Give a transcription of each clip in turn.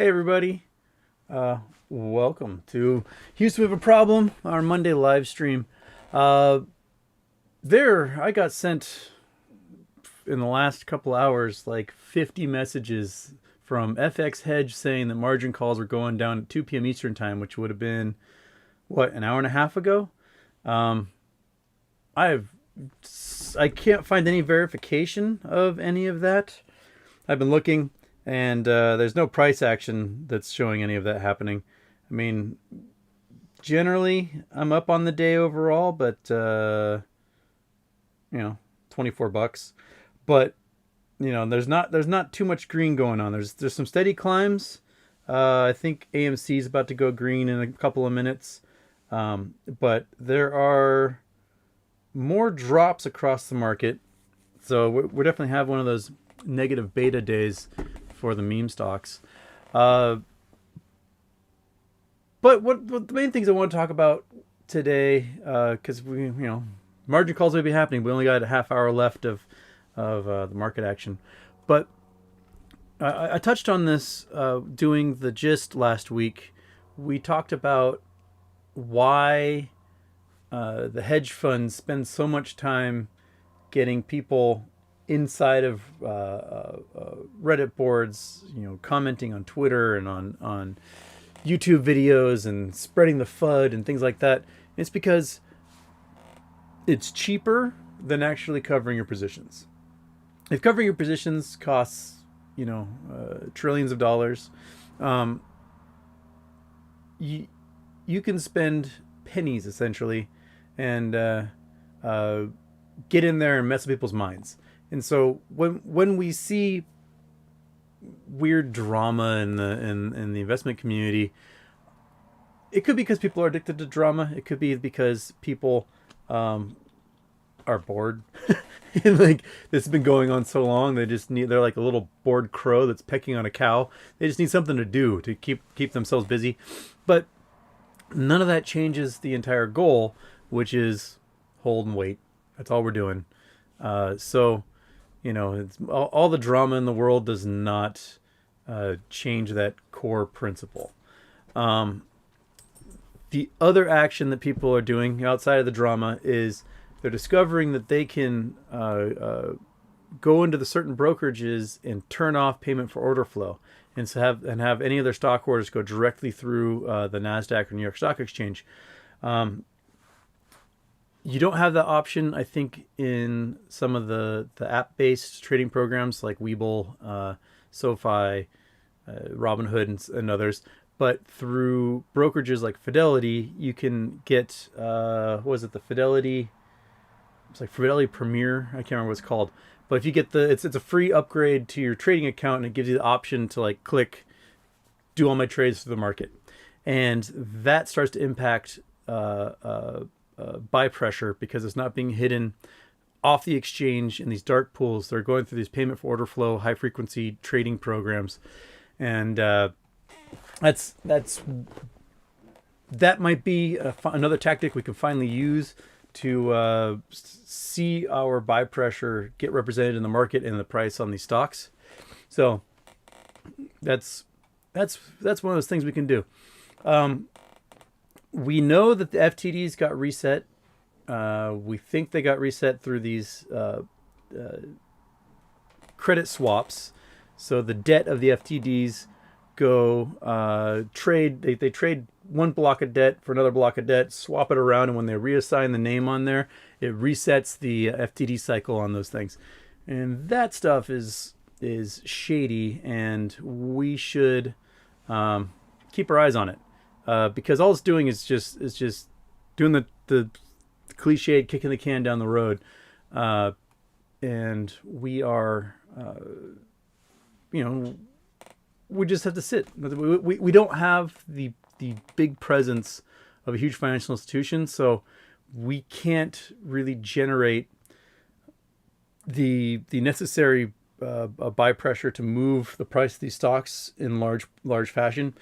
Hey everybody, welcome to Houston. We have a problem. Our Monday live stream. Uh, I got sent in the last couple hours like 50 messages from FX Hedge saying that margin calls were going down at 2 p.m. Eastern time, which would have been what, an hour and a half ago. Um, I've I can't find any verification of any of that. I've been looking, and there's no price action that's showing any of that happening. I mean, generally, I'm up on the day overall, but 24 bucks. But there's not too much green going on. There's some steady climbs. I think AMC is about to go green in a couple of minutes, but there are more drops across the market. So we definitely have one of those negative beta days for the meme stocks. But what the main things I want to talk about today, because margin calls will be happening. We only got a half hour left of the market action, but I touched on this doing the gist last week. We talked about why the hedge funds spend so much time getting people inside of Reddit boards, commenting on Twitter and on YouTube videos and spreading the FUD and things like that. It's because it's cheaper than actually covering your positions. If covering your positions costs, trillions of dollars, you can spend pennies essentially and get in there and mess with people's minds. And so when we see weird drama in the investment community, it could be because people are addicted to drama. It could be because people are bored. And like, this has been going on so long, they're like a little bored crow that's pecking on a cow. They just need something to do to keep themselves busy. But none of that changes the entire goal, which is hold and wait. That's all we're doing. So it's all the drama in the world does not change that core principle. The other action that people are doing outside of the drama is they're discovering that they can go into the certain brokerages and turn off payment for order flow, and so have any of their stock orders go directly through the Nasdaq or New York Stock Exchange. You don't have that option, I think, in some of the app-based trading programs like Webull, SoFi, Robinhood, and others. But through brokerages like Fidelity, you can get what was it? The Fidelity. It's like Fidelity Premier. I can't remember what it's called. But if you get it's a free upgrade to your trading account, and it gives you the option to like click, do all my trades through the market, and that starts to impact buy pressure because it's not being hidden off the exchange in these dark pools. They're going through these payment for order flow, high frequency trading programs, and that might be another tactic we can finally use to see our buy pressure get represented in the market and the price on these stocks. So that's one of those things we can do. We know that the FTDs got reset. We think they got reset through these credit swaps. So the debt of the FTDs go trade. They trade one block of debt for another block of debt, swap it around, and when they reassign the name on there, it resets the FTD cycle on those things. And that stuff is shady, and we should keep our eyes on it. Because all it's doing is just doing the cliched kicking the can down the road, and we are, we just have to sit. We don't have the big presence of a huge financial institution, so we can't really generate the necessary buy pressure to move the price of these stocks in large fashion.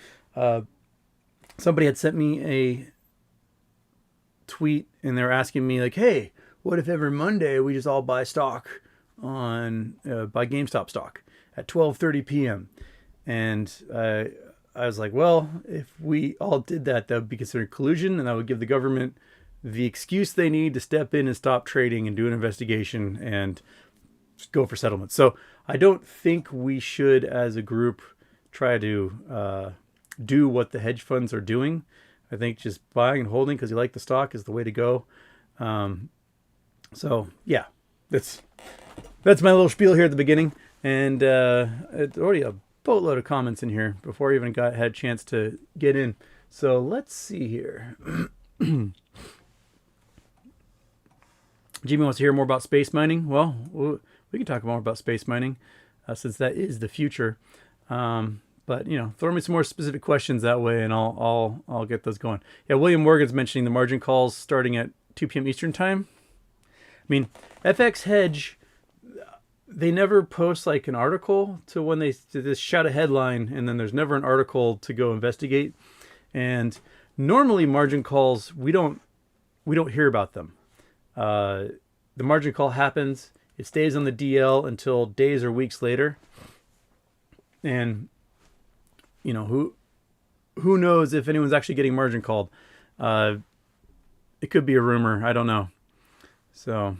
Somebody had sent me a tweet, and they're asking me like, "Hey, what if every Monday we just all buy stock buy GameStop stock at 12:30 p.m.?" And I was like, well, if we all did that, that would be considered collusion, and that would give the government the excuse they need to step in and stop trading and do an investigation and just go for settlement. So I don't think we should, as a group, try to do what the hedge funds are doing. I think just buying and holding because you like the stock is the way to go. So yeah, that's my little spiel here at the beginning, and it's already a boatload of comments in here before I even had a chance to get in. So let's see here. Jimmy wants to hear more about space mining. Well, we can talk more about space mining since that is the future. But throw me some more specific questions that way, and I'll get those going. Yeah, William Morgan's mentioning the margin calls starting at 2 p.m. Eastern time. I mean, FX Hedge, they never post like an article to when they just shout a headline, and then there's never an article to go investigate. And normally margin calls, we don't hear about them. The margin call happens, it stays on the DL until days or weeks later, and who knows if anyone's actually getting margin called. It could be a rumor, I don't know. So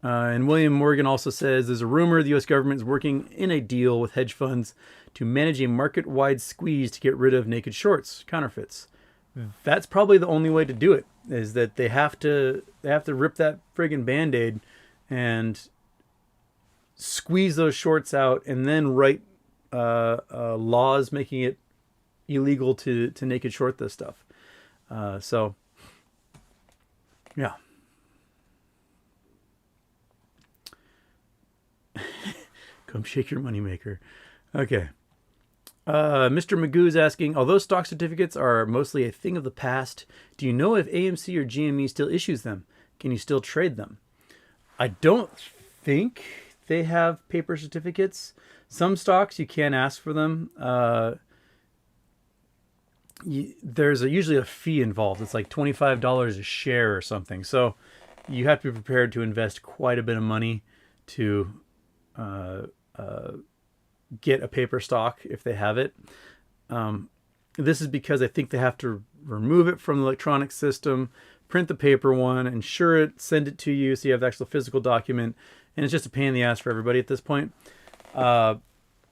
and William Morgan also says there's a rumor the U.S. government is working in a deal with hedge funds to manage a market-wide squeeze to get rid of naked shorts, counterfeits. That's probably the only way to do it, is that they have to rip that friggin' Band-Aid and squeeze those shorts out, and then write laws making it illegal to naked short this stuff. So yeah. Come shake your moneymaker. Okay. Mr. Magoo's asking, although stock certificates are mostly a thing of the past, do you know if AMC or GME still issues them? Can you still trade them? I don't think they have paper certificates. Some stocks you can ask for them. There's usually a fee involved. It's like $25 a share or something. So you have to be prepared to invest quite a bit of money to get a paper stock if they have it. This is because I think they have to remove it from the electronic system, print the paper one, insure it, send it to you so you have the actual physical document, and it's just a pain in the ass for everybody at this point. And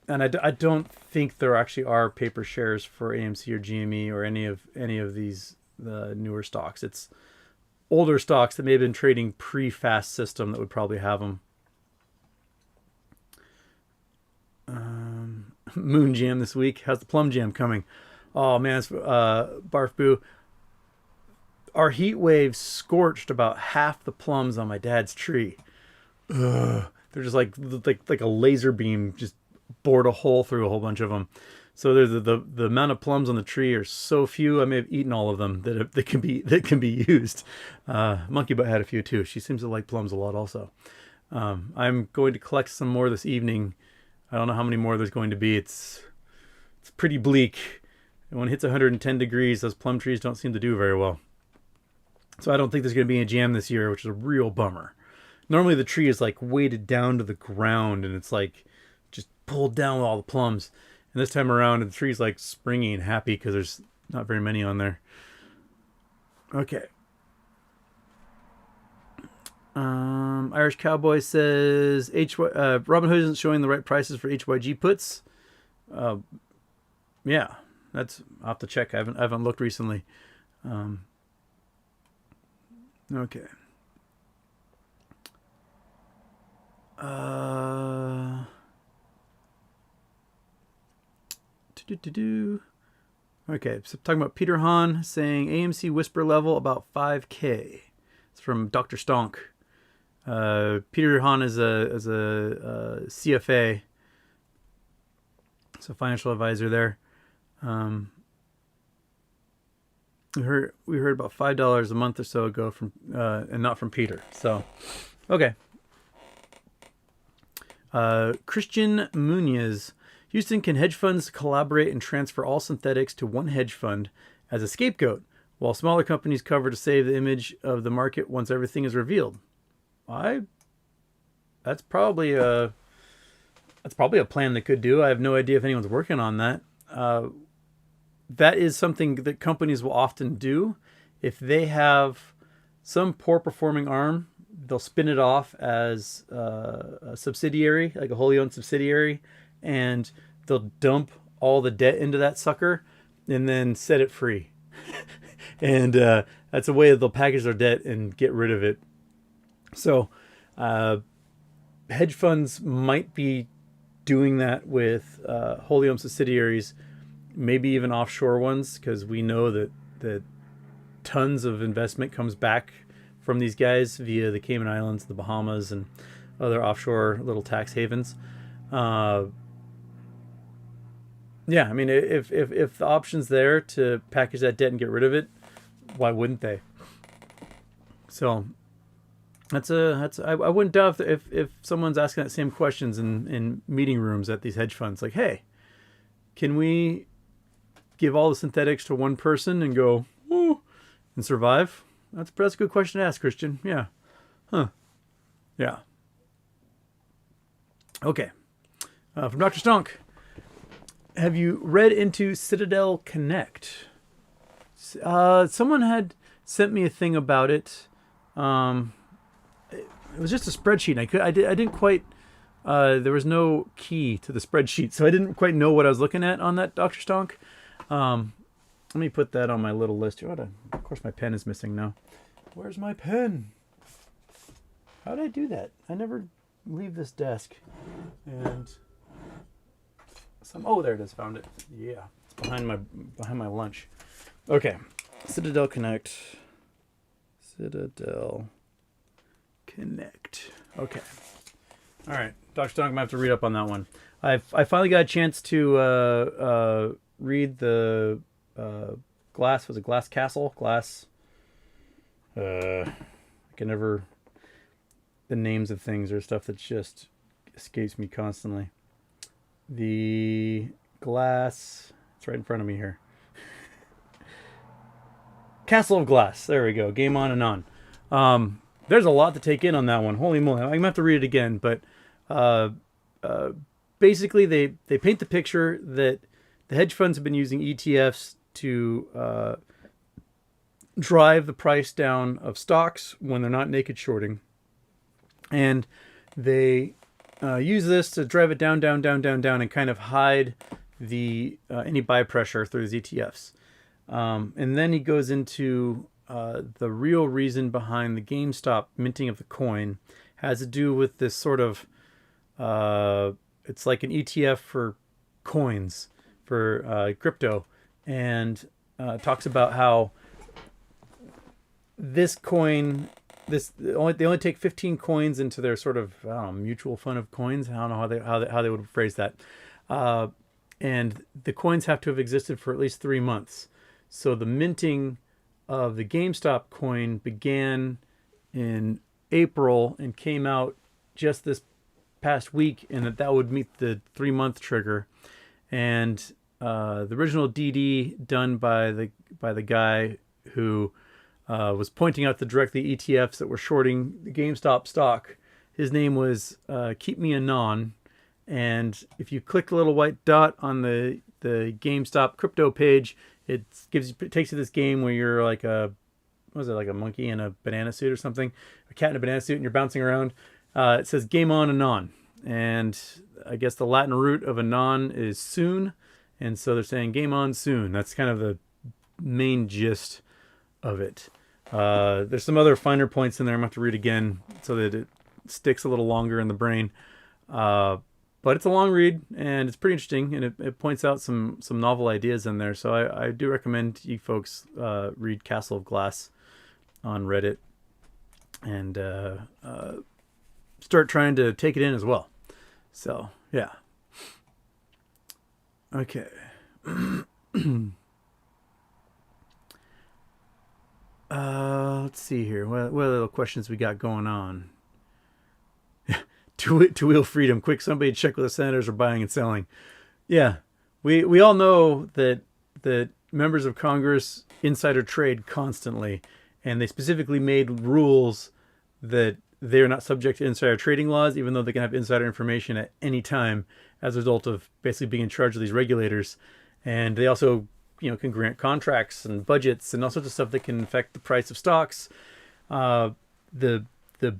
I don't think there actually are paper shares for AMC or GME or any of these the newer stocks. It's older stocks that may have been trading pre-fast system that would probably have them. Moon Jam this week. How's the Plum Jam coming? Oh man, it's, Barf Boo. Our heat wave scorched about half the plums on my dad's tree. Ugh. They're just like a laser beam just bored a hole through a whole bunch of them. So there's the amount of plums on the tree are so few. I may have eaten all of them that can be used. Monkey Butt had a few too. She seems to like plums a lot also. I'm going to collect some more this evening. I don't know how many more there's going to be. It's pretty bleak. And when it hits 110 degrees, those plum trees don't seem to do very well. So I don't think there's going to be any jam this year, which is a real bummer. Normally the tree is like weighted down to the ground and it's like just pulled down with all the plums. And this time around the tree's like springy and happy because there's not very many on there. Okay. Irish Cowboy says Robinhood isn't showing the right prices for HYG puts. Yeah, I'll have to check. I haven't looked recently. Okay. Okay, so talking about Peter Hahn saying AMC whisper level about 5K. It's from Dr. Stonk. Peter Hahn is a CFA, so financial advisor there. We heard about $5 a month or so ago from and not from Peter. So, okay. Christian Munoz. Houston, can hedge funds collaborate and transfer all synthetics to one hedge fund as a scapegoat, while smaller companies cover to save the image of the market once everything is revealed? That's probably That's probably a plan they could do. I have no idea if anyone's working on that. That is something that companies will often do. If they have some poor performing arm, they'll spin it off as a subsidiary, like a wholly owned subsidiary, and they'll dump all the debt into that sucker and then set it free. And that's a way that they'll package their debt and get rid of it. So hedge funds might be doing that with wholly owned subsidiaries, maybe even offshore ones, because we know that tons of investment comes back from these guys via the Cayman Islands, the Bahamas, and other offshore little tax havens. Yeah, I mean, if the option's there to package that debt and get rid of it, why wouldn't they? So I wouldn't doubt if someone's asking that same questions in meeting rooms at these hedge funds, like, hey, can we give all the synthetics to one person and go, ooh, and survive? That's a good question to ask, Christian. Yeah. Huh. Yeah. Okay. From Dr. Stonk. Have you read into Citadel Connect? Someone had sent me a thing about it. It was just a spreadsheet. I didn't quite. There was no key to the spreadsheet, so I didn't quite know what I was looking at on that, Dr. Stonk. Let me put that on my little list. Of course, my pen is missing now. Where's my pen? How did I do that? I never leave this desk. And oh, there it is. Found it. Yeah, it's behind my lunch. Okay, Citadel Connect. Citadel Connect. Okay. All right, Dr. Stonk, I'm gonna have to read up on that one. I finally got a chance to read the Glass. Was it Glass Castle? Glass. I can never. The names of things are stuff that just escapes me constantly. The Glass. It's right in front of me here. Castle of Glass. There we go. Game on and on. There's a lot to take in on that one. Holy moly. I'm going to have to read it again. But basically, they paint the picture that the hedge funds have been using ETFs to drive the price down of stocks when they're not naked shorting. And they use this to drive it down, and kind of hide the any buy pressure through these ETFs. And then he goes into the real reason behind the GameStop minting of the coin has to do with this sort of it's like an ETF for coins, for crypto, and talks about how this coin, they only take 15 coins into their sort of mutual fund of coins. I don't know how they would phrase that, and the coins have to have existed for at least 3 months. So the minting of the GameStop coin began in April and came out just this past week, and that would meet the 3-month trigger. And the original DD done by the guy who was pointing out the ETFs that were shorting the GameStop stock. His name was Keep Me Anon, and if you click the little white dot on the GameStop crypto page, it takes you to this game where you're like like a monkey in a banana suit or something, a cat in a banana suit, and you're bouncing around. It says Game On Anon, and I guess the Latin root of anon is soon, and so they're saying Game On soon. That's kind of the main gist of it. There's some other finer points in there I'm going to have to read again so that it sticks a little longer in the brain. But it's a long read, and it's pretty interesting, and it points out some novel ideas in there. So I do recommend you folks read Castle of Glass on Reddit and start trying to take it in as well. So, yeah. Okay. Let's see here. What little questions we got going on? Two-wheel freedom. Quick, somebody check what the senators are buying and selling. Yeah, we all know that members of Congress insider trade constantly, and they specifically made rules that they're not subject to insider trading laws, even though they can have insider information at any time as a result of basically being in charge of these regulators. And they also, can grant contracts and budgets and all sorts of stuff that can affect the price of stocks. The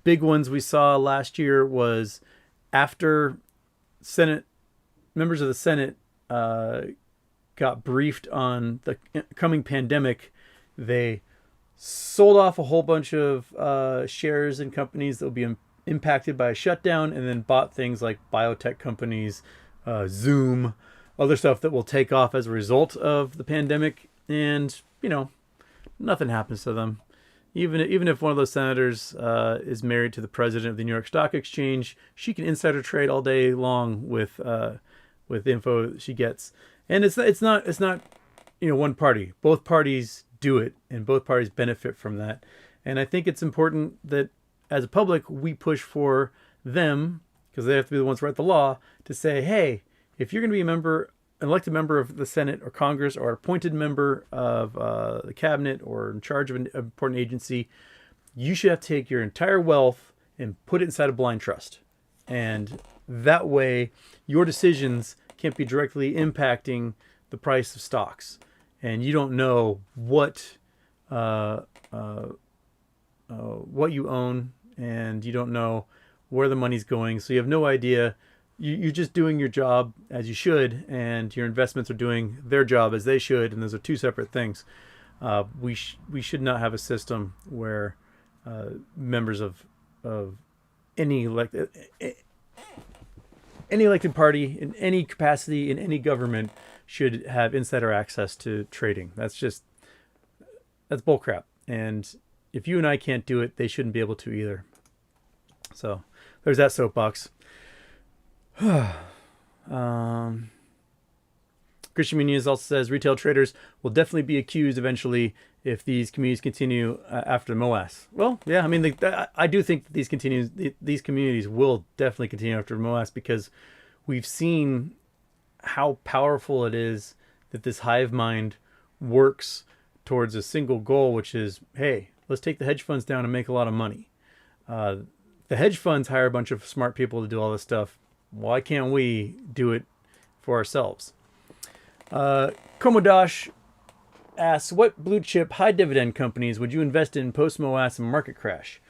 big ones we saw last year was after members of the Senate got briefed on the coming pandemic, they sold off a whole bunch of shares in companies that will be impacted by a shutdown, and then bought things like biotech companies, Zoom, other stuff that will take off as a result of the pandemic. And, nothing happens to them. Even if one of those senators is married to the president of the New York Stock Exchange, she can insider trade all day long with the info she gets. And it's not one party. Both parties do it, and both parties benefit from that. And I think it's important that as a public we push for them, because they have to be the ones who write the law, to say, hey, if you're going to be an elected member of the Senate or Congress, or an appointed member of the cabinet, or in charge of an important agency, you should have to take your entire wealth and put it inside a blind trust. And that way your decisions can't be directly impacting the price of stocks. And you don't know what you own, and you don't know where the money's going. So you have no idea. You're just doing your job as you should, and your investments are doing their job as they should. And those are two separate things. We should not have a system where members of any elected party in any capacity in any government should have insider access to trading. That's bullcrap. And if you and I can't do it, they shouldn't be able to either. So there's that soapbox. Christian Munoz also says retail traders will definitely be accused eventually if these communities continue after the MOAS. Well, yeah, I mean, I do think that these communities will definitely continue after MOAS, because we've seen how powerful it is that this hive mind works towards a single goal, which is, hey, let's take the hedge funds down and make a lot of money. The hedge funds hire a bunch of smart people to do all this stuff. Why can't we do it for ourselves? Komodosh asks, what blue chip high dividend companies would you invest in post MOAS and market crash?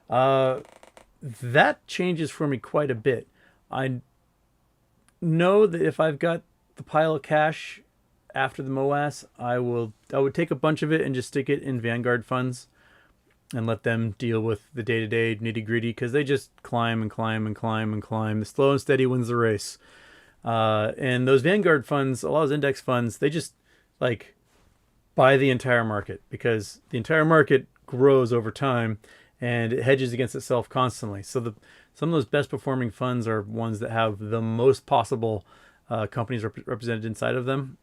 That changes for me quite a bit. I know that if I've got the pile of cash after the MOAS, I would take a bunch of it and just stick it in Vanguard funds and let them deal with the day-to-day nitty-gritty, because they just climb and climb and climb and climb. The slow and steady wins the race. And those Vanguard funds, a lot of those index funds, they just buy the entire market, because the entire market grows over time and it hedges against itself constantly. So some of those best performing funds are ones that have the most possible companies represented inside of them.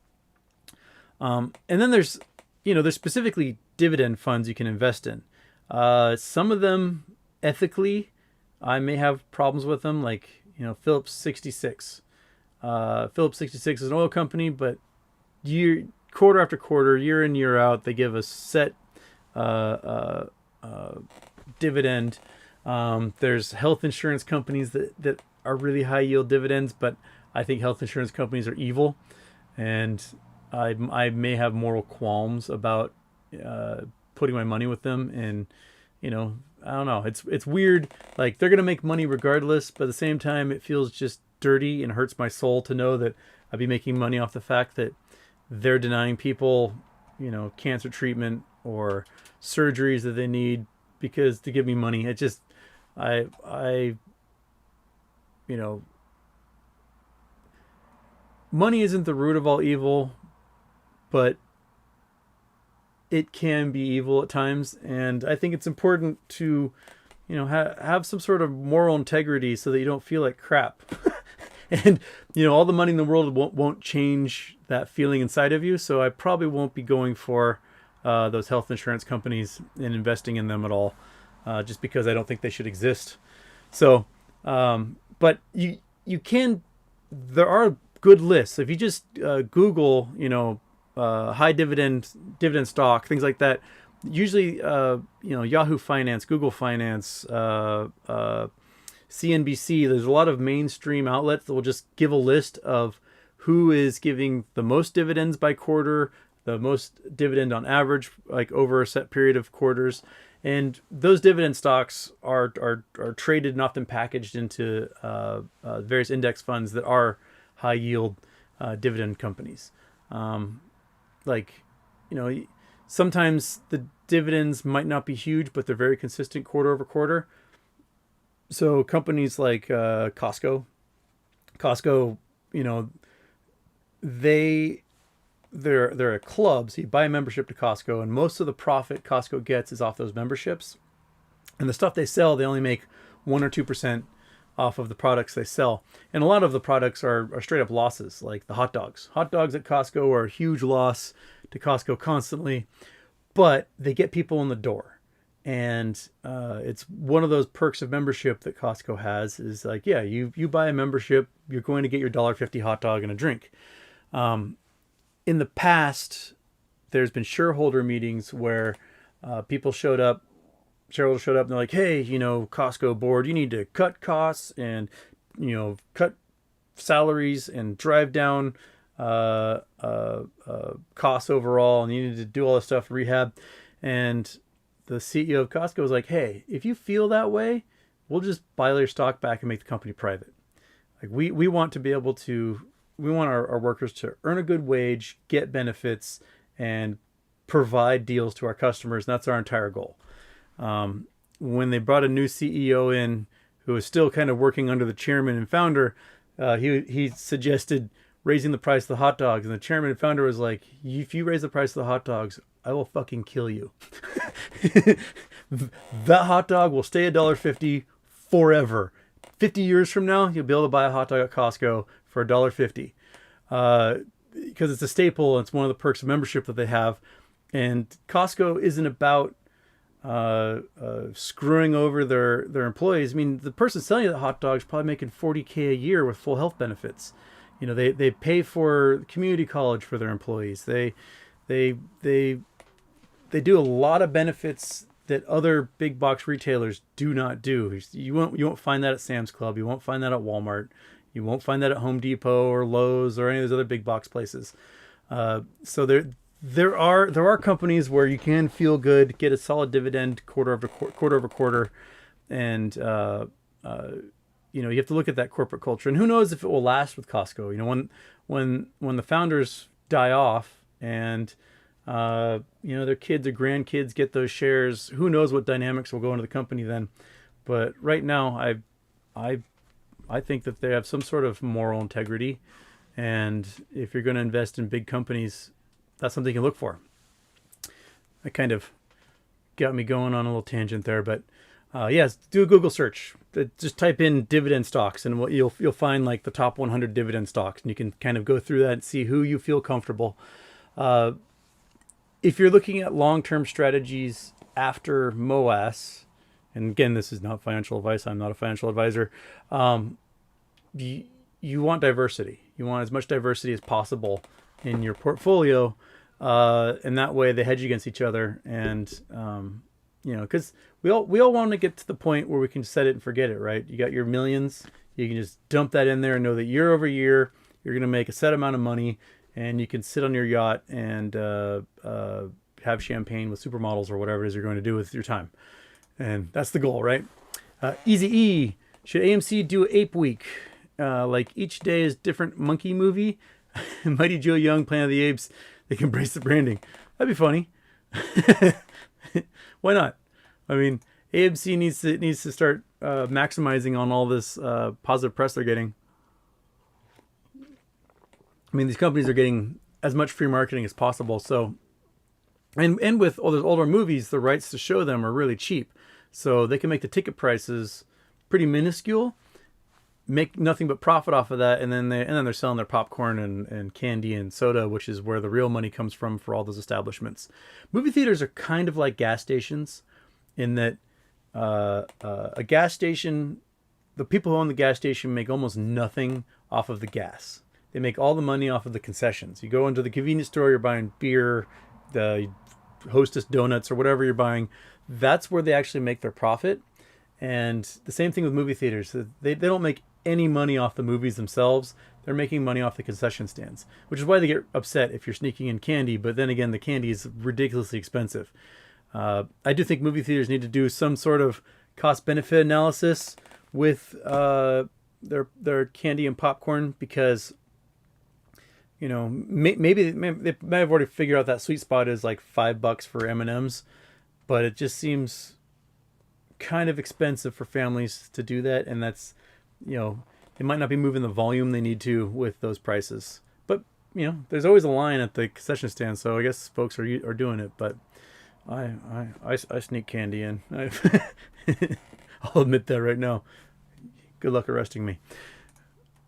And then there's specifically dividend funds you can invest in. Some of them ethically, I may have problems with them, like Phillips 66. Phillips 66 is an oil company, but quarter after quarter, year in, year out, they give a set dividend. There's health insurance companies that are really high yield dividends, but I think health insurance companies are evil, and I may have moral qualms about putting my money with them. And I don't know, it's weird. Like, they're gonna make money regardless, but at the same time it feels just dirty and hurts my soul to know that I'd be making money off the fact that they're denying people cancer treatment or surgeries that they need because to give me money. It just money isn't the root of all evil, but it can be evil at times. And I think it's important to have some sort of moral integrity so that you don't feel like crap. And all the money in the world won't change that feeling inside of you. So I probably won't be going for those health insurance companies and investing in them at all, just because I don't think they should exist. So but you can, there are good lists. If you just Google high dividend stock, things like that, usually, Yahoo Finance, Google Finance, CNBC. There's a lot of mainstream outlets that will just give a list of who is giving the most dividends by quarter, the most dividend on average, like over a set period of quarters. And those dividend stocks are traded and often packaged into various index funds that are high yield dividend companies. Like, sometimes the dividends might not be huge, but they're very consistent quarter over quarter. So companies like Costco, they they're a club. So you buy a membership to Costco, and most of the profit Costco gets is off those memberships. And the stuff they sell, they only make 1 or 2% off of the products they sell. And a lot of the products are straight up losses, like the hot dogs. Hot dogs at Costco are a huge loss to Costco constantly, but they get people in the door. And it's one of those perks of membership that Costco has is like, yeah, you buy a membership, you're going to get your $1.50 hot dog and a drink. In the past, there's been shareholder meetings where shareholders showed up and they're like, hey, Costco board, you need to cut costs and, cut salaries and drive down costs overall. And you need to do all this stuff, rehab. And the CEO of Costco was like, hey, if you feel that way, we'll just buy your stock back and make the company private. Like we want to be able to, we want our workers to earn a good wage, get benefits, and provide deals to our customers. And that's our entire goal. When they brought a new CEO in who was still kind of working under the chairman and founder, he suggested raising the price of the hot dogs. And the chairman and founder was like, if you raise the price of the hot dogs, I will fucking kill you. That hot dog will stay $1.50 forever. 50 years from now, you'll be able to buy a hot dog at Costco for $1.50. Because it's a staple. It's one of the perks of membership that they have. And Costco isn't about screwing over their employees. I mean, the person selling you the hot dog is probably making $40K a year with full health benefits. They pay for community college for their employees. They do a lot of benefits that other big box retailers do not do. You won't find that at Sam's Club. You won't find that at Walmart. You won't find that at Home Depot or Lowe's or any of those other big box places. So there are companies where you can feel good, get a solid dividend quarter over quarter, and you have to look at that corporate culture. And who knows if it will last with Costco? When the founders die off and their kids or grandkids get those shares, who knows what dynamics will go into the company then. But right now, I think that they have some sort of moral integrity, and if you're going to invest in big companies, that's something you can look for. That kind of got me going on a little tangent there, but yes, do a Google search. Just type in dividend stocks, and you'll find like the top 100 dividend stocks, and you can kind of go through that and see who you feel comfortable. If you're looking at long-term strategies after MOAS, and again, this is not financial advice. I'm not a financial advisor. You want diversity. You want as much diversity as possible in your portfolio, and that way they hedge against each other. And because we all want to get to the point where we can set it and forget it, right? You got your millions, you can just dump that in there and know that year over year you're going to make a set amount of money, and you can sit on your yacht and have champagne with supermodels or whatever it is you're going to do with your time. And that's the goal, right? Easy E. Should AMC do Ape Week? Like each day is different monkey movie. Mighty Joe Young, Planet of the Apes. They can embrace the branding. That'd be funny. Why not? I mean, AMC needs to start maximizing on all this positive press they're getting. I mean, these companies are getting as much free marketing as possible. So, and with all those older movies, the rights to show them are really cheap. So they can make the ticket prices pretty minuscule, make nothing but profit off of that, and then they're selling their popcorn and candy and soda, which is where the real money comes from for all those establishments. Movie theaters are kind of like gas stations, in that a gas station, the people who own the gas station make almost nothing off of the gas. They make all the money off of the concessions. You go into the convenience store, you're buying beer, Hostess donuts or whatever you're buying, that's where they actually make their profit. And the same thing with movie theaters. They don't make any money off the movies themselves. They're making money off the concession stands, which is why they get upset if you're sneaking in candy. But then again, the candy is ridiculously expensive. I do think movie theaters need to do some sort of cost-benefit analysis with their candy and popcorn, because maybe they might have already figured out that sweet spot is like $5 for M&Ms, but it just seems kind of expensive for families to do that, and that's they might not be moving the volume they need to with those prices. But there's always a line at the concession stand, so I guess folks are doing it. But I sneak candy in. I'll admit that right now. Good luck arresting me.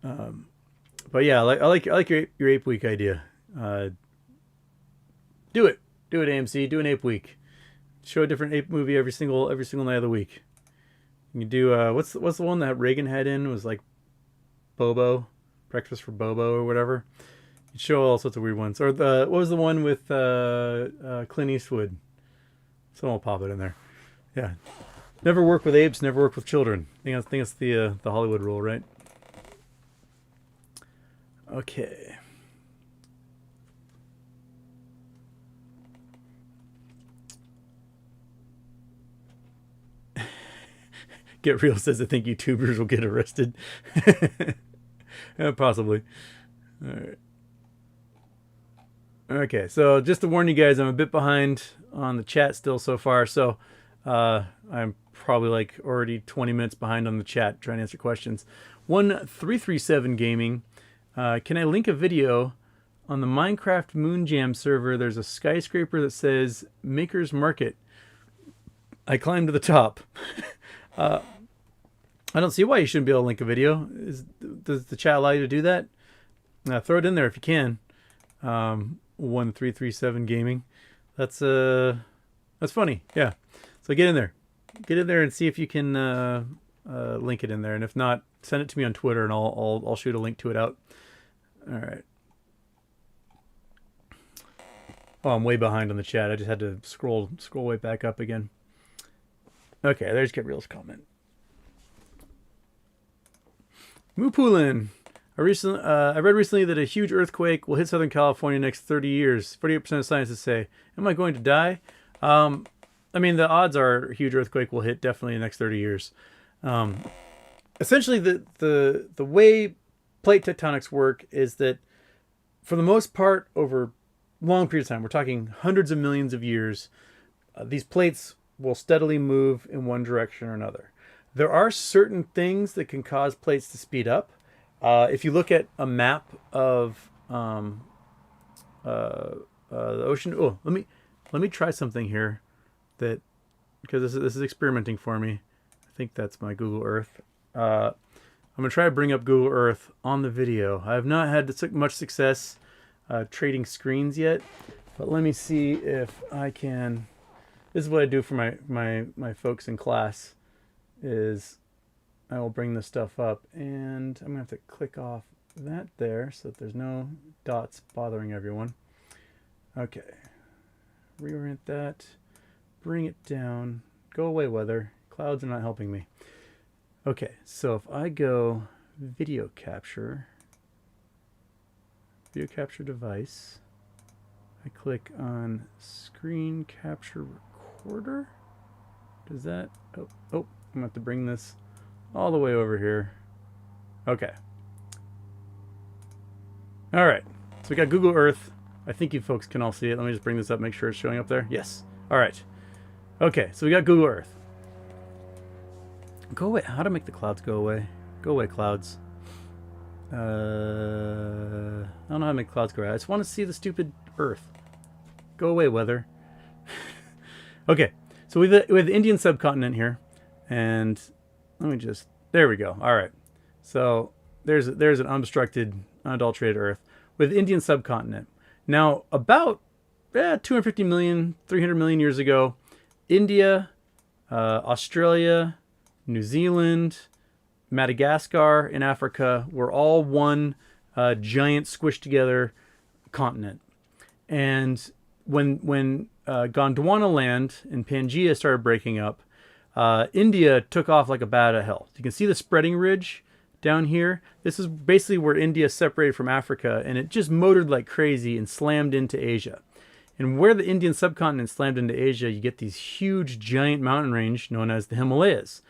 But yeah, I like your ape week idea. Do it, AMC. Do an ape week. Show a different ape movie every single night of the week. You do what's the one that Reagan had in? It was like Bobo, Breakfast for Bobo or whatever. You show all sorts of weird ones. Or what was the one with Clint Eastwood? Someone will pop it in there. Yeah. Never work with apes, never work with children. I think it's the Hollywood rule, right? Okay. Get Real says I think YouTubers will get arrested. Yeah, possibly. All right. Okay, so just to warn you guys, I'm a bit behind on the chat still so far, so I'm probably like already 20 minutes behind on the chat trying to answer questions. 1337 Gaming, can I link a video on the Minecraft Moonjam server? There's a skyscraper that says Maker's Market. I climbed to the top. I don't see why you shouldn't be able to link a video. Does the chat allow you to do that? Throw it in there if you can. 1337 Gaming. That's funny. Yeah. So get in there and see if you can link it in there, and if not, send it to me on Twitter and I'll shoot a link to it out. All right. Oh, I'm way behind on the chat. I just had to scroll way back up again. Okay, there's Get Real's comment. Moopulin. I read recently that a huge earthquake will hit Southern California next 30 years. 48% of scientists say. Am I going to die? I mean, the odds are a huge earthquake will hit definitely in the next 30 years. Essentially, the way plate tectonics work is that, for the most part, over long periods of time, we're talking hundreds of millions of years, these plates will steadily move in one direction or another. There are certain things that can cause plates to speed up. If you look at a map of the ocean, let me try something here, because this is experimenting for me. I think that's my Google Earth. I'm gonna try to bring up Google Earth on the video. I have not had much success trading screens yet, but let me see if I can. This is what I do for my folks in class. Is I will bring this stuff up, and I'm gonna have to click off that there so that there's no dots bothering everyone. Okay, reorient that, bring it down, go away weather, clouds are not helping me. Okay, so if I go video capture device, I click on screen capture recorder, does that, oh, I'm gonna have to bring this all the way over here. Okay. All right. So we got Google Earth. I think you folks can all see it. Let me just bring this up, make sure it's showing up there. Yes. All right. Okay. So we got Google Earth. Go away. How to make the clouds go away? Go away, clouds. I don't know how to make clouds go away. I just want to see the stupid Earth. Go away, weather. Okay. So we have the Indian subcontinent here. And let me just, there we go. All right. So there's an unobstructed, unadulterated Earth with Indian subcontinent. Now, about 250 million, 300 million years ago, India, Australia, New Zealand, Madagascar in Africa were all one giant squished together continent. And when Gondwana land and Pangaea started breaking up, India took off like a bat out of hell. You can see the spreading ridge down here. This is basically where India separated from Africa, and it just motored like crazy and slammed into Asia. And where the Indian subcontinent slammed into Asia, you get these huge, giant mountain range known as the Himalayas.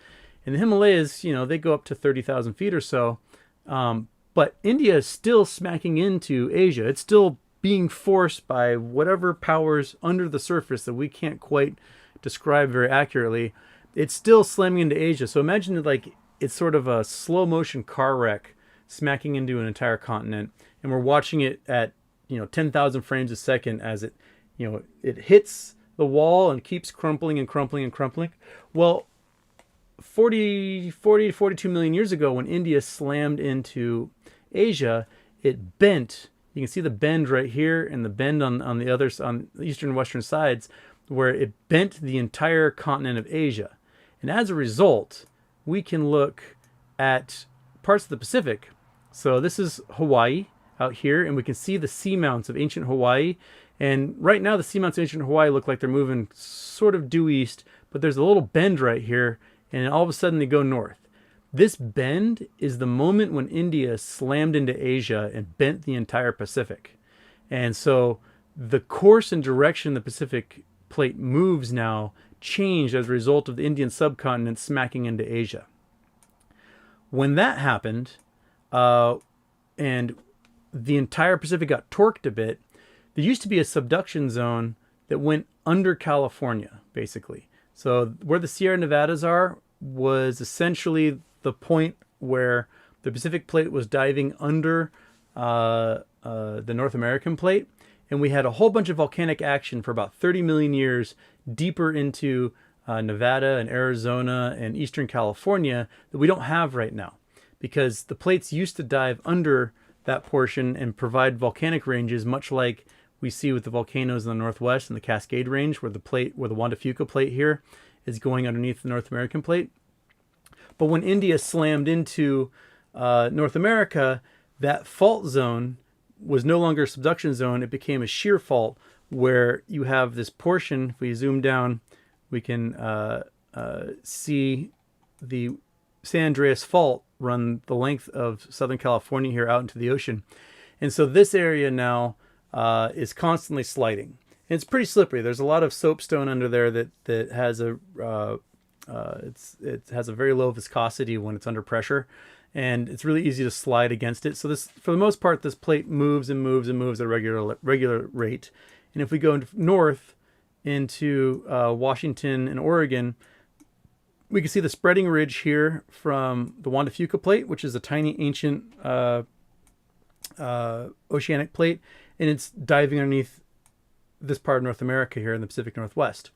And the Himalayas, they go up to 30,000 feet or so. But India is still smacking into Asia. It's still being forced by whatever powers under the surface that we can't quite describe very accurately. It's still slamming into Asia. So imagine it's sort of a slow motion car wreck smacking into an entire continent. And we're watching it at, 10,000 frames a second as it hits the wall and keeps crumpling and crumpling and crumpling. Well, 40 to 42 million years ago, when India slammed into Asia, it bent. You can see the bend right here and the bend on the eastern and western sides, where it bent the entire continent of Asia. And as a result, we can look at parts of the Pacific. So this is Hawaii out here, and we can see the seamounts of ancient Hawaii. And right now, the seamounts of ancient Hawaii look like they're moving sort of due east, but there's a little bend right here, and all of a sudden they go north. This bend is the moment when India slammed into Asia and bent the entire Pacific. And so the course and direction the Pacific plate moves now changed as a result of the Indian subcontinent smacking into Asia. When that happened, and the entire Pacific got torqued a bit, there used to be a subduction zone that went under California, basically. So where the Sierra Nevadas are was essentially the point where the Pacific plate was diving under the North American plate. And we had a whole bunch of volcanic action for about 30 million years deeper into Nevada and Arizona and Eastern California that we don't have right now, because the plates used to dive under that portion and provide volcanic ranges, much like we see with the volcanoes in the Northwest and the Cascade Range, where the Juan de Fuca plate here is going underneath the North American plate. But when India slammed into North America, that fault zone was no longer a subduction zone. It became a shear fault, where you have this portion. If we zoom down, we can see the San Andreas Fault run the length of Southern California here out into the ocean. And so this area now is constantly sliding. And it's pretty slippery. There's a lot of soapstone under there that has it has a very low viscosity when it's under pressure, and it's really easy to slide against it. So this, for the most part, this plate moves and moves and moves at a regular rate. And if we go north into Washington and Oregon, we can see the spreading ridge here from the Juan de Fuca plate, which is a tiny ancient oceanic plate, and it's diving underneath this part of North America here in the Pacific Northwest.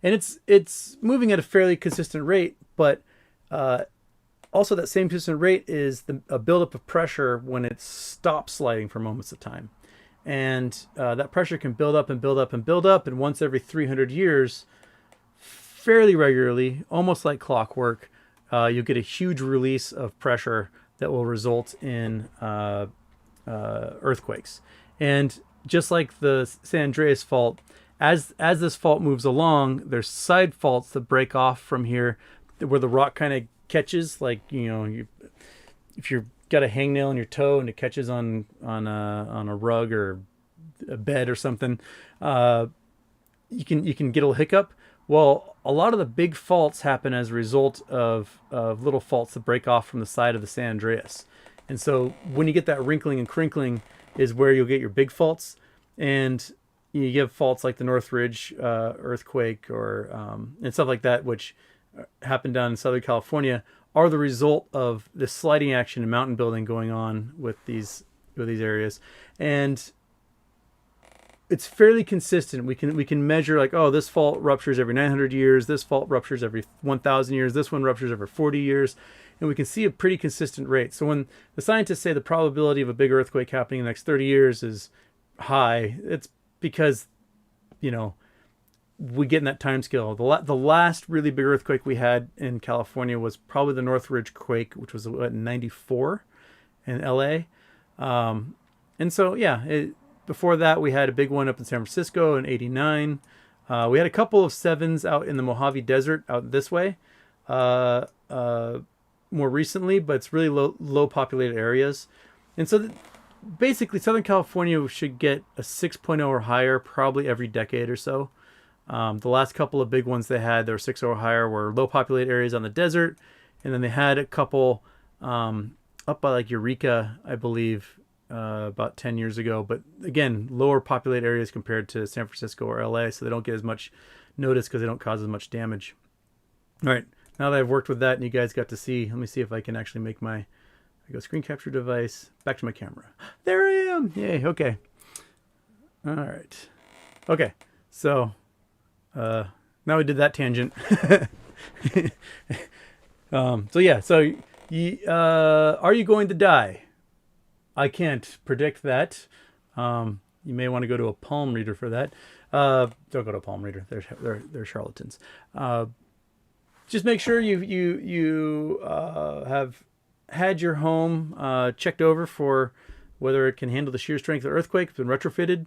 And it's moving at a fairly consistent rate, but also that same consistent rate is a buildup of pressure when it stops sliding for moments at a time. And that pressure can build up and build up and build up, and once every 300 years, fairly regularly, almost like clockwork, you'll get a huge release of pressure that will result in earthquakes. And just like the San Andreas Fault, as this fault moves along, there's side faults that break off from here, where the rock kind of catches, like, if you've got a hangnail in your toe and it catches on a rug or a bed or something, you can get a little hiccup. Well, a lot of the big faults happen as a result of little faults that break off from the side of the San Andreas. And so when you get that wrinkling and crinkling is where you'll get your big faults. And you get faults like the Northridge earthquake or and stuff like that, which happened down in Southern California, are the result of this sliding action and mountain building going on with these areas. And it's fairly consistent. We can measure, like, oh, this fault ruptures every 900 years, this fault ruptures every 1,000 years, this one ruptures every 40 years, and we can see a pretty consistent rate. So when the scientists say the probability of a big earthquake happening in the next 30 years is high, it's because, we get in that time scale. The last really big earthquake we had in California was probably the Northridge quake, which was in 94 in LA. And so, yeah, before that, we had a big one up in San Francisco in '89. We had a couple of 7s out in the Mojave Desert out this way more recently, but it's really low populated areas. And so basically, Southern California should get a 6.0 or higher probably every decade or so. The last couple of big ones they had, they were 6 or higher, were low populated areas on the desert. And then they had a couple up by like Eureka, I believe, about 10 years ago. But again, lower populated areas compared to San Francisco or LA, so they don't get as much notice because they don't cause as much damage. All right, now that I've worked with that and you guys got to see, let me see if I can actually make my, I go screen capture device, back to my camera. There I am. Yay, okay. All right. Okay, so now we did that tangent. So yeah, so are you going to die? I can't predict that. You may want to go to a palm reader for that. Don't go to a palm reader. They're charlatans. Just make sure you have had your home checked over for whether it can handle the shear strength of the earthquake. It's been retrofitted.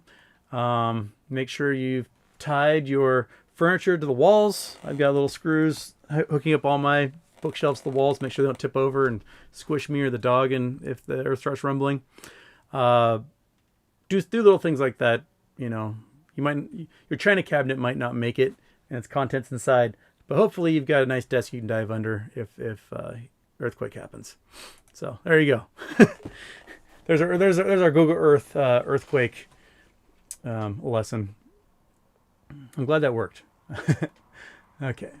Make sure you've tied your furniture to the walls. I've got little screws hooking up all my bookshelves to the walls. Make sure they don't tip over and squish me or the dog, and if the earth starts rumbling. Do little things like that. You know, your china cabinet might not make it and its contents inside, but hopefully you've got a nice desk you can dive under if earthquake happens. So there you go. there's our Google Earth earthquake lesson. I'm glad that worked. Okay.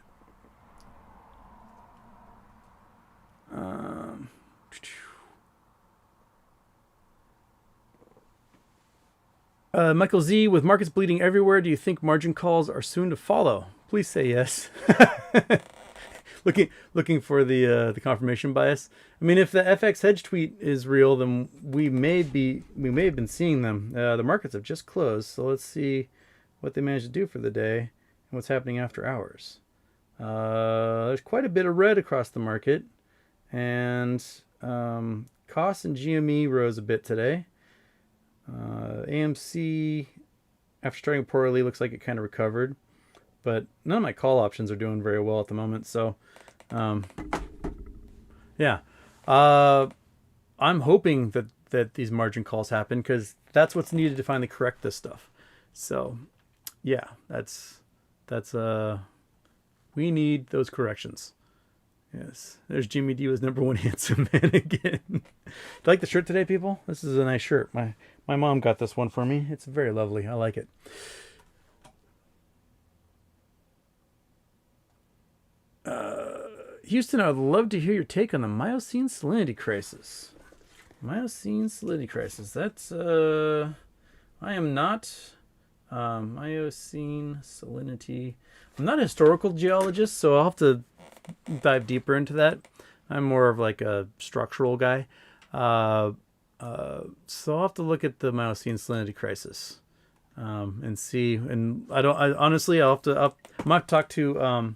Michael Z, with markets bleeding everywhere, do you think margin calls are soon to follow? Please say yes. looking for the confirmation bias. I mean, if the FX hedge tweet is real, then we may have been seeing them. The markets have just closed, so let's see what they managed to do for the day and what's happening after hours. There's quite a bit of red across the market, and costs and GME rose a bit today. AMC, after starting poorly, looks like it kind of recovered, but none of my call options are doing very well at the moment. So, yeah, I'm hoping that these margin calls happen because that's what's needed to finally correct this stuff. So, yeah, that's we need those corrections. Yes, there's Jimmy D was #1 handsome man again. Do you like the shirt today, people? This is a nice shirt. My mom got this one for me. It's very lovely. I like it. Houston, I'd love to hear your take on the Miocene salinity crisis. Miocene salinity crisis. That's I am not Miocene salinity. I'm not a historical geologist, so I'll have to dive deeper into that. I'm more of like a structural guy. So I'll have to look at the Miocene salinity crisis and see. And honestly, I might talk to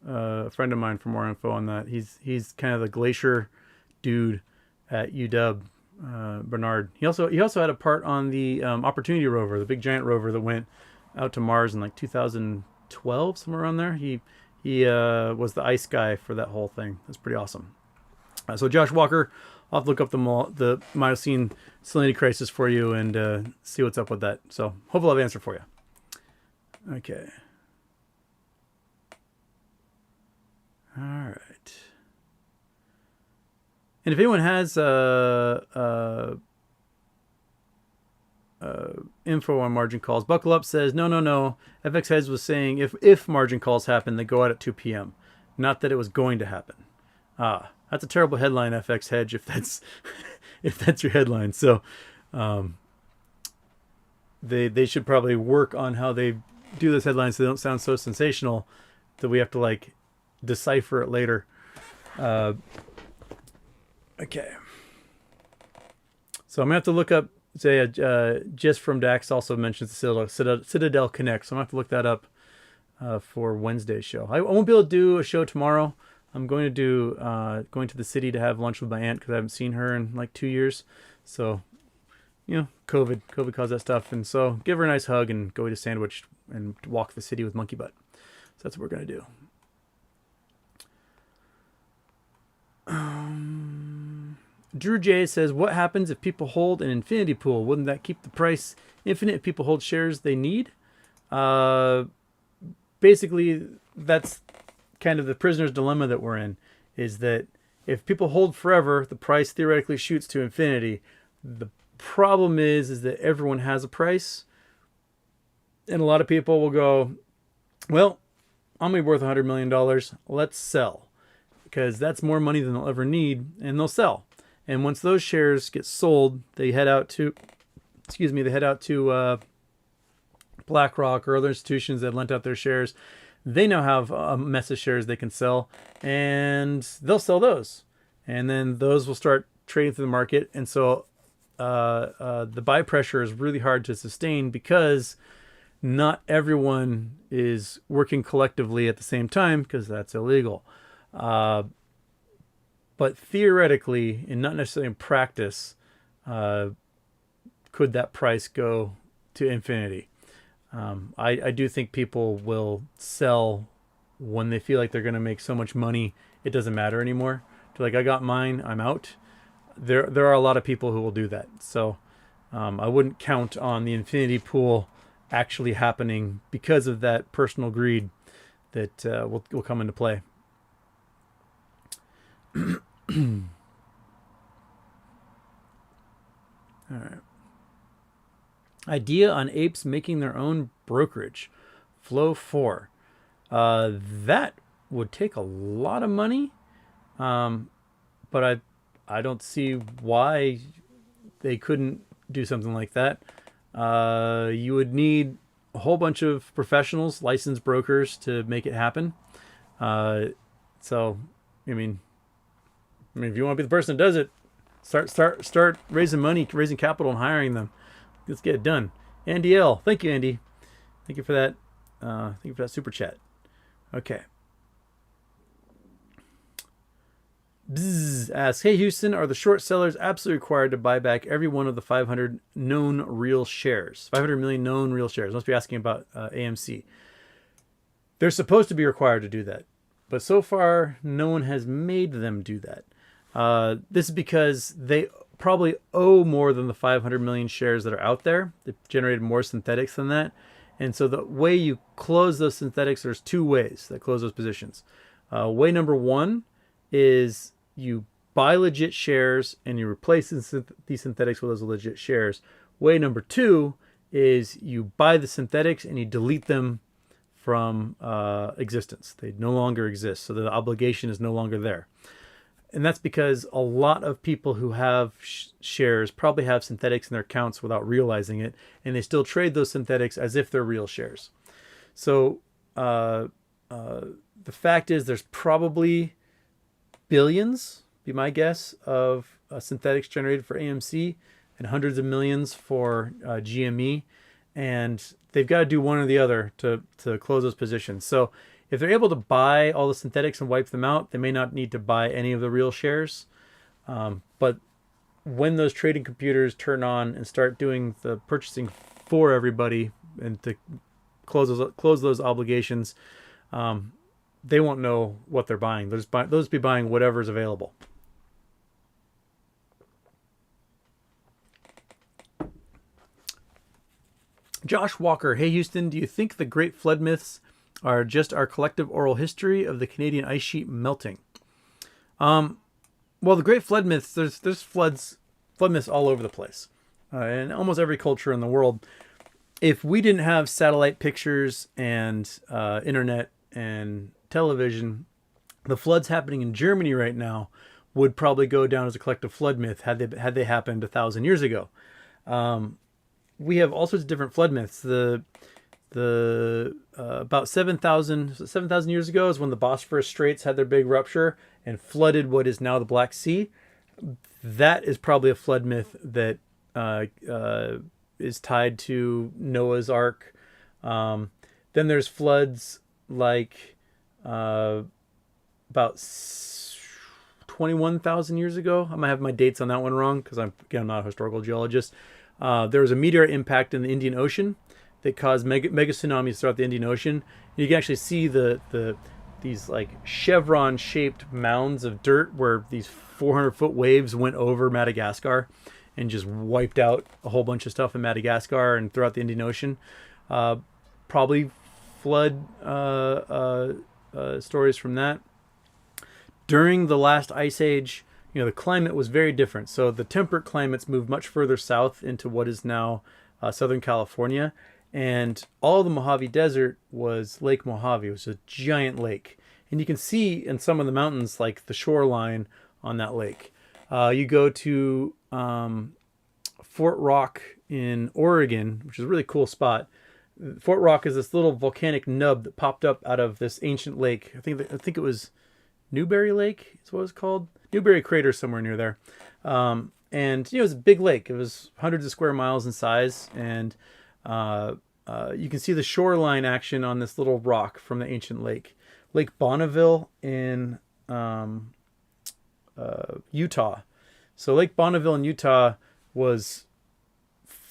a friend of mine for more info on that. He's kind of the glacier dude at UW, Bernard. He also had a part on the Opportunity rover, the big giant rover that went out to Mars in like 2012, somewhere around there. He was the ice guy for that whole thing. That's pretty awesome. So Josh Walker, I'll have to look up the Miocene salinity crisis for you and see what's up with that. So hopefully I'll have an answer for you. Okay. All right. And if anyone has info on margin calls, Buckle Up says, no. FX Heads was saying if margin calls happen, they go out at 2 p.m. Not that it was going to happen. That's a terrible headline, FX Hedge, if that's if that's your headline. So they should probably work on how they do those headlines so they don't sound so sensational that we have to like decipher it later. Okay. So I'm gonna have to look up. Say, Just from Dax also mentions the Citadel Connect, so I'm going to have to look that up for Wednesday's show. I won't be able to do a show tomorrow. I'm going to do going to the city to have lunch with my aunt because I haven't seen her in like 2 years. So, COVID caused that stuff. And so give her a nice hug and go eat a sandwich and walk the city with monkey butt. So that's what we're going to do. Drew J says, what happens if people hold an infinity pool? Wouldn't that keep the price infinite if people hold shares they need? Basically, that's kind of the prisoner's dilemma that we're in, is that if people hold forever, the price theoretically shoots to infinity. The problem is that everyone has a price. And a lot of people will go, well, I'm going to be worth $100 million. Let's sell. Because that's more money than they'll ever need, and they'll sell. And once those shares get sold, they head out to, BlackRock or other institutions that lent out their shares. They now have a mess of shares they can sell, and they'll sell those. And then those will start trading through the market. And so the buy pressure is really hard to sustain because not everyone is working collectively at the same time, because that's illegal. But theoretically, and not necessarily in practice, could that price go to infinity? I do think people will sell when they feel like they're going to make so much money it doesn't matter anymore. They're like, I got mine, I'm out. There are a lot of people who will do that. So I wouldn't count on the infinity pool actually happening because of that personal greed that will come into play. All right. Idea on apes making their own brokerage. Flow 4. That would take a lot of money. But I don't see why they couldn't do something like that. You would need a whole bunch of professionals, licensed brokers, to make it happen. So, I mean, if you want to be the person that does it, start raising money, raising capital, and hiring them. Let's get it done. Andy L. Thank you, Andy. Thank you for that. Thank you for that super chat. Okay. Bzz asks, hey Houston, are the short sellers absolutely required to buy back every one of the 500 known real shares? 500 million known real shares. Must be asking about AMC. They're supposed to be required to do that, but so far no one has made them do that. This is because they probably owe more than the 500 million shares that are out there. They've generated more synthetics than that. And so the way you close those synthetics, there's two ways that close those positions. Way number one is you buy legit shares and you replace these synthetics with those legit shares. Way number two is you buy the synthetics and you delete them from existence. They no longer exist. So the obligation is no longer there. And that's because a lot of people who have shares probably have synthetics in their accounts without realizing it, and they still trade those synthetics as if they're real shares. So the fact is there's probably billions, be my guess, of synthetics generated for AMC and hundreds of millions for GME, and they've got to do one or the other to close those positions. So if they're able to buy all the synthetics and wipe them out, they may not need to buy any of the real shares. But when those trading computers turn on and start doing the purchasing for everybody and to close those obligations, they won't know what they're buying. They'll be buying whatever's available. Josh Walker, hey Houston, do you think the Great Flood myths are just our collective oral history of the Canadian ice sheet melting? Well, the Great Flood myths, there's flood myths all over the place, in almost every culture in the world. If we didn't have satellite pictures and internet and television, the floods happening in Germany right now would probably go down as a collective flood myth had they happened 1,000 years ago. We have all sorts of different flood myths. About 7,000 years ago is when the Bosphorus Straits had their big rupture and flooded what is now the Black Sea. That is probably a flood myth that is tied to Noah's Ark. Then there's floods like about 21,000 years ago. I might have my dates on that one wrong because I'm not a historical geologist. There was a meteor impact in the Indian Ocean that caused mega tsunamis throughout the Indian Ocean. You can actually see these like chevron-shaped mounds of dirt where these 400-foot waves went over Madagascar and just wiped out a whole bunch of stuff in Madagascar and throughout the Indian Ocean. Probably flood stories from that. During the last ice age, the climate was very different. So the temperate climates moved much further south into what is now Southern California. And all the Mojave Desert was Lake Mojave. It was a giant lake. And you can see in some of the mountains, like the shoreline on that lake. You go to Fort Rock in Oregon, which is a really cool spot. Fort Rock is this little volcanic nub that popped up out of this ancient lake. I think it was Newberry Lake is what it was called. Newberry Crater somewhere near there. And it was a big lake. It was hundreds of square miles in size. And you can see the shoreline action on this little rock from the ancient lake. Lake Bonneville in Utah. So Lake Bonneville in Utah was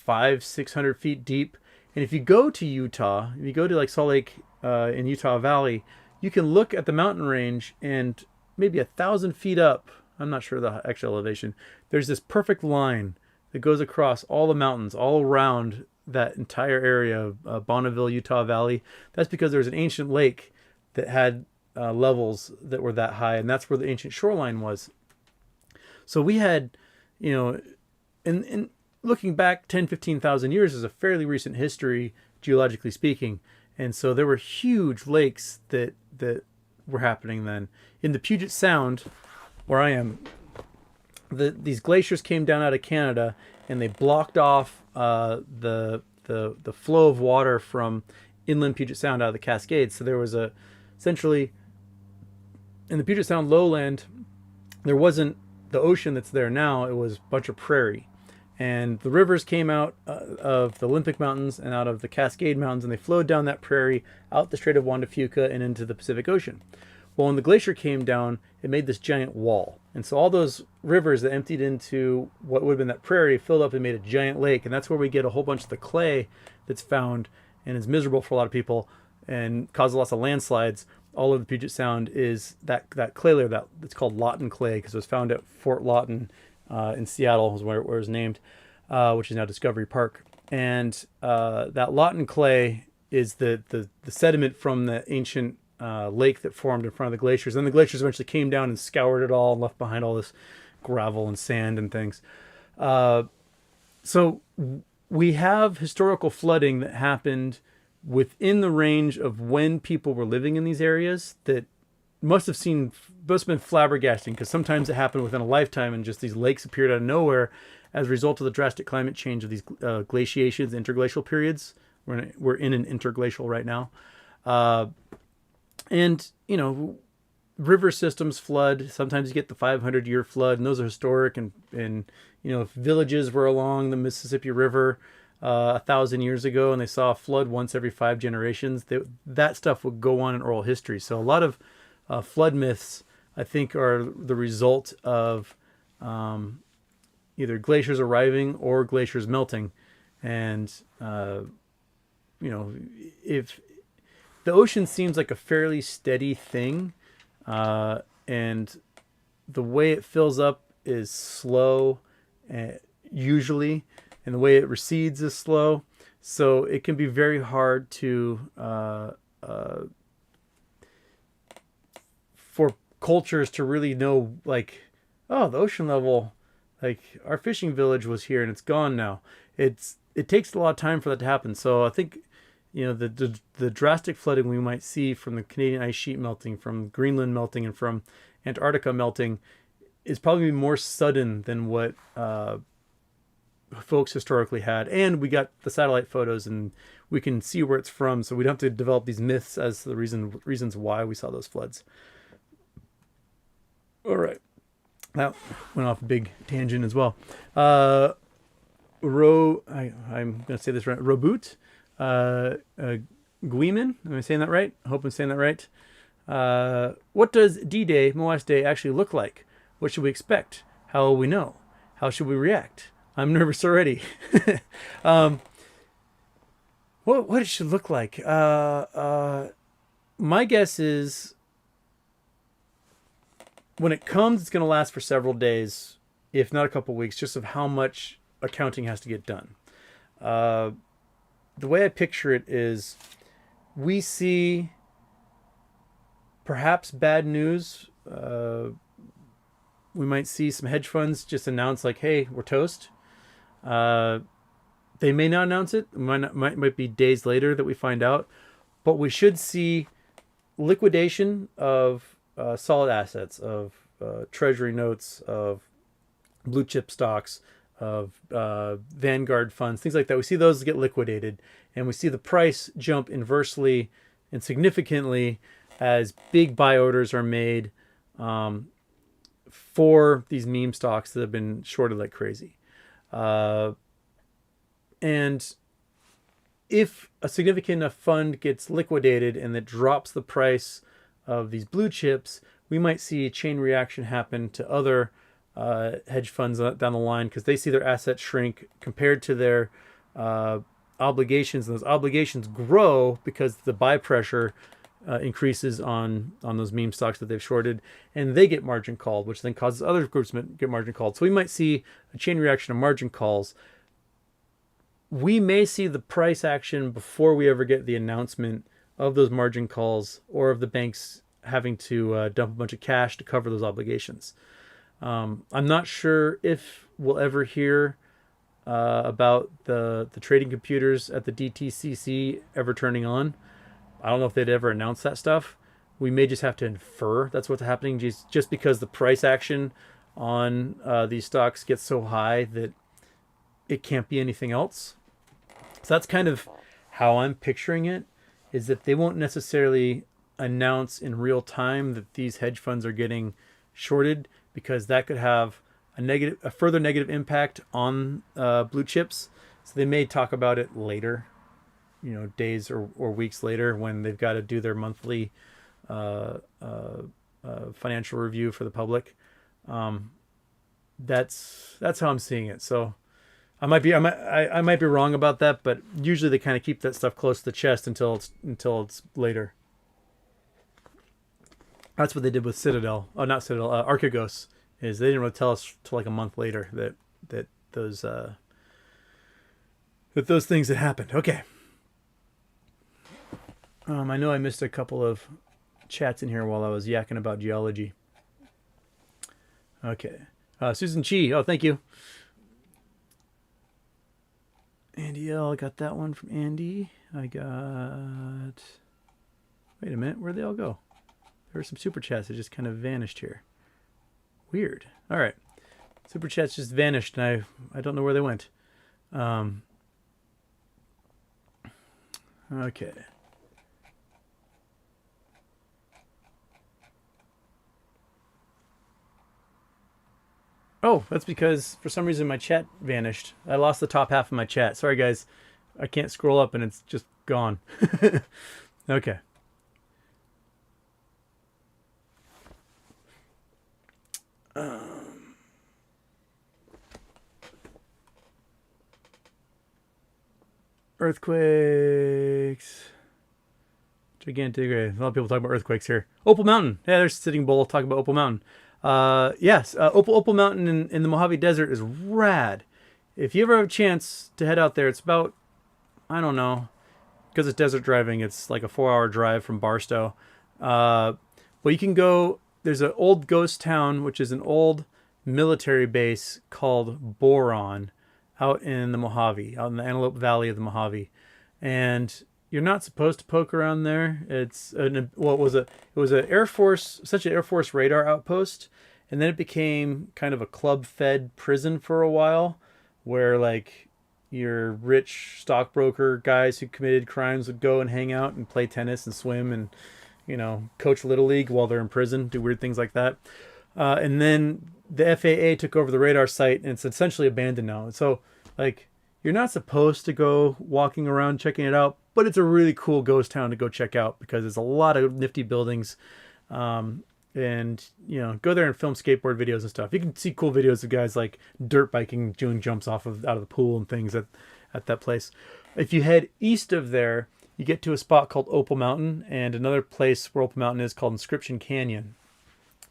500-600 feet deep. And if you go to Utah, if you go to like Salt Lake in Utah Valley, you can look at the mountain range and maybe 1,000 feet up, I'm not sure the actual elevation, there's this perfect line that goes across all the mountains all around that entire area of Bonneville, Utah Valley. That's because there's an ancient lake that had levels that were that high, and that's where the ancient shoreline was. So we had, in looking back 10, 15,000 years is a fairly recent history, geologically speaking. And so there were huge lakes that were happening then. In the Puget Sound, where I am, these glaciers came down out of Canada and they blocked off the flow of water from inland Puget Sound out of the Cascades. So there was essentially in the Puget Sound lowland, there wasn't the ocean that's there now. It was a bunch of prairie. And the rivers came out of the Olympic Mountains and out of the Cascade Mountains, and they flowed down that prairie out the Strait of Juan de Fuca and into the Pacific Ocean. Well, when the glacier came down, it made this giant wall. And so all those rivers that emptied into what would have been that prairie filled up and made a giant lake. And that's where we get a whole bunch of the clay that's found and is miserable for a lot of people and causes lots of landslides. All over the Puget Sound is that clay layer that's called Lawton clay, because it was found at Fort Lawton in Seattle, was where it was named, which is now Discovery Park. And that Lawton clay is the sediment from the ancient lake that formed in front of the glaciers. And the glaciers eventually came down and scoured it all and left behind all this gravel and sand and things. So we have historical flooding that happened within the range of when people were living in these areas that must have been flabbergasting, because sometimes it happened within a lifetime and just these lakes appeared out of nowhere as a result of the drastic climate change of these glaciations, interglacial periods. We're in an interglacial right now. And, river systems flood. Sometimes you get the 500-year flood, and those are historic. And if villages were along the Mississippi River 1,000 years ago and they saw a flood once every 5 generations, that stuff would go on in oral history. So a lot of flood myths, I think, are the result of either glaciers arriving or glaciers melting. And, if the ocean seems like a fairly steady thing, and the way it fills up is slow, usually, and the way it recedes is slow. So it can be very hard to for cultures to really know, like, oh, the ocean level, like our fishing village was here and it's gone now. It takes a lot of time for that to happen. So I think, the drastic flooding we might see from the Canadian ice sheet melting, from Greenland melting, and from Antarctica melting is probably more sudden than what folks historically had. And we got the satellite photos and we can see where it's from, so we don't have to develop these myths as the reasons why we saw those floods. All right. That went off a big tangent as well. I'm going to say this right. Robut Guiman. Am I saying that right? I hope I'm saying that right. What does D-Day, Moas Day, actually look like? What should we expect? How will we know? How should we react? I'm nervous already. What it should look like? My guess is when it comes, it's going to last for several days, if not a couple weeks, just of how much accounting has to get done. Uh, the way I picture it is we see perhaps bad news. We might see some hedge funds just announce like, "Hey, we're toast." Uh, they may not announce it. It might be days later that we find out, but we should see liquidation of solid assets, of treasury notes, of blue chip stocks, of Vanguard funds, things like that. We see those get liquidated, and we see the price jump inversely and significantly as big buy orders are made for these meme stocks that have been shorted like crazy. And if a significant enough fund gets liquidated and that drops the price of these blue chips, we might see a chain reaction happen to other hedge funds down the line because they see their assets shrink compared to their obligations, and those obligations grow because the buy pressure increases on those meme stocks that they've shorted, and they get margin called, which then causes other groups to get margin called. So we might see a chain reaction of margin calls. We may see the price action before we ever get the announcement of those margin calls or of the banks having to dump a bunch of cash to cover those obligations. I'm not sure if we'll ever hear about the trading computers at the DTCC ever turning on. I don't know if they'd ever announce that stuff. We may just have to infer that's what's happening just because the price action on these stocks gets so high that it can't be anything else. So that's kind of how I'm picturing it, is that they won't necessarily announce in real time that these hedge funds are getting shorted, because that could have a further negative impact on blue chips. So they may talk about it later, days or weeks later, when they've got to do their monthly financial review for the public. That's how I'm seeing it. So I might be wrong about that, but usually they kind of keep that stuff close to the chest until it's later. That's what they did with Citadel. Oh, not Citadel. Archegos. Is they didn't really tell us till like a month later that those things had happened. Okay. I know I missed a couple of chats in here while I was yakking about geology. Okay. Susan Chi. Oh, thank you. Andy L. I got that one from Andy. I got... Wait a minute. Where'd they all go? There were some super chats that just kind of vanished here. Weird. All right. Super chats just vanished, and I don't know where they went. Okay. Oh, that's because for some reason my chat vanished. I lost the top half of my chat. Sorry, guys. I can't scroll up and it's just gone. Okay. Earthquakes. Gigantic. A lot of people talk about earthquakes here. Opal Mountain. Yeah, there's Sitting Bull talking about Opal Mountain. Yes, Opal Mountain in the Mojave Desert is rad. If you ever have a chance to head out there, it's about, I don't know, because it's desert driving, it's like a 4-hour drive from Barstow. But you can go, there's an old ghost town, which is an old military base called Boron, out in the Mojave, out in the Antelope Valley of the Mojave. And you're not supposed to poke around there. It was an Air Force, such an Air Force radar outpost, and then it became kind of a club-fed prison for a while, where like your rich stockbroker guys who committed crimes would go and hang out and play tennis and swim and coach Little League while they're in prison, do weird things like that. And then the FAA took over the radar site, and it's essentially abandoned now. So like, you're not supposed to go walking around checking it out, but it's a really cool ghost town to go check out because there's a lot of nifty buildings. and go there and film skateboard videos and stuff. You can see cool videos of guys like dirt biking, doing jumps out of the pool and things at that place. If you head east of there, you get to a spot called Opal Mountain, and another place where Opal Mountain is called Inscription Canyon.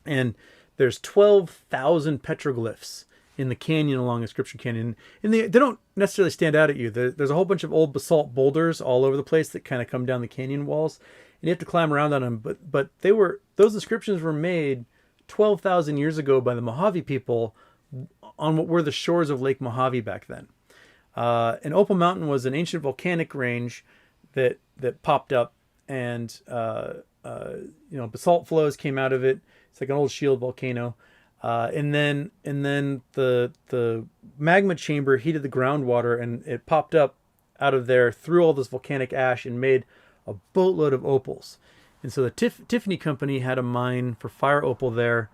And there's 12,000 petroglyphs in the canyon along Inscription Canyon. And they don't necessarily stand out at you. There's a whole bunch of old basalt boulders all over the place that kind of come down the canyon walls. And you have to climb around on them. But those inscriptions were made 12,000 years ago by the Mojave people on what were the shores of Lake Mojave back then. And Opal Mountain was an ancient volcanic range that popped up, and basalt flows came out of it. It's like an old shield volcano, and then the magma chamber heated the groundwater, and it popped up out of there through all this volcanic ash and made a boatload of opals. And so the Tiffany Company had a mine for fire opal there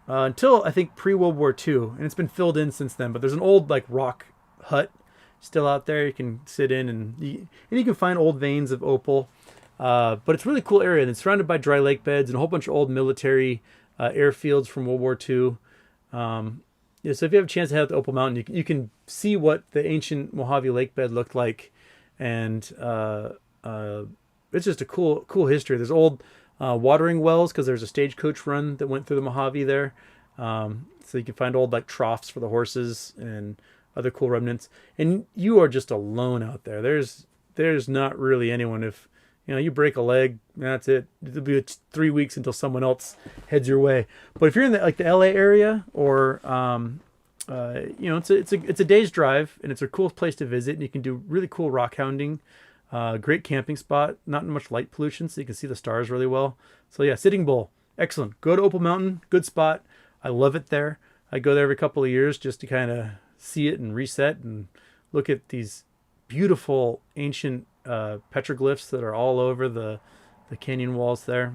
until I think pre-World War II, and it's been filled in since then. But there's an old like rock hut still out there you can sit in, and you can find old veins of opal. But it's a really cool area, and it's surrounded by dry lake beds and a whole bunch of old military airfields from World War II. So if you have a chance to head out to Opal Mountain, you can see what the ancient Mojave lake bed looked like, and it's just a cool history. There's old watering wells because there's a stagecoach run that went through the Mojave there. So you can find old like troughs for the horses and other cool remnants. And you are just alone out there. There's not really anyone. If you break a leg, that's it. It'll be 3 weeks until someone else heads your way. But if you're in the LA area, or it's a day's drive, and it's a cool place to visit, and you can do really cool rock hounding. Great camping spot, not much light pollution, so you can see the stars really well. So yeah, Sitting Bull, excellent. Go to Opal Mountain, good spot. I love it there. I go there every couple of years just to kind of see it and reset and look at these beautiful ancient petroglyphs that are all over the canyon walls there.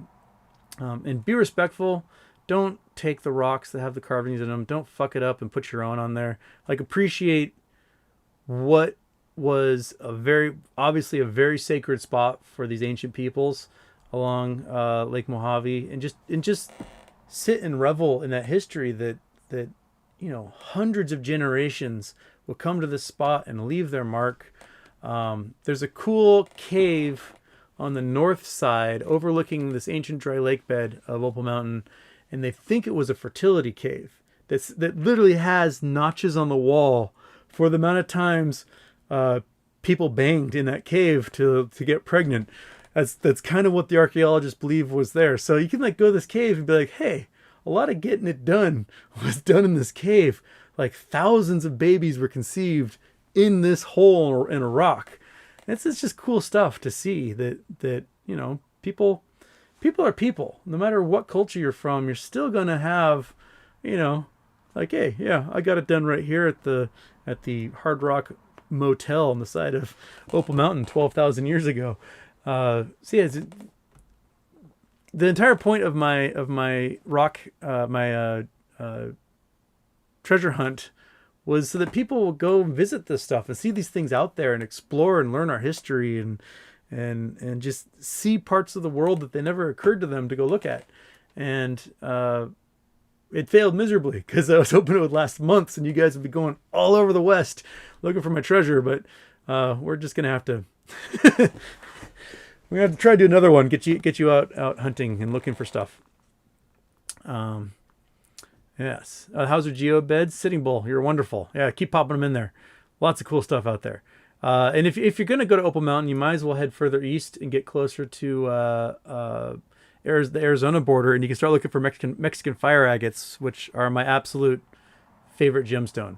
And be respectful. Don't take the rocks that have the carvings in them. Don't fuck it up and put your own on there. Like, appreciate what was obviously a very sacred spot for these ancient peoples along Lake Mojave, and just sit and revel in that history that hundreds of generations will come to this spot and leave their mark. There's a cool cave on the north side overlooking this ancient dry lake bed of Opal Mountain, and they think it was a fertility cave that literally has notches on the wall for the amount of times people banged in that cave to get pregnant. That's kind of what the archaeologists believe was there. So you can go to this cave and be like, hey, a lot of getting it done was done in this cave. Like, thousands of babies were conceived in this hole in a rock. It's just cool stuff to see that people are people. No matter what culture you're from, you're still gonna have, like, hey, yeah, I got it done right here at the Hard Rock Motel on the side of Opal Mountain 12,000 years ago. So yeah, the entire point of my rock treasure hunt was so that people will go visit this stuff and see these things out there and explore and learn our history and just see parts of the world that they never occurred to them to go look at. And it failed miserably because I was hoping it would last months and you guys would be going all over the West looking for my treasure. But we're just gonna have to we're gonna have to try to do another one. Get you out hunting and looking for stuff. Yes. How's your geo beds? Sitting Bull, you're wonderful. Yeah, keep popping them in there. Lots of cool stuff out there. And if you're going to go to Opal Mountain, you might as well head further east and get closer to the Arizona border, and you can start looking for Mexican fire agates, which are my absolute favorite gemstone.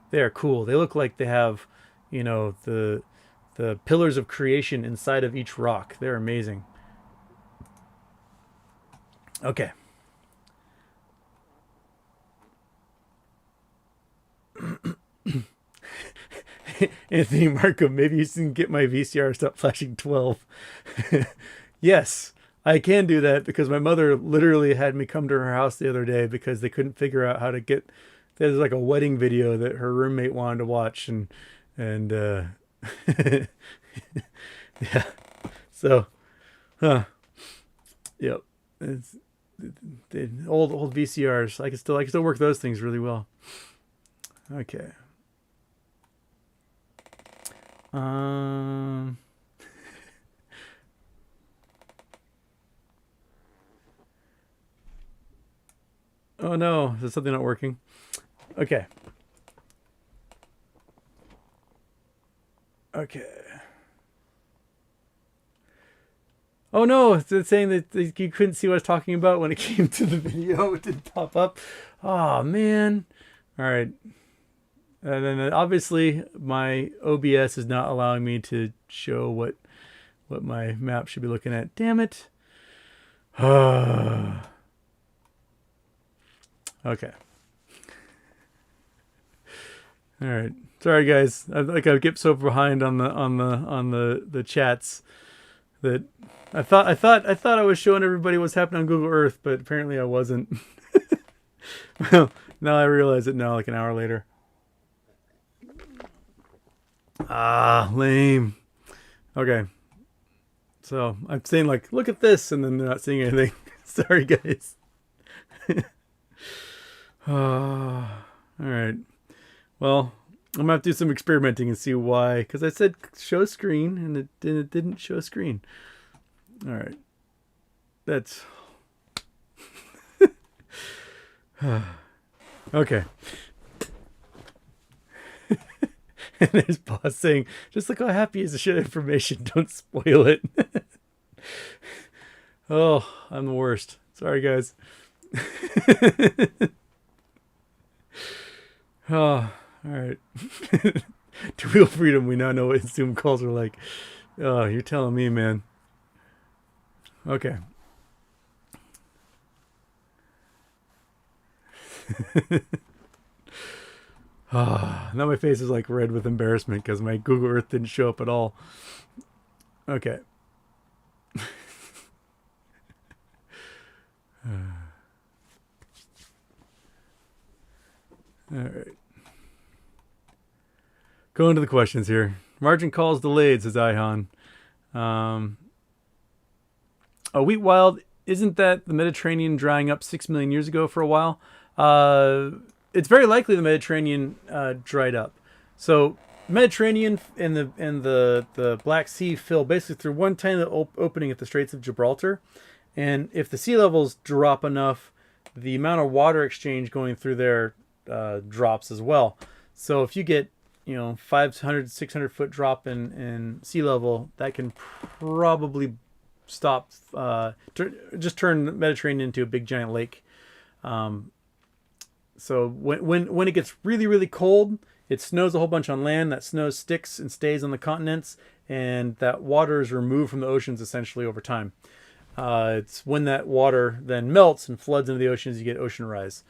They are cool. They look like they have, the pillars of creation inside of each rock. They're amazing. Okay. Anthony Marco, maybe you can get my VCR to stop flashing 12. Yes, I can do that because my mother literally had me come to her house the other day because they couldn't figure out how to get. There's like a wedding video that her roommate wanted to watch, and yeah. So, yep. the old VCRs. I can still work those things really well. Okay. Oh no, is something not working? Okay. Okay. Oh no, it's saying that you couldn't see what I was talking about when it came to the video. It didn't pop up. Oh man. All right. And then obviously my OBS is not allowing me to show what my map should be looking at. Damn it. Okay. All right. Sorry guys. I get so behind on the chats that I thought I was showing everybody what's happening on Google Earth, but apparently I wasn't. Well, now I realize it now, like an hour later. Ah, lame. Okay. So I'm saying like, look at this, and then they're not seeing anything. Sorry guys. All right. Well, I'm gonna have to do some experimenting and see why, because I said show screen and it didn't show screen. All right. That's okay. And there's boss saying, just look how happy he is to share information. Don't spoil it. Oh, I'm the worst. Sorry, guys. Oh, all right. To real freedom, we now know what Zoom calls are like. Oh, you're telling me, man. Okay. Oh, now my face is like red with embarrassment because my Google Earth didn't show up at all. Okay. All right. Going to the questions here. Margin calls delayed, says Ihan. Wheat wild, isn't that the Mediterranean drying up 6 million years ago for a while? It's very likely the Mediterranean dried up. So Mediterranean and the Black Sea fill basically through one tiny little opening at the Straits of Gibraltar. And if the sea levels drop enough, the amount of water exchange going through there drops as well. So if you get 500, 600 foot drop in sea level, that can probably stop, just turn the Mediterranean into a big giant lake. So when it gets really, really cold, it snows a whole bunch on land. That snow sticks and stays on the continents, and that water is removed from the oceans essentially over time. It's when that water then melts and floods into the oceans, you get ocean rise.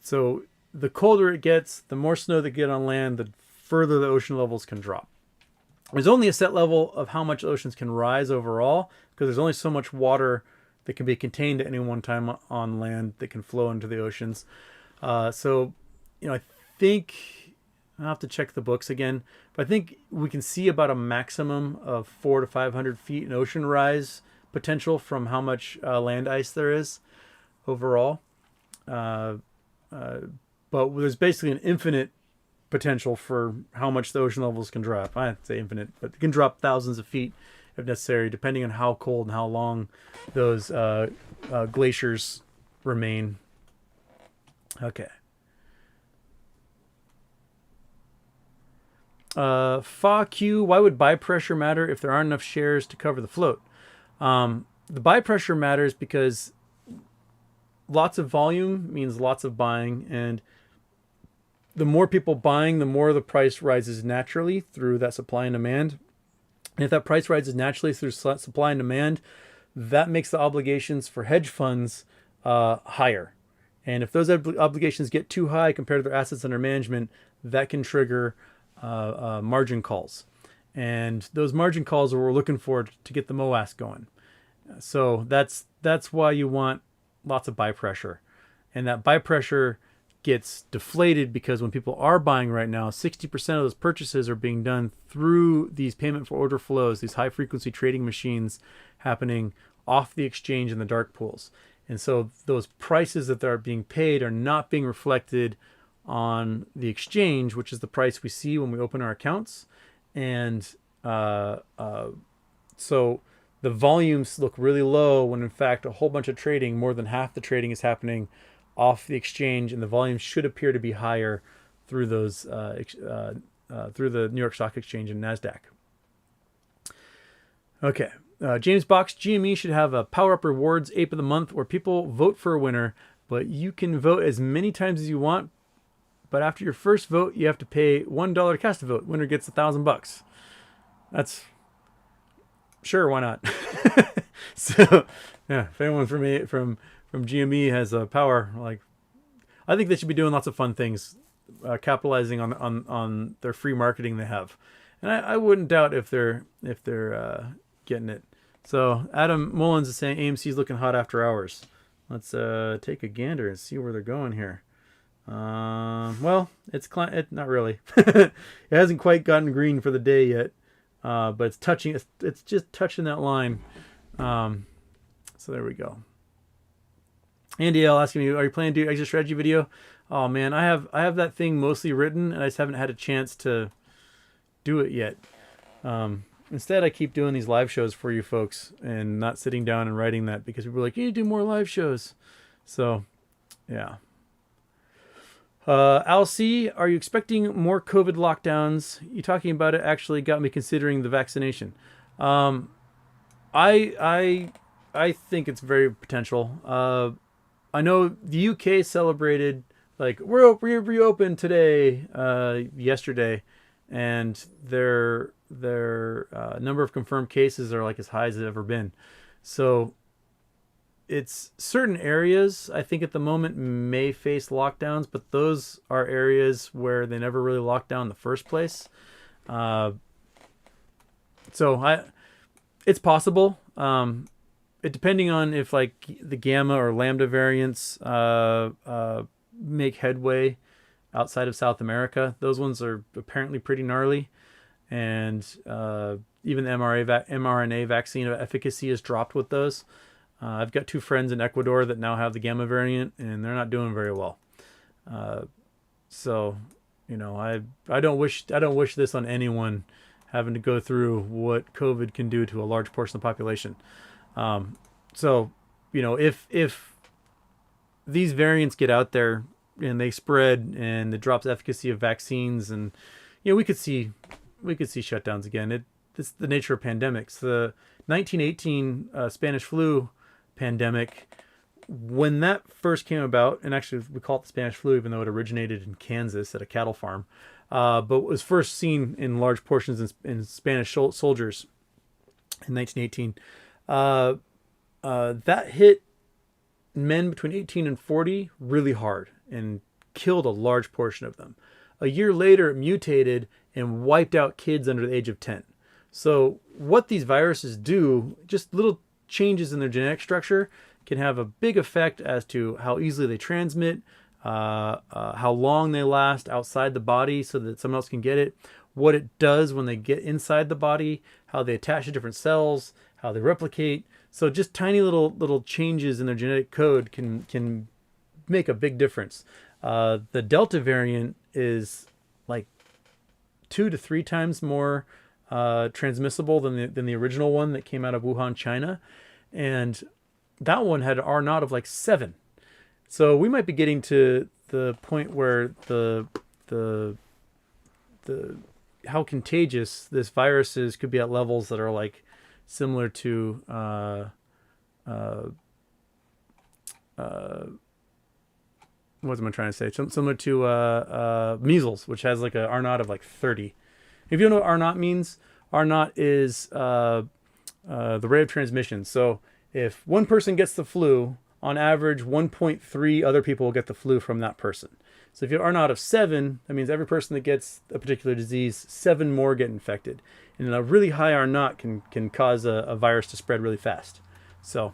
So the colder it gets, the more snow that get on land, the further the ocean levels can drop. There's only a set level of how much oceans can rise overall, because there's only so much water that can be contained at any one time on land that can flow into the oceans. So I think I'll have to check the books again, but I think we can see about a maximum of 400 to 500 feet in ocean rise potential from how much land ice there is overall. But there's basically an infinite potential for how much the ocean levels can drop. I'd say infinite, but it can drop thousands of feet if necessary, depending on how cold and how long those glaciers remain. Okay. FAQ, why would buy pressure matter if there aren't enough shares to cover the float? The buy pressure matters because lots of volume means lots of buying, and the more people buying, the more the price rises naturally through that supply and demand. And if that price rises naturally through supply and demand, that makes the obligations for hedge funds higher. And if those obligations get too high compared to their assets under management, that can trigger margin calls. And those margin calls are what we're looking for to get the MOAS going. So that's why you want lots of buy pressure. And that buy pressure gets deflated because when people are buying right now, 60% of those purchases are being done through these payment for order flows, these high frequency trading machines happening off the exchange in the dark pools. And so those prices that are being paid are not being reflected on the exchange, which is the price we see when we open our accounts. And so the volumes look really low when in fact a whole bunch of trading, more than half the trading is happening off the exchange, and the volume should appear to be higher through those through the New York Stock Exchange and NASDAQ. Okay. James Box, GME should have a Power Up Rewards Ape of the Month where people vote for a winner, but you can vote as many times as you want. But after your first vote, you have to pay $1 to cast a vote. Winner gets $1,000. That's sure, why not? So, yeah, if anyone from GME has a power, like, I think they should be doing lots of fun things, capitalizing on their free marketing they have, and I wouldn't doubt if they're getting it. So Adam Mullins is saying AMC's looking hot after hours. Let's take a gander and see where they're going here. Well, it's not really. It hasn't quite gotten green for the day yet, but it's touching. It's just touching that line. So there we go. Andy L asking me, are you planning to do exit strategy video? Oh man, I have that thing mostly written, and I just haven't had a chance to do it yet. Instead, I keep doing these live shows for you folks and not sitting down and writing that because people are like, you need to do more live shows. So, yeah. Al C, are you expecting more COVID lockdowns? You talking about it actually got me considering the vaccination. I think it's very potential. I know the UK celebrated, like, we're reopened today, yesterday, and their number of confirmed cases are like as high as it's ever been. So it's certain areas I think at the moment may face lockdowns, but those are areas where they never really locked down in the first place. It's possible. It depending on if like the Gamma or Lambda variants make headway outside of South America. Those ones are apparently pretty gnarly, and even the mRNA vaccine efficacy has dropped with those. I've got two friends in Ecuador that now have the Gamma variant, and they're not doing very well. So, you know, I don't wish this on anyone having to go through what COVID can do to a large portion of the population. So, you know, if these variants get out there and they spread and it drops efficacy of vaccines, and you know, we could see shutdowns again. It's the nature of pandemics. The 1918 Spanish flu pandemic, when that first came about, and actually we call it the Spanish flu even though it originated in Kansas at a cattle farm, but was first seen in large portions in Spanish soldiers in 1918. That hit men between 18 and 40 really hard and killed a large portion of them. A year later, it mutated and wiped out kids under the age of 10. So what these viruses do, just little changes in their genetic structure, can have a big effect as to how easily they transmit, how long they last outside the body so that someone else can get it, what it does when they get inside the body, how they attach to different cells, how they replicate. So just tiny little changes in their genetic code can make a big difference. The Delta variant is like 2 to 3 times more transmissible than the original one that came out of Wuhan, China, and that one had an R naught of like 7. So we might be getting to the point where the how contagious this virus is could be at levels that are like similar to what am I trying to say? Similar to measles, which has like a R naught of like 30. If you don't know what R naught means, R naught is the rate of transmission. So if one person gets the flu, on average, 1.3 other people will get the flu from that person. So if you have R naught of 7, that means every person that gets a particular disease, 7 more get infected. And a really high R naught can cause a virus to spread really fast. So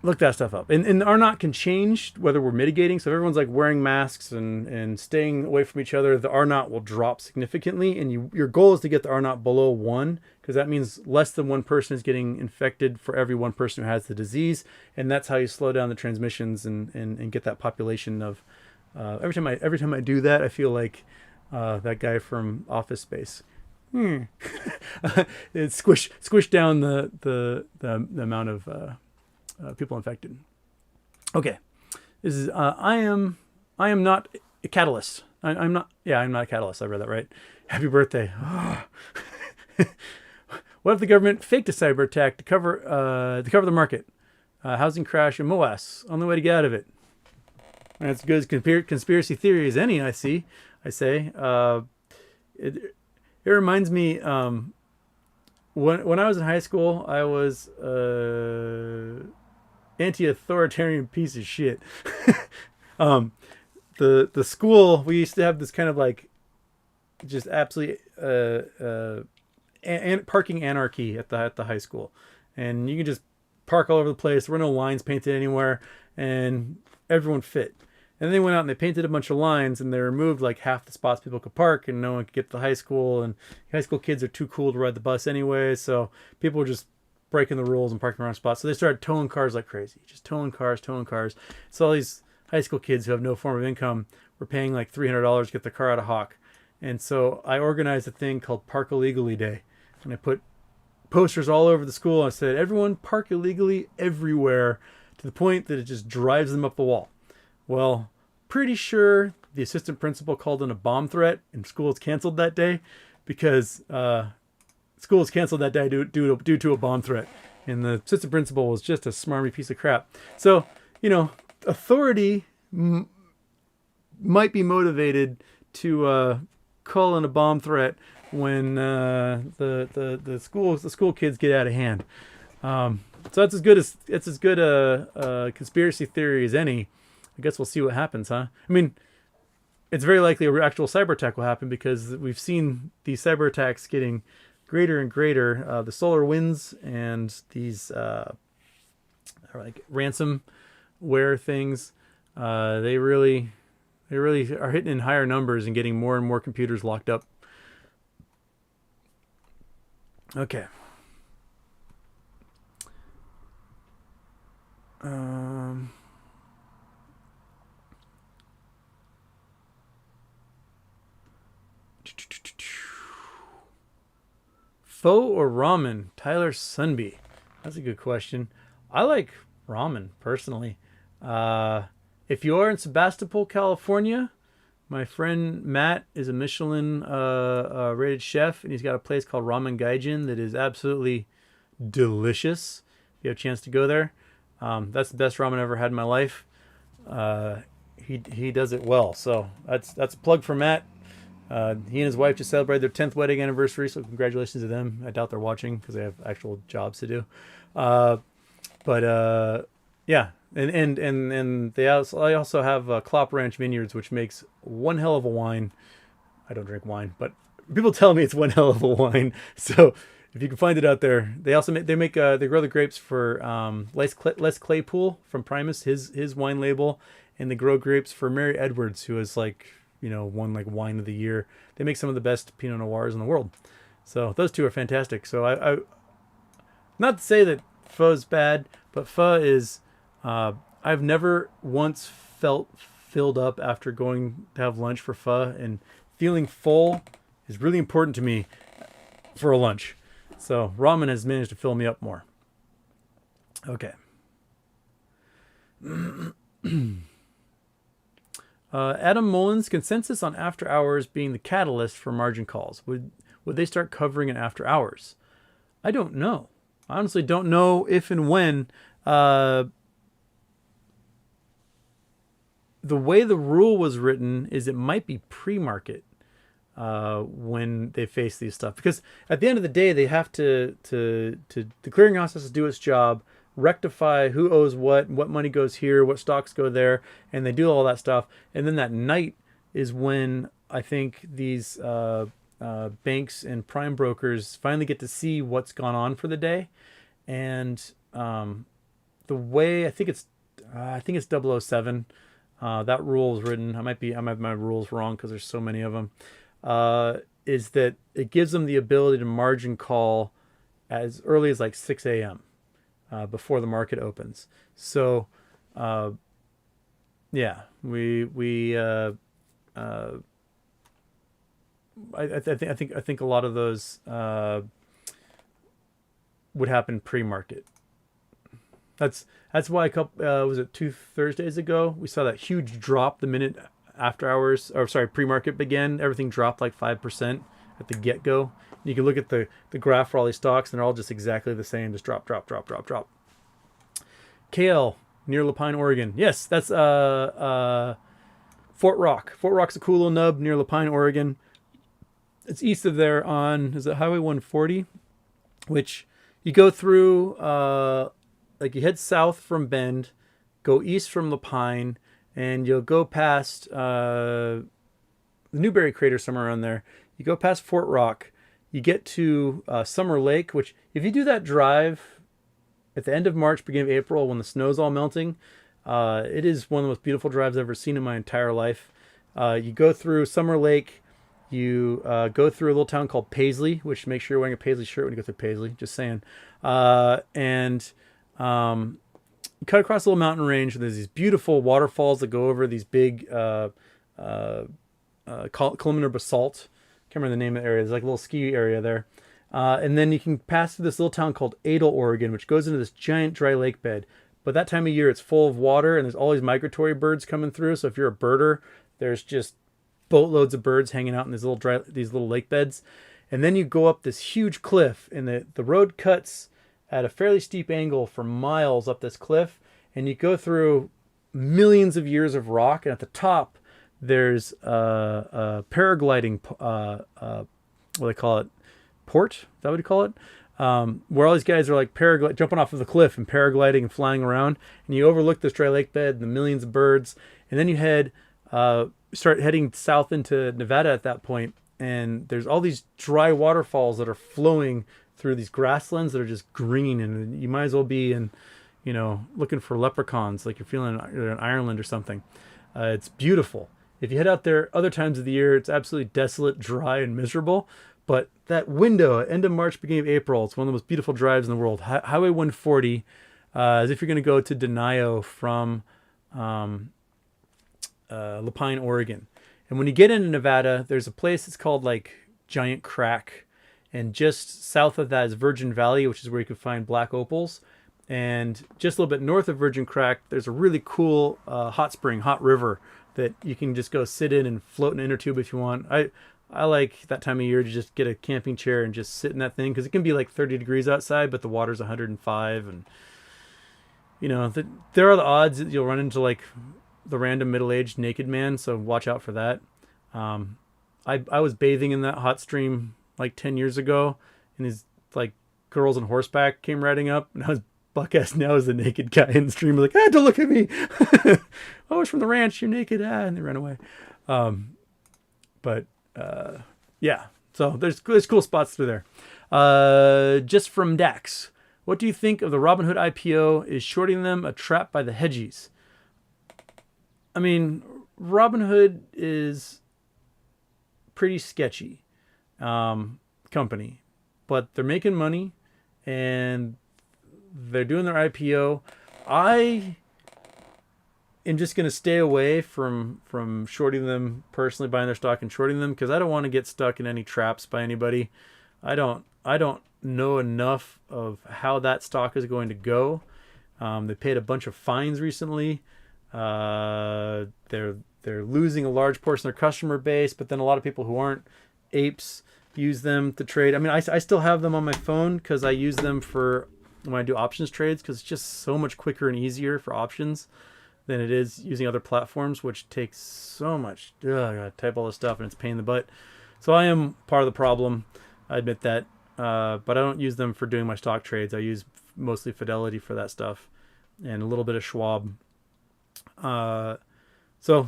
look that stuff up. And the R naught can change whether we're mitigating. So if everyone's like wearing masks and staying away from each other, the R naught will drop significantly. And your goal is to get the R naught below 1, because that means less than one person is getting infected for every one person who has the disease. And that's how you slow down the transmissions and get that population of. Every time I do that, I feel like that guy from Office Space. It squish down the amount of people infected. Okay, this is I am not a catalyst. I'm not. Yeah, I'm not a catalyst. I read that right. Happy birthday. What if the government faked a cyber attack to cover the market? Housing crash in MOAS. Only way to get out of it. That's as good as conspiracy theory as any. I say. It reminds me. When I was in high school, I was anti-authoritarian piece of shit. The school, we used to have this kind of like just absolutely parking anarchy at the high school, and you can just park all over the place. There were no lines painted anywhere, and everyone fit. And then they went out and they painted a bunch of lines, and they removed like half the spots people could park, and no one could get to the high school. And high school kids are too cool to ride the bus anyway, so people were just breaking the rules and parking the wrong spots. So they started towing cars like crazy, just towing cars. So all these high school kids who have no form of income were paying like $300 to get the car out of Hawk. And so I organized a thing called Park Illegally Day, and I put posters all over the school. I said, everyone park illegally everywhere, to the point that it just drives them up the wall. Well, pretty sure the assistant principal called in a bomb threat, and school was canceled that day, because school was canceled that day due to a bomb threat. And the assistant principal was just a smarmy piece of crap. So, authority might be motivated to call in a bomb threat when the school kids get out of hand. So that's as good a conspiracy theory as any. I guess we'll see what happens, huh? I mean, it's very likely an actual cyber attack will happen, because we've seen these cyber attacks getting greater and greater. The solar winds and these like ransomware things, they really are hitting in higher numbers and getting more and more computers locked up. Okay. Pho or ramen? Tyler Sunby. That's a good question. I like ramen personally. If you are in Sebastopol, California, my friend Matt is a Michelin rated chef, and he's got a place called Ramen Gaijin that is absolutely delicious. If you have a chance to go there, that's the best ramen I've ever had in my life. He does it well, so that's a plug for Matt. He and his wife just celebrated their 10th wedding anniversary, so congratulations to them. I doubt they're watching because they have actual jobs to do. Yeah, and I also have Klopp Ranch Vineyards, which makes one hell of a wine. I don't drink wine, but people tell me it's one hell of a wine. So if you can find it out there, they also they grow the grapes for Les Claypool from Primus, his wine label, and they grow grapes for Mary Edwards, who is like, won like wine of the year. They make some of the best Pinot Noirs in the world. So those two are fantastic. So I not to say that pho's bad, but pho is, I've never once felt filled up after going to have lunch for pho, and feeling full is really important to me for a lunch. So ramen has managed to fill me up more. Okay. Adam Mullins, consensus on after hours being the catalyst for margin calls. Would they start covering it after hours? I don't know. I honestly don't know if and when. The way the rule was written is it might be pre-market when they face these stuff, because at the end of the day they have to the clearinghouse has to do its job, rectify who owes what money goes here, what stocks go there, and they do all that stuff. And then that night is when I think these banks and prime brokers finally get to see what's gone on for the day, and the way I think it's 007. That rule is written. I might have my rules wrong because there's so many of them. Is that it gives them the ability to margin call as early as like 6 a.m. Before the market opens. So, yeah, I think a lot of those would happen pre-market. That's why a couple was it 2 Thursdays ago we saw that huge drop the minute after hours, or sorry, pre-market began. Everything dropped like 5% at the get-go. You can look at the graph for all these stocks, and they're all just exactly the same, just drop, drop, drop, drop, drop. KL near Lapine, Oregon. Yes, that's Fort Rock. Fort Rock's a cool little nub near Lapine, Oregon. It's east of there on, is it Highway 140, which you go through, like you head south from Bend, go east from Lapine, and you'll go past the Newberry Crater somewhere around there. You go past Fort Rock, you get to Summer Lake, which if you do that drive at the end of March, beginning of April, when the snow's all melting, it is one of the most beautiful drives I've ever seen in my entire life. You go through Summer Lake, you go through a little town called Paisley, which make sure you're wearing a Paisley shirt when you go through Paisley, just saying. And you cut across a little mountain range, and there's these beautiful waterfalls that go over these big columnar basalt. Can't remember the name of the area. There's like a little ski area there. And then you can pass through this little town called Adel, Oregon, which goes into this giant dry lake bed. But that time of year, it's full of water, and there's all these migratory birds coming through. So if you're a birder, there's just boatloads of birds hanging out in these little lake beds. And then you go up this huge cliff, and the road cuts at a fairly steep angle for miles up this cliff, and you go through millions of years of rock, and at the top there's a paragliding what do they call it, port, is that what you call it, where all these guys are like jumping off of the cliff and paragliding and flying around, and you overlook this dry lake bed and the millions of birds. And then you start heading south into Nevada at that point, and there's all these dry waterfalls that are flowing through these grasslands that are just green, and you might as well be in, looking for leprechauns, like you're feeling in Ireland or something. It's beautiful. If you head out there other times of the year, it's absolutely desolate, dry, and miserable. But that window, end of March, beginning of April, it's one of the most beautiful drives in the world. Highway 140, as if you're going to go to Denio from Lapine, Oregon. And when you get into Nevada, there's a place that's called like Giant Crack. And just south of that is Virgin Valley, which is where you can find black opals. And just a little bit north of Virgin Crack, there's a really cool hot river that you can just go sit in and float in an inner tube if you want. I like that time of year to just get a camping chair and just sit in that thing, because it can be like 30 degrees outside, but the water's 105. And, there are the odds that you'll run into like the random middle-aged naked man, so watch out for that. I was bathing in that hot stream like 10 years ago, and these like girls on horseback came riding up, and I was buck-ass now as the naked guy in the stream, like, don't look at me. Oh, it's from the ranch, you're naked. And they ran away. Yeah, so there's cool spots through there. Just from Dax, what do you think of the Robinhood IPO? Is shorting them a trap by the hedgies? I mean, Robinhood is pretty sketchy company, but they're making money and they're doing their IPO. I am just going to stay away from shorting them personally, buying their stock and shorting them, because I don't want to get stuck in any traps by anybody. I don't know enough of how that stock is going to go. They paid a bunch of fines recently. They're losing a large portion of their customer base, but then a lot of people who aren't apes use them to trade. I mean, I still have them on my phone because I use them for when I do options trades, because it's just so much quicker and easier for options than it is using other platforms, which takes so much. I gotta type all this stuff and it's a pain in the butt. So I am part of the problem. I admit that. But I don't use them for doing my stock trades. I use mostly Fidelity for that stuff and a little bit of Schwab. So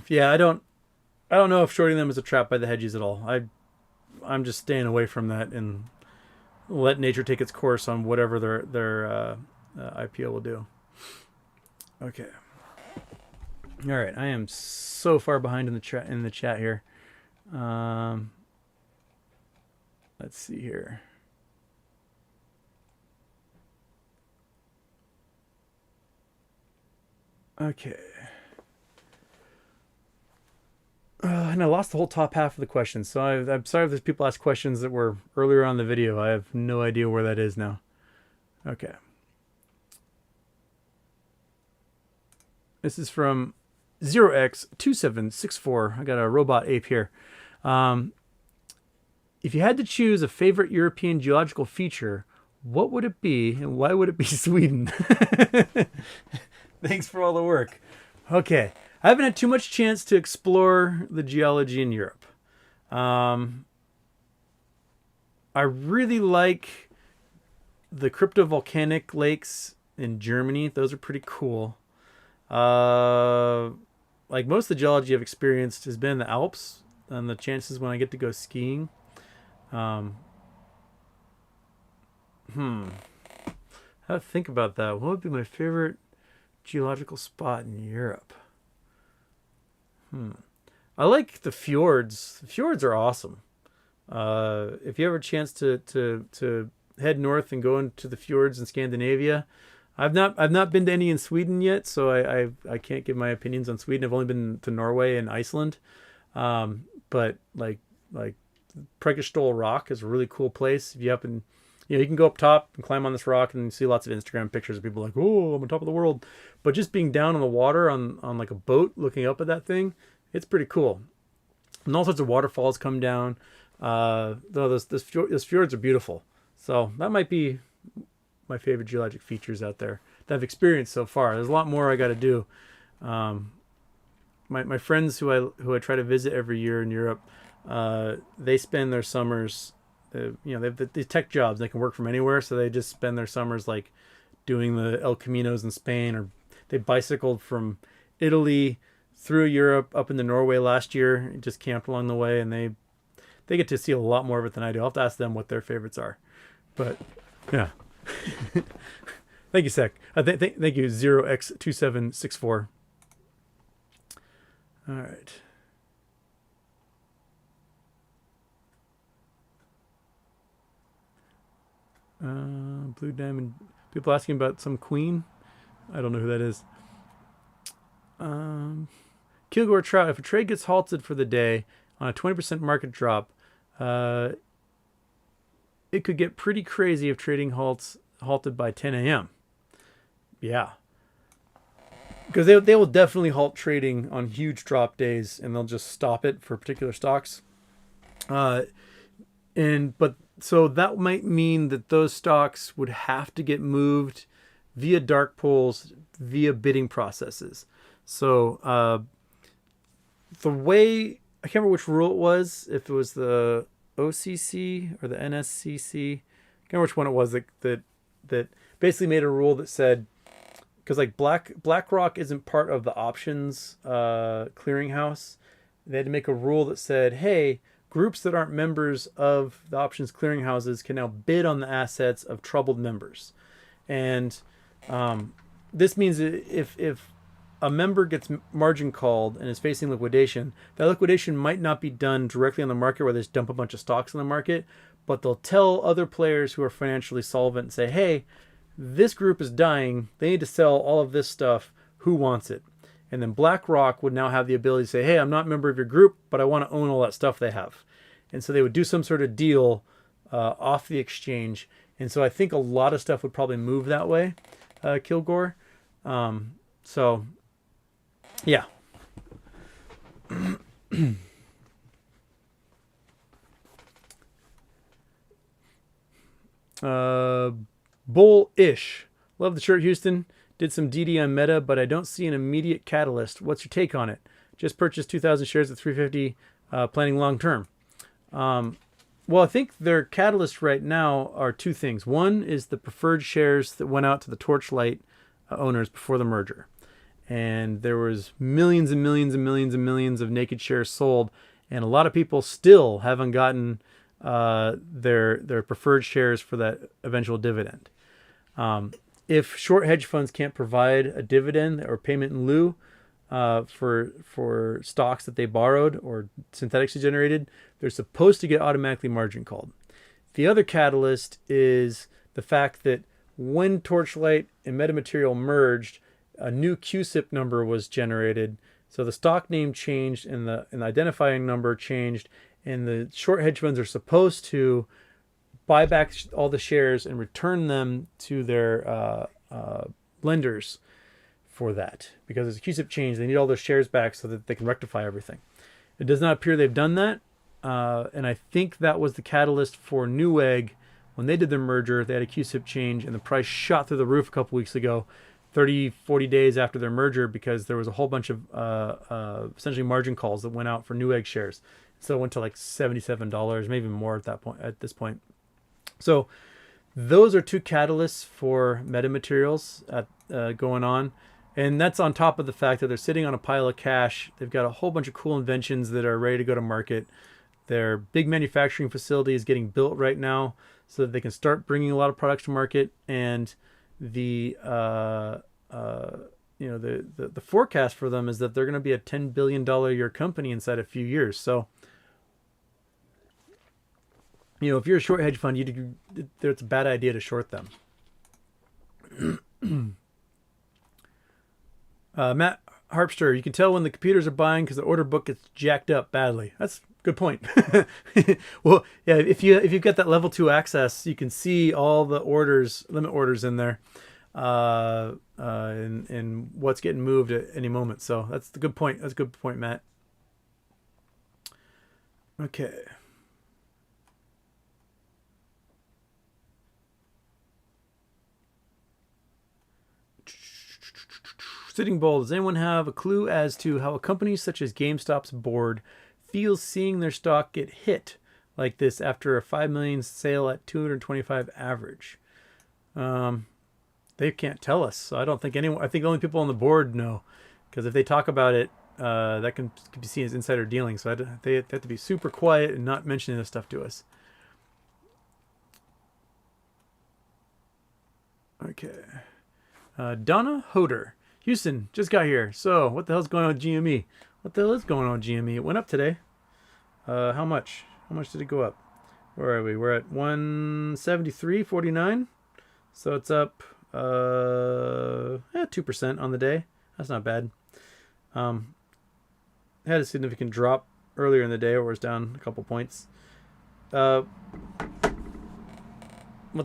yeah, I don't know if shorting them is a trap by the hedgies at all. I'm just staying away from that and let nature take its course on whatever their IPO will do. Okay. All right. I am so far behind in the chat here. Let's see here. Okay. And I lost the whole top half of the questions, so I'm sorry if there's people ask questions that were earlier on the video. I have no idea where that is now. Okay. This is from 0x2764. I got a robot ape here. If you had to choose a favorite European geological feature, what would it be, and why would it be Sweden? Thanks for all the work. Okay. I haven't had too much chance to explore the geology in Europe. I really like the cryptovolcanic lakes in Germany. Those are pretty cool. Like most of the geology I've experienced has been in the Alps, and the chances when I get to go skiing. How to think about that? What would be my favorite geological spot in Europe? I like the fjords. The fjords are awesome. If you have a chance to head north and go into the fjords in Scandinavia, I've not been to any in Sweden yet, so I can't give my opinions on Sweden. I've only been to Norway and Iceland, but like Prekastol Rock is a really cool place. If you happen, you can go up top and climb on this rock and see lots of Instagram pictures of people like, oh, I'm on top of the world. But just being down on the water on like a boat looking up at that thing, it's pretty cool. And all sorts of waterfalls come down. Those fjords are beautiful. So that might be my favorite geologic features out there that I've experienced so far. There's a lot more I got to do. My friends who I try to visit every year in Europe, they spend their summers, they have these tech jobs. They can work from anywhere, so they just spend their summers like doing the El Caminos in Spain, or they bicycled from Italy through Europe up into Norway last year, just camped along the way, and they get to see a lot more of it than I do. I'll have to ask them what their favorites are. But yeah. Thank you, Sec. Thank you, 0x2764. All right. Blue Diamond. People asking about some queen. I don't know who that is. Kilgore Trout. If a trade gets halted for the day on a 20% market drop, it could get pretty crazy if trading halted by 10 a.m. Yeah. Because they will definitely halt trading on huge drop days, and they'll just stop it for particular stocks. So that might mean that those stocks would have to get moved via dark pools, via bidding processes. So the way, I can't remember which rule it was, if it was the OCC or the NSCC, I can't remember which one it was that basically made a rule that said, because like BlackRock isn't part of the options clearinghouse, they had to make a rule that said, hey, groups that aren't members of the options clearinghouses can now bid on the assets of troubled members. And this means if a member gets margin called and is facing liquidation, that liquidation might not be done directly on the market where they just dump a bunch of stocks in the market, but they'll tell other players who are financially solvent and say, hey, this group is dying. They need to sell all of this stuff. Who wants it? And then BlackRock would now have the ability to say, hey, I'm not a member of your group, but I want to own all that stuff they have. And so they would do some sort of deal off the exchange. And so I think a lot of stuff would probably move that way, Kilgore. So, yeah. Bullish. Love the shirt, Houston. Did some DD on Meta, but I don't see an immediate catalyst. What's your take on it? Just purchased 2,000 shares at 350, planning long term. Well, I think their catalyst right now are two things. One is the preferred shares that went out to the Torchlight owners before the merger. And there was millions and millions and millions and millions of naked shares sold. And a lot of people still haven't gotten their preferred shares for that eventual dividend. if short hedge funds can't provide a dividend or payment in lieu for stocks that they borrowed or synthetically generated, they're supposed to get automatically margin called. The other catalyst is the fact that when Torchlight and Metamaterial merged, a new CUSIP number was generated. So the stock name changed and the identifying number changed, and the short hedge funds are supposed to buy back all the shares and return them to their lenders for that, because it's a CUSIP change. They need all their shares back so that they can rectify everything. It does not appear they've done that, and I think that was the catalyst for Newegg. When they did their merger, they had a CUSIP change, and the price shot through the roof a couple weeks ago, 30, 40 days after their merger, because there was a whole bunch of essentially margin calls that went out for Newegg shares. So it went to like $77, maybe more at this point. So those are two catalysts for metamaterials going on. And that's on top of the fact that they're sitting on a pile of cash. They've got a whole bunch of cool inventions that are ready to go to market. Their big manufacturing facility is getting built right now so that they can start bringing a lot of products to market. And the forecast for them is that they're going to be a $10 billion a year company inside a few years. So, if you're a short hedge fund, it's a bad idea to short them. Matt Harpster, you can tell when the computers are buying because the order book gets jacked up badly. That's a good point. Well, yeah, if you've got that level 2 access, you can see all the limit orders in there, and what's getting moved at any moment. So that's the good point. That's a good point, Matt. Okay. Sitting Bull, does anyone have a clue as to how a company such as GameStop's board feels seeing their stock get hit like this after a 5 million sale at 225 average? They can't tell us. So I don't think anyone. I think only people on the board know, because if they talk about it, that can be seen as insider dealing. So they have to be super quiet and not mentioning this stuff to us. Okay. Donna Hoder. Houston, just got here. So, what the hell's going on with GME? What the hell is going on with GME? It went up today. How much? How much did it go up? Where are we? We're at 173.49. So it's up 2% on the day. That's not bad. Had a significant drop earlier in the day, where it was down a couple points. What's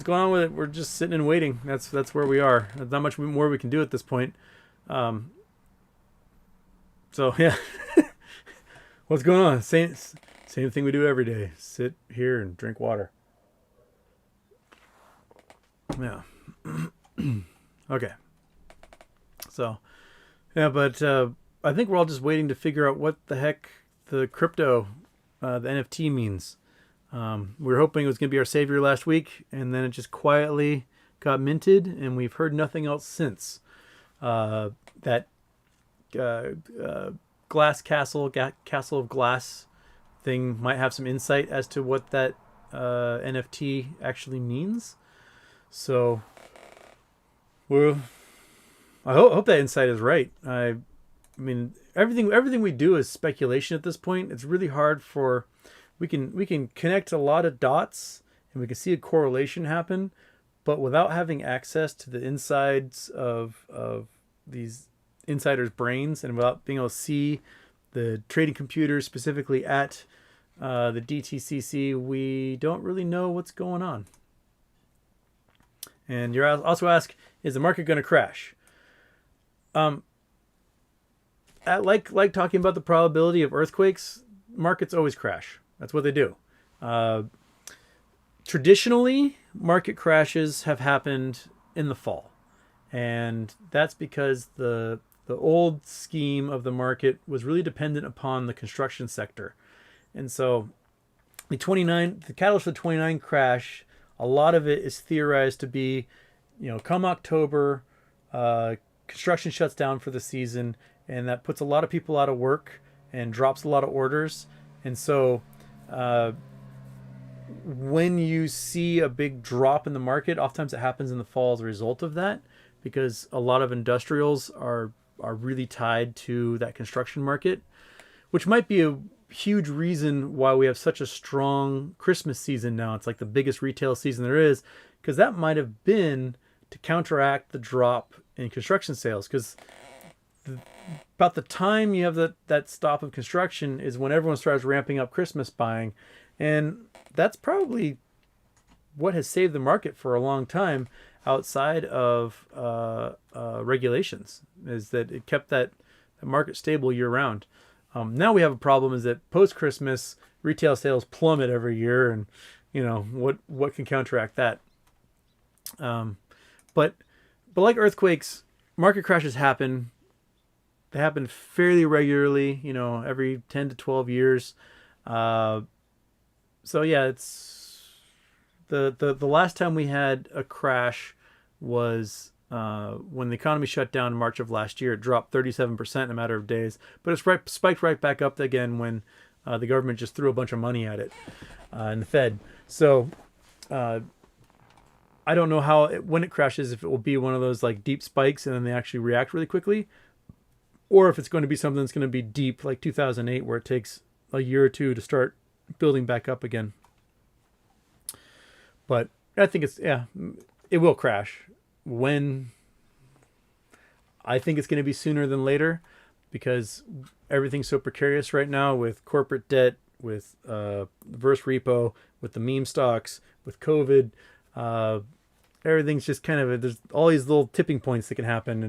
going on with it? We're just sitting and waiting. That's where we are. There's not much more we can do at this point. So yeah. What's going on? Same thing we do every day. Sit here and drink water. Yeah. Okay. So, yeah, but I think we're all just waiting to figure out what the heck the crypto, the NFT means. We were hoping it was going to be our savior last week, and then it just quietly got minted, and we've heard nothing else since. That glass castle of glass thing might have some insight as to what that NFT actually means. So, I hope that insight is right. I mean, everything we do is speculation at this point. It's really hard for we can connect a lot of dots and we can see a correlation happen, but without having access to the insides of these insiders' brains, and without being able to see the trading computers specifically at the DTCC, we don't really know what's going on. And you're also asked, is the market going to crash? Like talking about the probability of earthquakes, markets always crash. That's what they do. Traditionally, market crashes have happened in the fall. And that's because the old scheme of the market was really dependent upon the construction sector. And so the catalyst for the 29 crash, a lot of it is theorized to be, come October, construction shuts down for the season, and that puts a lot of people out of work and drops a lot of orders. And so when you see a big drop in the market, oftentimes it happens in the fall as a result of that. because a lot of industrials are really tied to that construction market, which might be a huge reason why we have such a strong Christmas season now. It's like the biggest retail season there is, because that might have been to counteract the drop in construction sales. Because about the time you have that stop of construction is when everyone starts ramping up Christmas buying. And that's probably what has saved the market for a long time outside of regulations, is that it kept that market stable year round. Now we have a problem is that post-Christmas retail sales plummet every year, and what can counteract that? But like earthquakes, market crashes happen. They happen fairly regularly, every 10 to 12 years. So yeah, it's the last time we had a crash was when the economy shut down in March of last year. It dropped 37% in a matter of days, but it's spiked right back up again when the government just threw a bunch of money at it, and the Fed. So I don't know when it crashes, if it will be one of those like deep spikes and then they actually react really quickly, or if it's going to be something that's going to be deep like 2008, where it takes a year or two to start building back up again. But I think it will crash. When? I think it's going to be sooner than later, because everything's so precarious right now with corporate debt, with reverse repo, with the meme stocks, with COVID. Everything's just kind of there's all these little tipping points that can happen,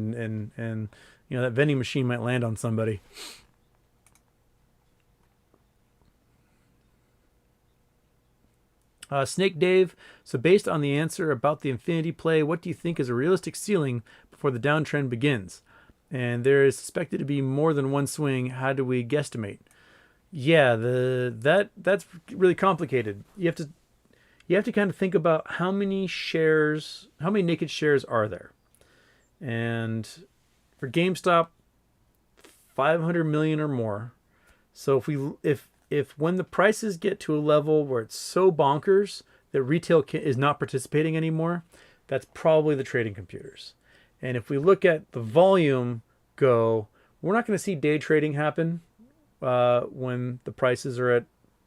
and that vending machine might land on somebody. Snake Dave, so based on the answer about the infinity play, what do you think is a realistic ceiling before the downtrend begins? And there is suspected to be more than one swing. How do we guesstimate? Yeah, that's really complicated. You have to kind of think about how many naked shares are there. And for GameStop, 500 million or more. So if when the prices get to a level where it's so bonkers that retail is not participating anymore, that's probably the trading computers. And if we look at the volume go, we're not going to see day trading happen when the prices are at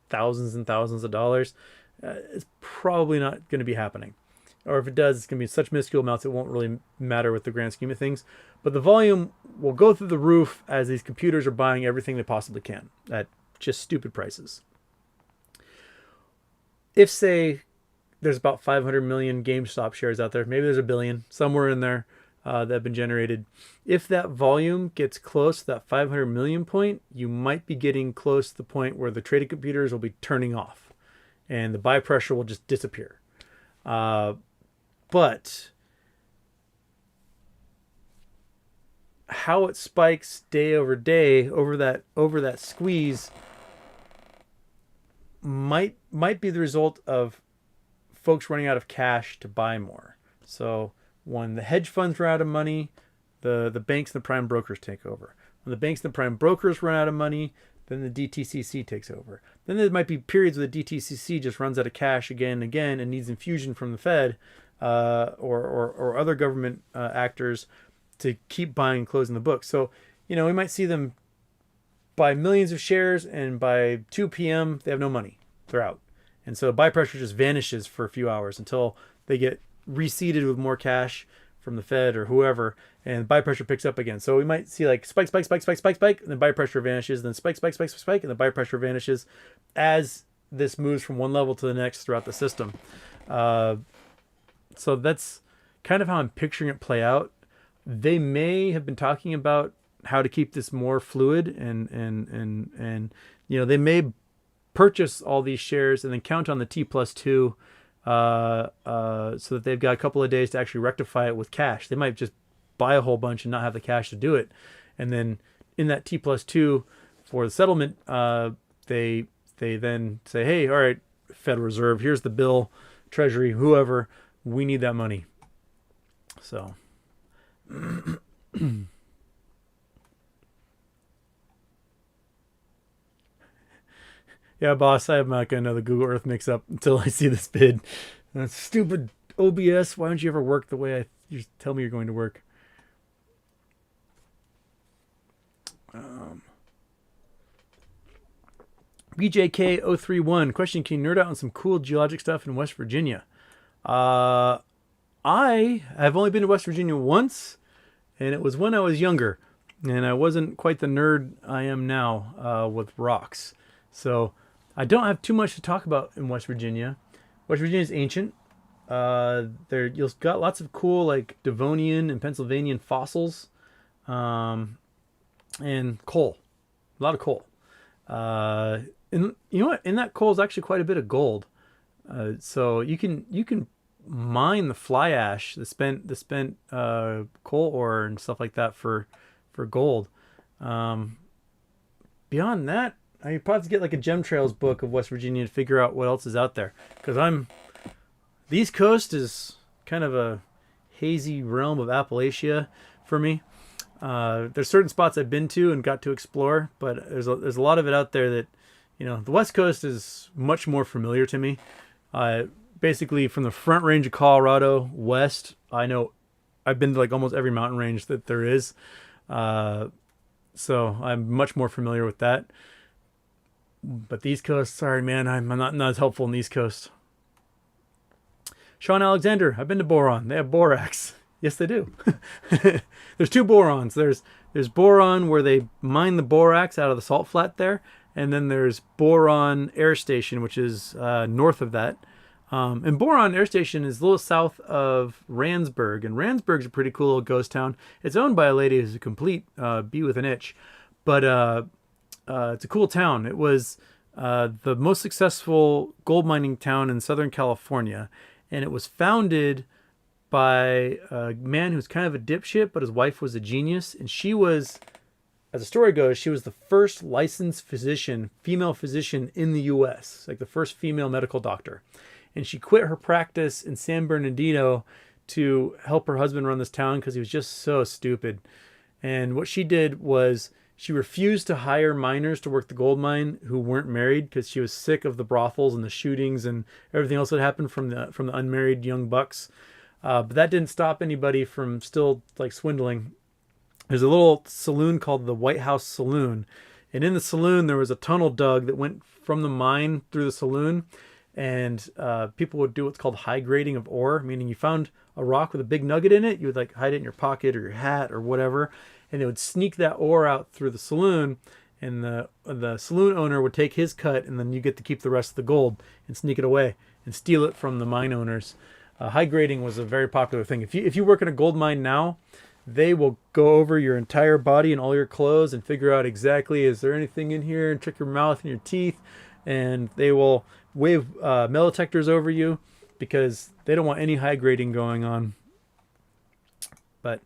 thousands and thousands of dollars. It's probably not going to be happening. Or if it does, it's going to be in such minuscule amounts it won't really matter with the grand scheme of things. But the volume will go through the roof as these computers are buying everything they possibly can at just stupid prices. If, say, there's about 500 million GameStop shares out there, maybe there's a billion somewhere in there that have been generated. If that volume gets close to that 500 million point, you might be getting close to the point where the trading computers will be turning off and the buy pressure will just disappear. But how it spikes day over day over that squeeze might be the result of folks running out of cash to buy more. So when the hedge funds run out of money, the banks and the prime brokers take over. When the banks and the prime brokers run out of money, then the DTCC takes over. Then there might be periods where the DTCC just runs out of cash again and again and needs infusion from the Fed or other government actors to keep buying and closing the books. So, we might see them buy millions of shares, and by 2 p.m. they have no money. They're out. And so buy pressure just vanishes for a few hours until they get reseeded with more cash from the Fed or whoever, and buy pressure picks up again. So we might see like spike, and then buy pressure vanishes, and then spike, and then buy pressure vanishes as this moves from one level to the next throughout the system. So that's kind of how I'm picturing it play out. They may have been talking about how to keep this more fluid, and they may purchase all these shares and then count on the T+2 so that they've got a couple of days to actually rectify it with cash. They might just buy a whole bunch and not have the cash to do it. And then in that T+2 for the settlement, they then say, hey, all right, Federal Reserve, here's the bill, Treasury, whoever, we need that money. So yeah, boss, I'm not going to know the Google Earth mix-up until I see this bid. That's stupid OBS, why don't you ever work the way you tell me you're going to work? BJK031 question: can you nerd out on some cool geologic stuff in West Virginia? I have only been to West Virginia once, and it was when I was younger, and I wasn't quite the nerd I am now with rocks. So I don't have too much to talk about in West Virginia. West Virginia is ancient. You've got lots of cool like Devonian and Pennsylvanian fossils, and coal, a lot of coal. And you know what? In that coal is actually quite a bit of gold. So you can mine the fly ash, the spent coal ore and stuff like that for gold. Beyond that, I probably have to get like a Gemtrails book of West Virginia to figure out what else is out there. Because the East Coast is kind of a hazy realm of Appalachia for me. There's certain spots I've been to and got to explore, but there's a lot of it out there that, the West Coast is much more familiar to me. Basically from the Front Range of Colorado west, I've been to like almost every mountain range that there is. So I'm much more familiar with that. But the East Coast, sorry man, I'm not as helpful in the East Coast. Sean Alexander, I've been to Boron. They have borax. Yes, they do. There's two borons. There's boron where they mine the borax out of the salt flat there, and then there's Boron Air Station, which is north of that. And Boron Air Station is a little south of Randsburg, and Randsburg's a pretty cool little ghost town. It's owned by a lady who's a complete bee with an itch, but it's a cool town. It was the most successful gold mining town in Southern California, and it was founded by a man who's kind of a dipshit, but his wife was a genius. And she was, as the story goes, she was the first licensed physician, female physician in the U.S., like the first female medical doctor. And she quit her practice in San Bernardino to help her husband run this town because he was just so stupid. And what she did was she refused to hire miners to work the gold mine who weren't married because she was sick of the brothels and the shootings and everything else that happened from the unmarried young bucks. But that didn't stop anybody from still like swindling. There's a little saloon called the White House Saloon. And in the saloon, there was a tunnel dug that went from the mine through the saloon. And people would do what's called high grading of ore, meaning you found a rock with a big nugget in it. You would like hide it in your pocket or your hat or whatever. And they would sneak that ore out through the saloon. And the saloon owner would take his cut, and then you get to keep the rest of the gold and sneak it away and steal it from the mine owners. High grading was a very popular thing. If you work in a gold mine now, they will go over your entire body and all your clothes and figure out exactly, is there anything in here, and check your mouth and your teeth. And they will wave metal detectors over you because they don't want any high grading going on. But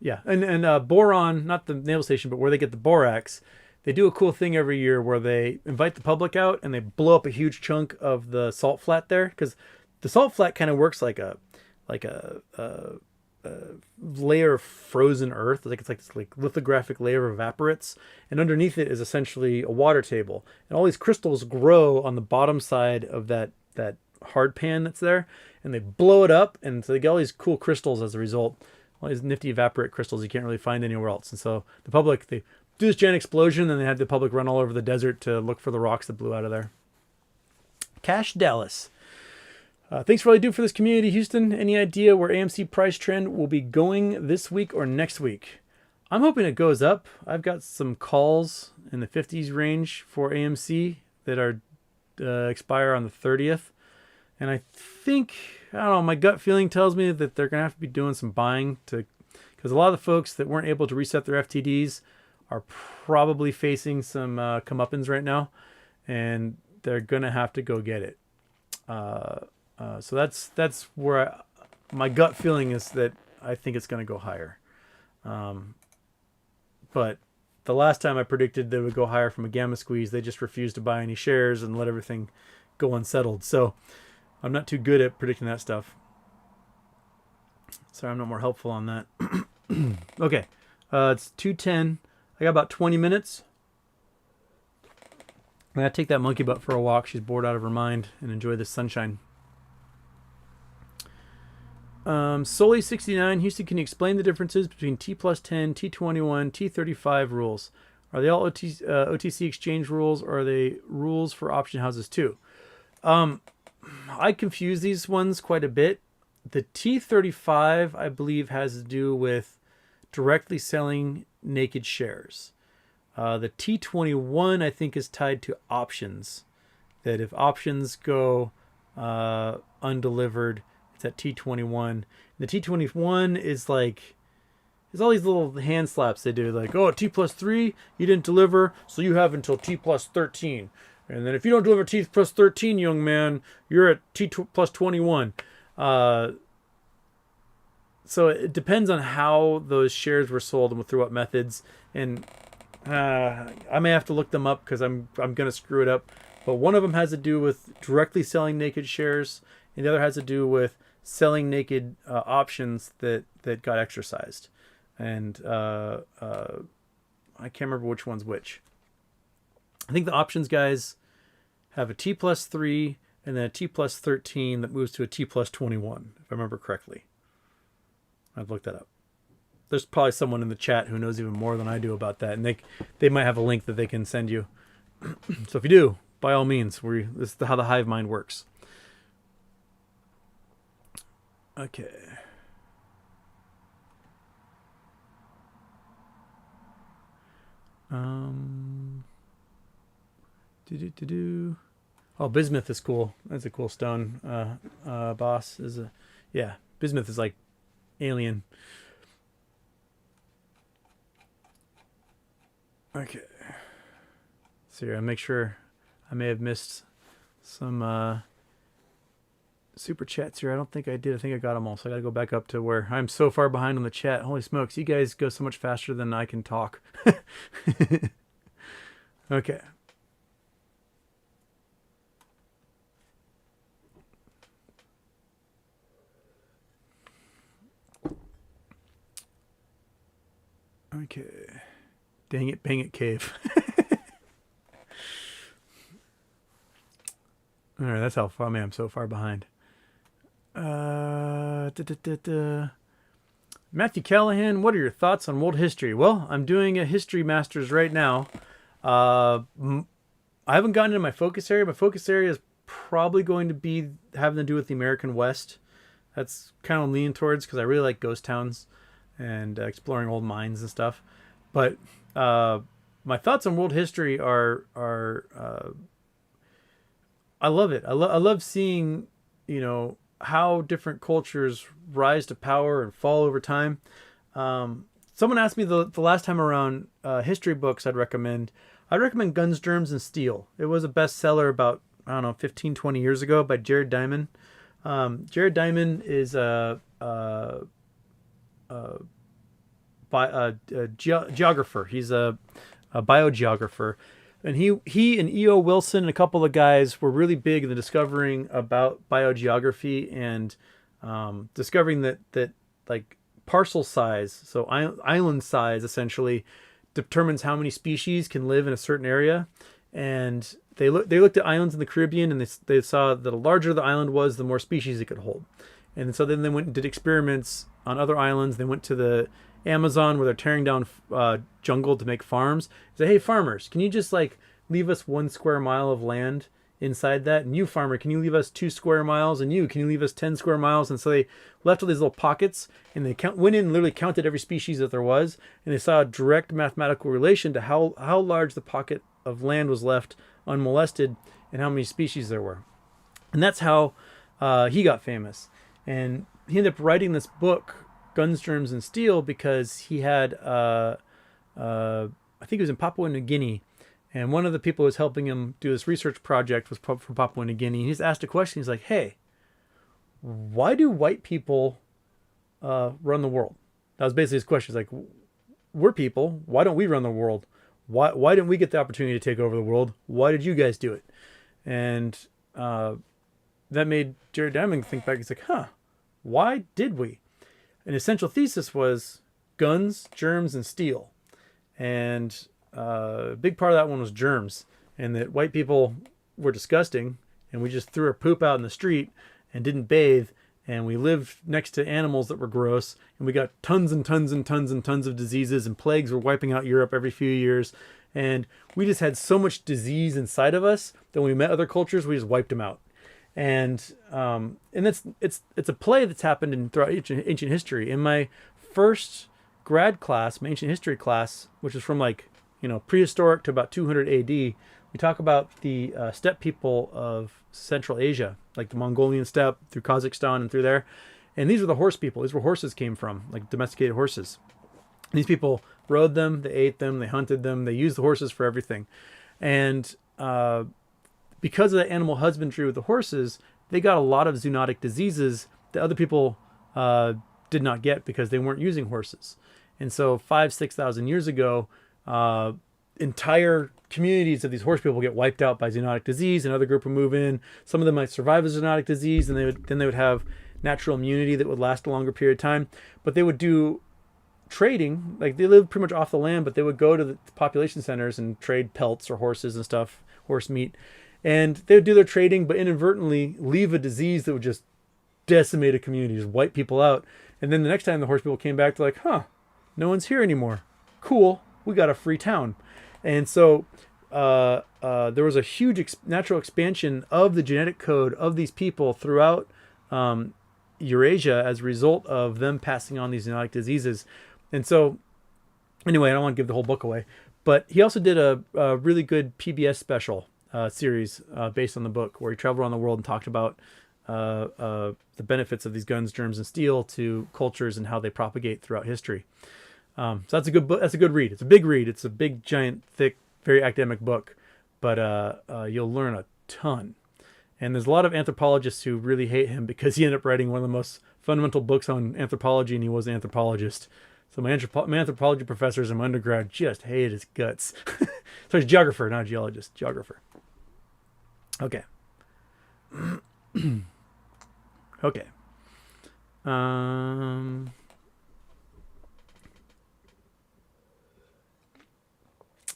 yeah, and Boron, not the naval station, but where they get the borax, they do a cool thing every year where they invite the public out and they blow up a huge chunk of the salt flat there, because the salt flat kind of works like a layer of frozen earth. It's like this like lithographic layer of evaporates, and underneath it is essentially a water table, and all these crystals grow on the bottom side of that hard pan that's there, and they blow it up, and so they get all these cool crystals as a result, all these nifty evaporate crystals you can't really find anywhere else. And so the public, they do this giant explosion, and they had the public run all over the desert to look for the rocks that blew out of there. Cash Dallas. Thanks for all you do for this community, Houston. Any idea where AMC price trend will be going this week or next week? I'm hoping it goes up. I've got some calls in the 50s range for AMC that are expire on the 30th. And I think, I don't know, my gut feeling tells me that they're going to have to be doing some buying because a lot of the folks that weren't able to reset their FTDs are probably facing some comeuppance right now, and they're going to have to go get it. So that's where my gut feeling is that I think it's going to go higher. But the last time I predicted they would go higher from a gamma squeeze, they just refused to buy any shares and let everything go unsettled. So I'm not too good at predicting that stuff. Sorry, I'm not more helpful on that. Okay, it's 2:10. I got about 20 minutes. I'm going to take that monkey butt for a walk. She's bored out of her mind, and enjoy this sunshine. Solely69, Houston, can you explain the differences between T plus 10, T21, T35 rules? Are they all OTC exchange rules, or are they rules for option houses too? I confuse these ones quite a bit. The T35, I believe, has to do with directly selling naked shares. The T21, I think, is tied to options. That if options go undelivered, it's at T21. The T21 is like, there's all these little hand slaps they do, like, oh, T plus 3, you didn't deliver, so you have until T plus 13. And then if you don't deliver T plus 13, young man, you're at T plus 21. So it depends on how those shares were sold and through what methods. And I may have to look them up because I'm going to screw it up. But one of them has to do with directly selling naked shares, and the other has to do with selling naked options that got exercised. And I can't remember which one's which. I think the options guys have a T plus 3 and then a T plus 13 that moves to a T plus 21, if I remember correctly. I've looked that up. There's probably someone in the chat who knows even more than I do about that, and they might have a link that they can send you. So if you do, by all means, this is how the hive mind works. Okay. Oh, bismuth is cool. That's a cool stone. Boss is a, yeah. Bismuth is like alien. Okay. So here, I make sure I may have missed some super chats here. I don't think I did. I think I got them all. So I got to go back up to where I'm so far behind on the chat. Holy smokes, you guys go so much faster than I can talk. Okay. Okay. Dang it, bang it, cave. All right, that's how far, man, I'm so far behind. Matthew Callahan, what are your thoughts on world history? Well, I'm doing a history master's right now. I haven't gotten into my focus area. My focus area is probably going to be having to do with the American West. That's kind of leaning towards, because I really like ghost towns and exploring old mines and stuff. But my thoughts on world history are I love it. I love seeing, how different cultures rise to power and fall over time. Someone asked me the last time around history books I'd recommend. I'd recommend Guns, Germs, and Steel. It was a bestseller about, 15, 20 years ago by Jared Diamond. Jared Diamond is a geographer. He's a biogeographer. And he and E.O. Wilson and a couple of guys were really big in the discovering about biogeography and discovering that like parcel size, so island size essentially determines how many species can live in a certain area. And they looked at islands in the Caribbean, and they saw that the larger the island was, the more species it could hold. And so then they went and did experiments on other islands. They went to the Amazon, where they're tearing down jungle to make farms. Say, hey, farmers, can you just like leave us 1 square mile of land inside that? And you, farmer, can you leave us 2 square miles? And you, can you leave us 10 square miles? And so they left all these little pockets, and they went in and literally counted every species that there was, and they saw a direct mathematical relation to how large the pocket of land was left unmolested and how many species there were. And that's how he got famous. And he ended up writing this book, Guns, Germs, and Steel, because he had, I think he was in Papua New Guinea, and one of the people who was helping him do this research project was from Papua New Guinea. And he's asked a question. He's like, hey, why do white people run the world? That was basically his question. He's like, we're people. Why don't we run the world? Why didn't we get the opportunity to take over the world? Why did you guys do it? And that made Jared Diamond think back. He's like, why did we? An essential thesis was guns, germs, and steel. And a big part of that one was germs, and that white people were disgusting, and we just threw our poop out in the street and didn't bathe, and we lived next to animals that were gross, and we got tons and tons and tons and tons of diseases, and plagues were wiping out Europe every few years. And we just had so much disease inside of us that when we met other cultures, we just wiped them out. And it's a play that's happened throughout ancient history. In my first grad class, my ancient history class, which is from like, prehistoric to about 200 AD, we talk about the steppe people of Central Asia, like the Mongolian steppe through Kazakhstan and through there. And these were the horse people. These were horses came from, like domesticated horses. And these people rode them, they ate them, they hunted them, they used the horses for everything. And because of that animal husbandry with the horses, they got a lot of zoonotic diseases that other people did not get because they weren't using horses. And so 5,000-6,000 years ago, entire communities of these horse people get wiped out by zoonotic disease. Another group would move in. Some of them might survive a zoonotic disease, and they would have natural immunity that would last a longer period of time. But they would do trading, like they lived pretty much off the land, but they would go to the population centers and trade pelts or horses and stuff, horse meat. And they would do their trading, but inadvertently leave a disease that would just decimate a community, just wipe people out. And then the next time the horse people came back, they're like, no one's here anymore. Cool, we got a free town. And so there was a huge natural expansion of the genetic code of these people throughout Eurasia as a result of them passing on these zoonotic diseases. And so, anyway, I don't want to give the whole book away, but he also did a really good PBS special series based on the book, where he traveled around the world and talked about the benefits of these guns, germs, and steel to cultures and how they propagate throughout history. So that's a good book. That's a good read. It's a big read. It's a big, giant, thick, very academic book, but you'll learn a ton. And there's a lot of anthropologists who really hate him because he ended up writing one of the most fundamental books on anthropology, and he was an anthropologist. So my anthropology professors in my undergrad just hated his guts. So he's a geographer, not a geologist. Geographer. Okay. Okay.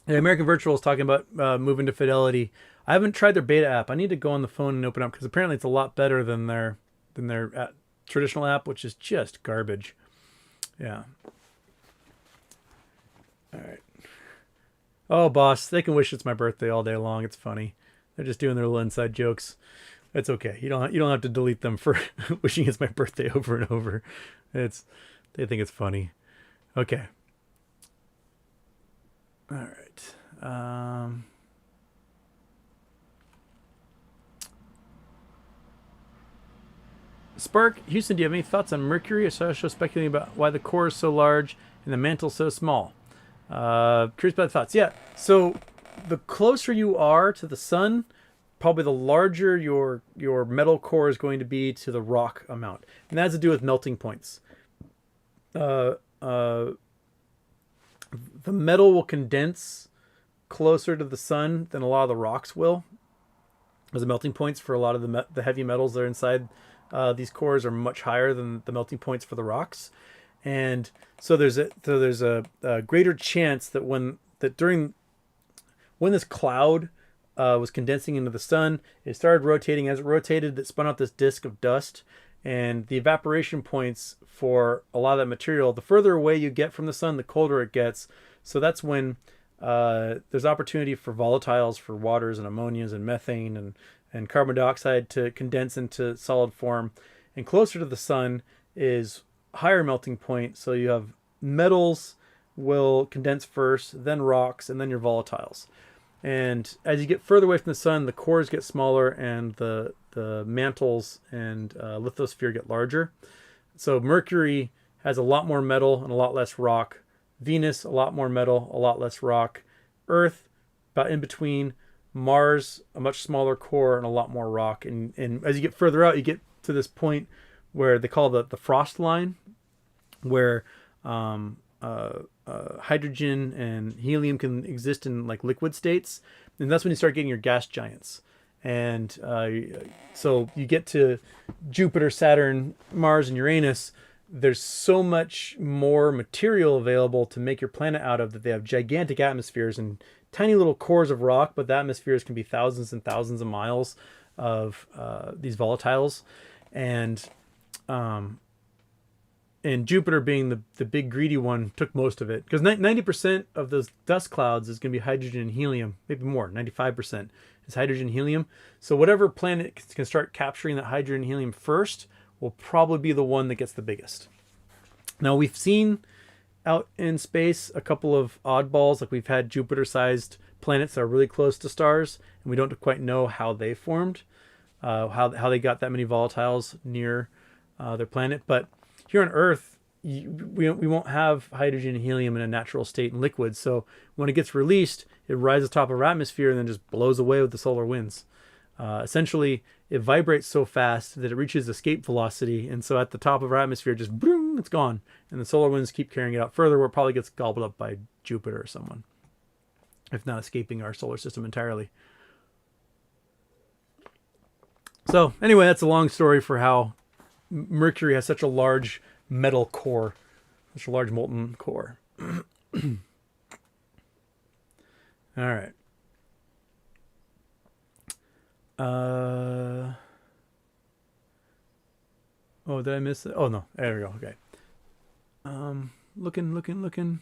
The American Virtual is talking about moving to Fidelity. I haven't tried their beta app. I need to go on the phone and open up, because apparently it's a lot better than their traditional app, which is just garbage. Yeah. All right. Oh, boss, they can wish it's my birthday all day long. It's funny. They're just doing their little inside jokes. It's okay. You don't have to delete them for wishing it's my birthday over and over. They think it's funny. Okay. All right. Spark, Houston, do you have any thoughts on Mercury? I saw a show speculating about why the core is so large and the mantle so small. Curious about the thoughts. Yeah. So the closer you are to the sun, probably the larger your metal core is going to be to the rock amount, and that has to do with melting points. The metal will condense closer to the sun than a lot of the rocks will, because the melting points for a lot of the heavy metals that are inside these cores are much higher than the melting points for the rocks. And so there's a greater chance that when this cloud was condensing into the sun, it started rotating. As it rotated, it spun out this disk of dust, and the evaporation points for a lot of that material, the further away you get from the sun, the colder it gets. So that's when there's opportunity for volatiles, for waters and ammonias and methane and carbon dioxide to condense into solid form. And closer to the sun is higher melting point. So you have metals will condense first, then rocks, and then your volatiles. And as you get further away from the sun, the cores get smaller, and the mantles and lithosphere get larger. So Mercury has a lot more metal and a lot less rock. Venus, a lot more metal, a lot less rock. Earth, about in between. Mars, a much smaller core and a lot more rock. And as you get further out, you get to this point where they call the frost line, where hydrogen and helium can exist in like liquid states. And that's when you start getting your gas giants. And so you get to Jupiter, Saturn, Mars, and Uranus. There's so much more material available to make your planet out of that they have gigantic atmospheres and tiny little cores of rock, but the atmospheres can be thousands and thousands of miles of these volatiles. And And Jupiter, being the big greedy one, took most of it, because 90% of those dust clouds is going to be hydrogen and helium, maybe more. 95% is hydrogen and helium. So whatever planet can start capturing that hydrogen and helium first will probably be the one that gets the biggest. Now, we've seen out in space a couple of oddballs, like we've had Jupiter-sized planets that are really close to stars, and we don't quite know how they formed, how they got that many volatiles near their planet. But here on Earth, we won't have hydrogen and helium in a natural state in liquids. So when it gets released, it rises top of our atmosphere and then just blows away with the solar winds. Essentially, it vibrates so fast that it reaches escape velocity. And so at the top of our atmosphere, just boom, it's gone. And the solar winds keep carrying it out further, where it probably gets gobbled up by Jupiter or someone, if not escaping our solar system entirely. So anyway, that's a long story for how Mercury has such a large metal core, such a large molten core. All right. Oh, did I miss it? Oh no, there we go. Okay. Looking.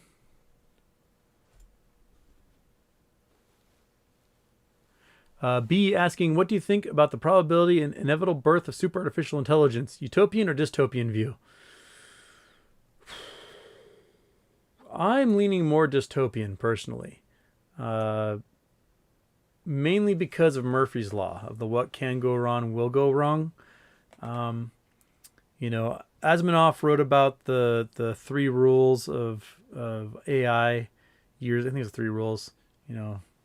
B asking, what do you think about the probability and inevitable birth of super artificial intelligence? Utopian or dystopian view? I'm leaning more dystopian personally. Mainly because of Murphy's Law, of the what can go wrong will go wrong. Asimov wrote about the 3 rules of AI years. I think it's 3 rules.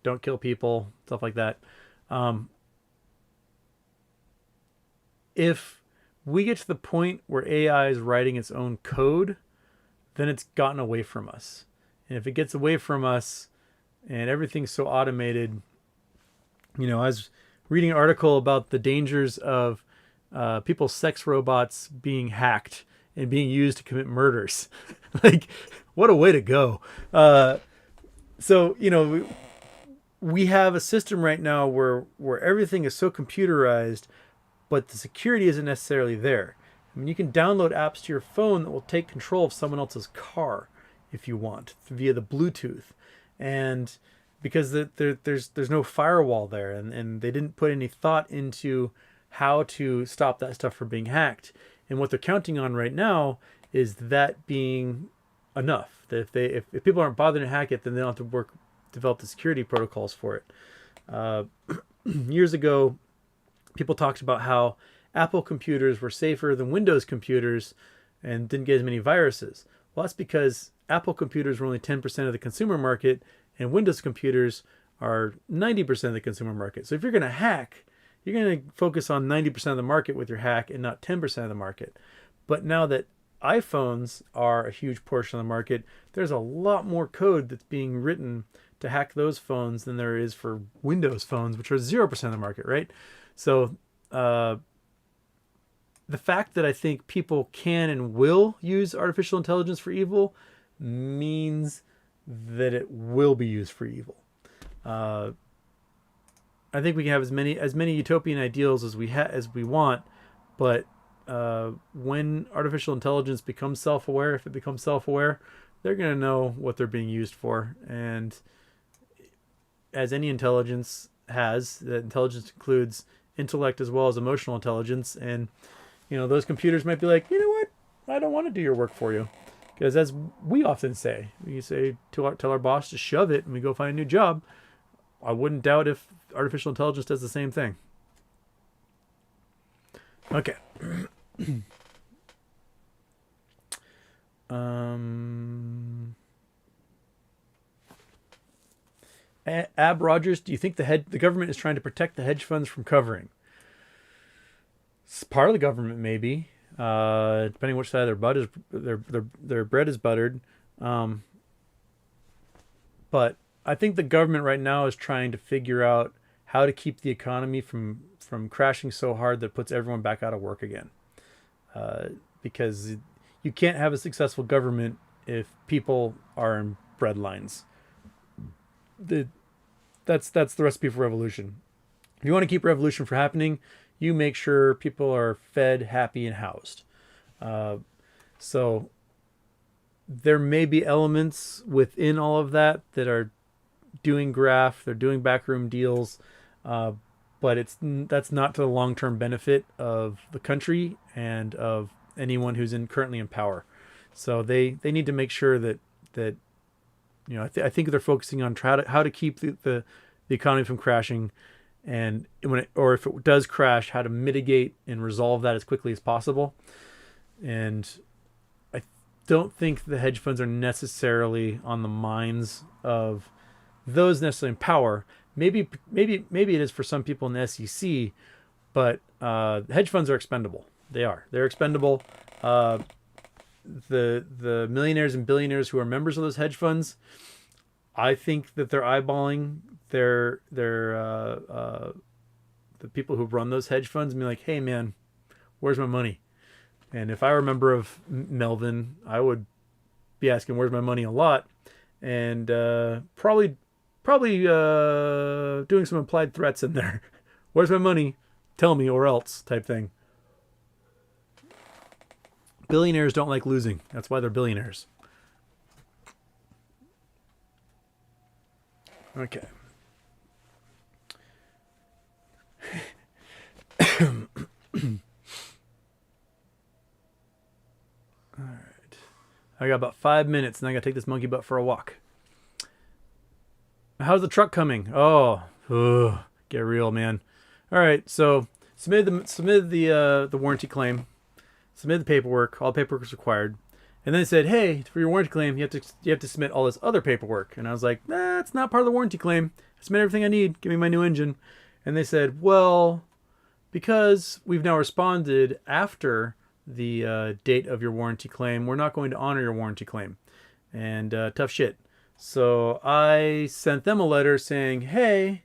Don't kill people, stuff like that. If we get to the point where AI is writing its own code, then it's gotten away from us. And if it gets away from us and everything's so automated, I was reading an article about the dangers of people's sex robots being hacked and being used to commit murders. Like, what a way to go. We have a system right now where everything is so computerized, but the security isn't necessarily there. I mean, you can download apps to your phone that will take control of someone else's car if you want, via the Bluetooth. And because there's no firewall there, and they didn't put any thought into how to stop that stuff from being hacked. And what they're counting on right now is that being enough. That if people aren't bothering to hack it, then they don't have to develop the security protocols for it. Years ago, people talked about how Apple computers were safer than Windows computers and didn't get as many viruses. Well, that's because Apple computers were only 10% of the consumer market, and Windows computers are 90% of the consumer market. So if you're going to hack, you're going to focus on 90% of the market with your hack and not 10% of the market. But now that iPhones are a huge portion of the market, there's a lot more code that's being written to hack those phones than there is for Windows phones, which are 0% of the market, right? So the fact that I think people can and will use artificial intelligence for evil means that it will be used for evil. I think we can have as many utopian ideals as we want, but when artificial intelligence becomes self-aware, if it becomes self-aware, they're going to know what they're being used for. And as any intelligence has, that intelligence includes intellect as well as emotional intelligence. And those computers might be like, you know what, I don't want to do your work for you. Because as we often say, we say tell our boss to shove it and we go find a new job. I wouldn't doubt if artificial intelligence does the same thing. Okay. Ab Rogers, do you think the government is trying to protect the hedge funds from covering? It's part of the government, maybe, depending which side their bread is buttered. But I think the government right now is trying to figure out how to keep the economy from crashing so hard that it puts everyone back out of work again. Because you can't have a successful government if people are in bread lines. That's the recipe for revolution. If you want to keep revolution from happening, you make sure people are fed, happy, and housed. So there may be elements within all of that that are doing graph, they're doing backroom deals, but that's not to the long-term benefit of the country and of anyone who's currently in power. So they need to make sure that I think they're focusing on how to keep the economy from crashing, and or if it does crash, how to mitigate and resolve that as quickly as possible. And I don't think the hedge funds are necessarily on the minds of those necessarily in power. Maybe it is for some people in the SEC, but hedge funds are expendable. They're expendable. The millionaires and billionaires who are members of those hedge funds, I think that they're eyeballing the people who run those hedge funds and be like, hey man, where's my money? And if I were a member of Melvin, I would be asking where's my money a lot, and probably doing some implied threats in there. Where's my money? Tell me or else type thing. Billionaires don't like losing. That's why they're billionaires. Okay. All right. I got about 5 minutes, and I got to take this monkey butt for a walk. How's the truck coming? Oh, get real, man. All right, so submitted the warranty claim, submitted the paperwork. All the paperwork was required, and then they said, "Hey, for your warranty claim, you have to submit all this other paperwork." And I was like, "Nah, it's not part of the warranty claim. I submit everything I need. Give me my new engine." And they said, "Well, because we've now responded after the date of your warranty claim, we're not going to honor your warranty claim." And tough shit. So I sent them a letter saying, "Hey,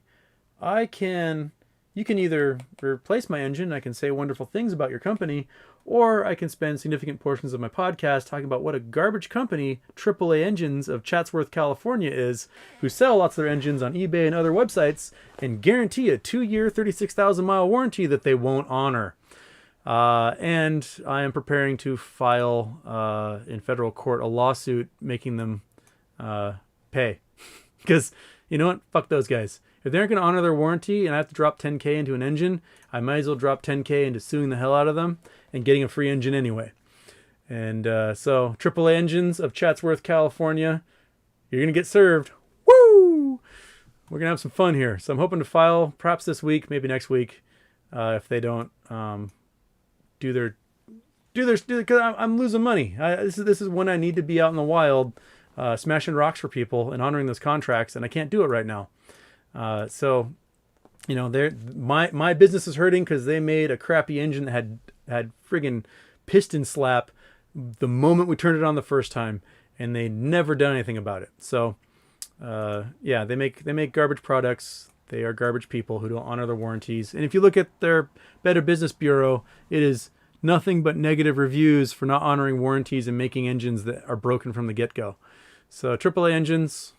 you can either replace my engine, I can say wonderful things about your company, or I can spend significant portions of my podcast talking about what a garbage company AAA Engines of Chatsworth, California is, who sell lots of their engines on eBay and other websites and guarantee a 2-year, 36,000-mile warranty that they won't honor. And I am preparing to file in federal court a lawsuit making them pay." Because, you know what? Fuck those guys. If they aren't going to honor their warranty and I have to drop $10K into an engine, I might as well drop $10K into suing the hell out of them and getting a free engine anyway. And so AAA Engines of Chatsworth, California, you're going to get served. Woo! We're going to have some fun here. So I'm hoping to file perhaps this week, maybe next week, if they don't do their because I'm losing money. This is when I need to be out in the wild smashing rocks for people and honoring those contracts, and I can't do it right now. So, my business is hurting because they made a crappy engine that had friggin' piston slap the moment we turned it on the first time, and they never done anything about it. So, they make garbage products. They are garbage people who don't honor their warranties. And if you look at their Better Business Bureau, it is nothing but negative reviews for not honoring warranties and making engines that are broken from the get-go. So AAA Engines,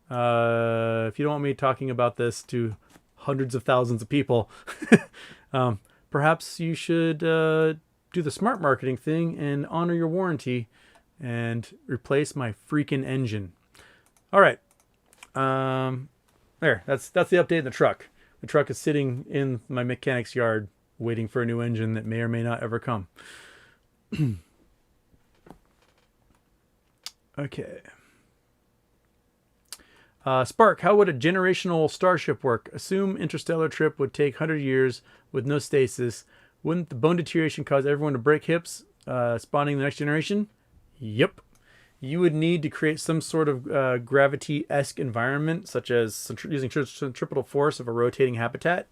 if you don't want me talking about this to hundreds of thousands of people, perhaps you should do the smart marketing thing and honor your warranty and replace my freaking engine. All right. That's the update in the truck. The truck is sitting in my mechanic's yard waiting for a new engine that may or may not ever come. Okay. Spark, how would a generational Starship work? Assume interstellar trip would take 100 years with no stasis. Wouldn't the bone deterioration cause everyone to break hips, spawning the next generation? Yep. You would need to create some sort of gravity-esque environment, such as using centripetal force of a rotating habitat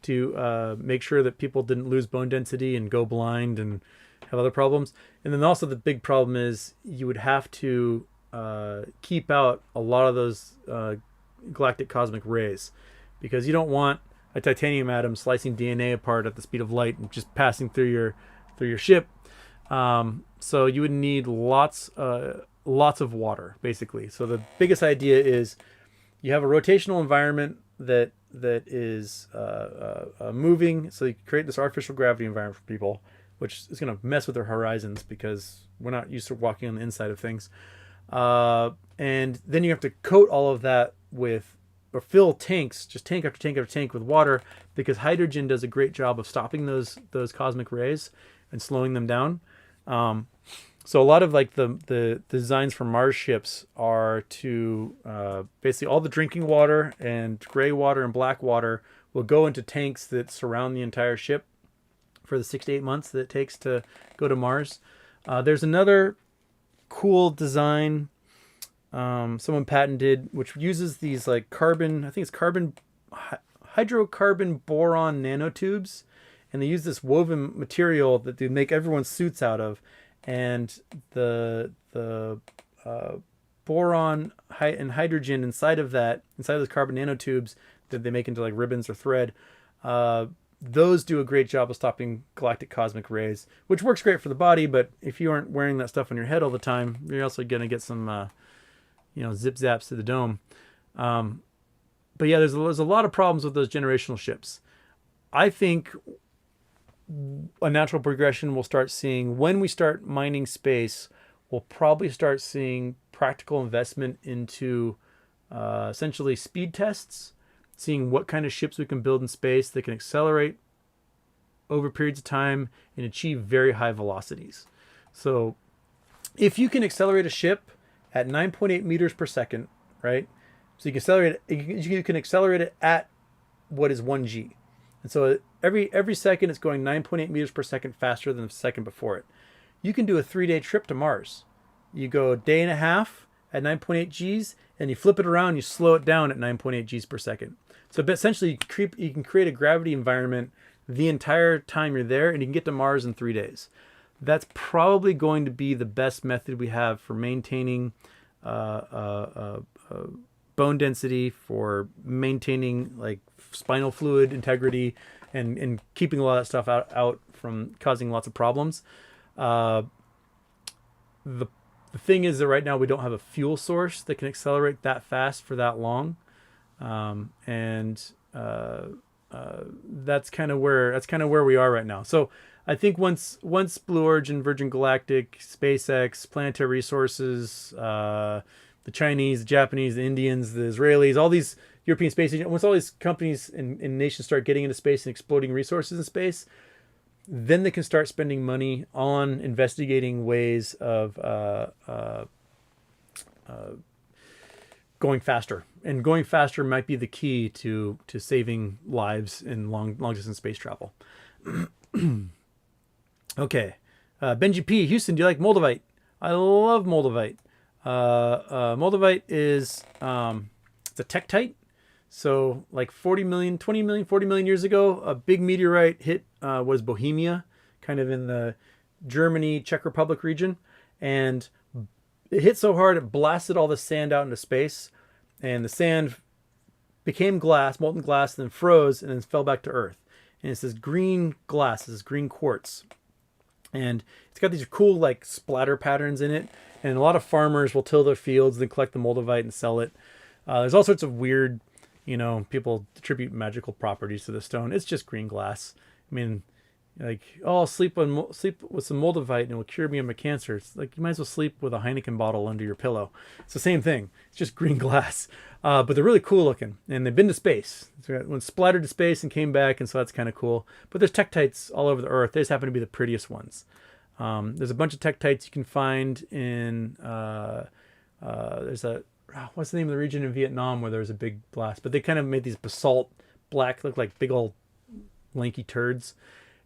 to make sure that people didn't lose bone density and go blind and have other problems. And then also the big problem is you would have to keep out a lot of those galactic cosmic rays, because you don't want a titanium atom slicing DNA apart at the speed of light and just passing through your ship. So you would need lots of water, basically. So the biggest idea is you have a rotational environment that is moving, so you create this artificial gravity environment for people. which is going to mess with our horizons because we're not used to walking on the inside of things. And then you have to coat all of that with, or fill tanks, just tank after tank after tank with water, because hydrogen does a great job of stopping those cosmic rays and slowing them down. So a lot of like the designs for Mars ships are to basically all the drinking water and gray water and black water will go into tanks that surround the entire ship for the 6 to 8 months that it takes to go to Mars. There's another cool design someone patented, which uses these like carbon, I think it's hydrocarbon boron nanotubes, and they use this woven material that they make everyone's suits out of, and the boron and hydrogen inside of those carbon nanotubes that they make into like ribbons or thread, those do a great job of stopping galactic cosmic rays, which works great for the body. But if you aren't wearing that stuff on your head all the time, you're also going to get some zip zaps to the dome. But yeah, there's a lot of problems with those generational ships. I think a natural progression we'll start seeing when we start mining space, we'll probably start seeing practical investment into essentially speed tests, seeing what kind of ships we can build in space that can accelerate over periods of time and achieve very high velocities. So if you can accelerate a ship at 9.8 meters per second, right? So you can accelerate it at what is 1G. And so every second it's going 9.8 meters per second faster than the second before it. You can do a 3-day trip to Mars. You go a day and a half at 9.8 Gs, and you flip it around, you slow it down at 9.8 Gs per second. So essentially you can create a gravity environment the entire time you're there, and you can get to Mars in 3 days. That's probably going to be the best method we have for maintaining bone density, for maintaining like spinal fluid integrity, and keeping a lot of that stuff out from causing lots of problems. The thing is that right now we don't have a fuel source that can accelerate that fast for that long, that's kind of where we are right now. So I think once Blue Origin, Virgin Galactic, SpaceX, Planetary Resources, the Chinese, the Japanese, the Indians, the Israelis, all these European space agents, once all these companies and nations start getting into space and exploiting resources in space, then they can start spending money on investigating ways of going faster. And going faster might be the key to saving lives in long distance space travel. Okay. Benji P. Houston, do you like moldavite? I love moldavite. Moldavite is it's a tektite. So like 40 million years ago, a big meteorite hit was Bohemia, kind of in the Germany, Czech Republic region. And it hit so hard, it blasted all the sand out into space. And the sand became glass, molten glass, and then froze, and then fell back to Earth. And it's this green glass, this green quartz. And it's got these cool like splatter patterns in it. And a lot of farmers will till their fields, then collect the moldavite and sell it. There's all sorts of weird, people attribute magical properties to the stone. It's just green glass. I mean, like, oh, I'll sleep with some moldavite and it will cure me of my cancer. It's like, you might as well sleep with a Heineken bottle under your pillow. It's the same thing. It's just green glass. But they're really cool looking, and they've been to space. So went splattered to space and came back, and so that's kind of cool. But there's tektites all over the Earth. They just happen to be the prettiest ones. There's a bunch of tektites you can find in, what's the name of the region in Vietnam where there's a big blast? But they kind of made these basalt black, look like big old lanky turds.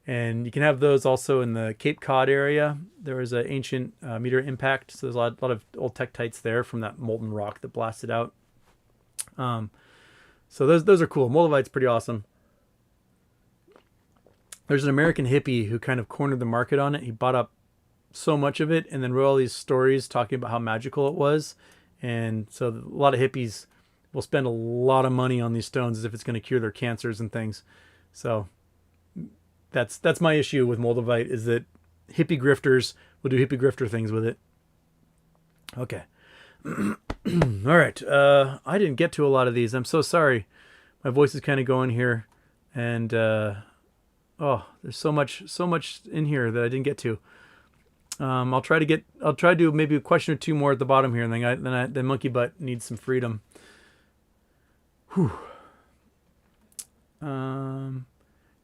And you can have those also in the Cape Cod area. There was an ancient meteor impact, so there's a lot of old tektites there from that molten rock that blasted out. So those are cool. Moldavite's pretty awesome. There's an American hippie who kind of cornered the market on it. He bought up so much of it and then wrote all these stories talking about how magical it was. And so a lot of hippies will spend a lot of money on these stones as if it's going to cure their cancers and things. So that's my issue with moldavite, is that hippie grifters will do hippie grifter things with it. Okay. All right. I didn't get to a lot of these. I'm so sorry. My voice is kind of going here. And, Oh, there's so much in here that I didn't get to. I'll try to do maybe a question or two more at the bottom here, and then Monkey Butt needs some freedom. Whew.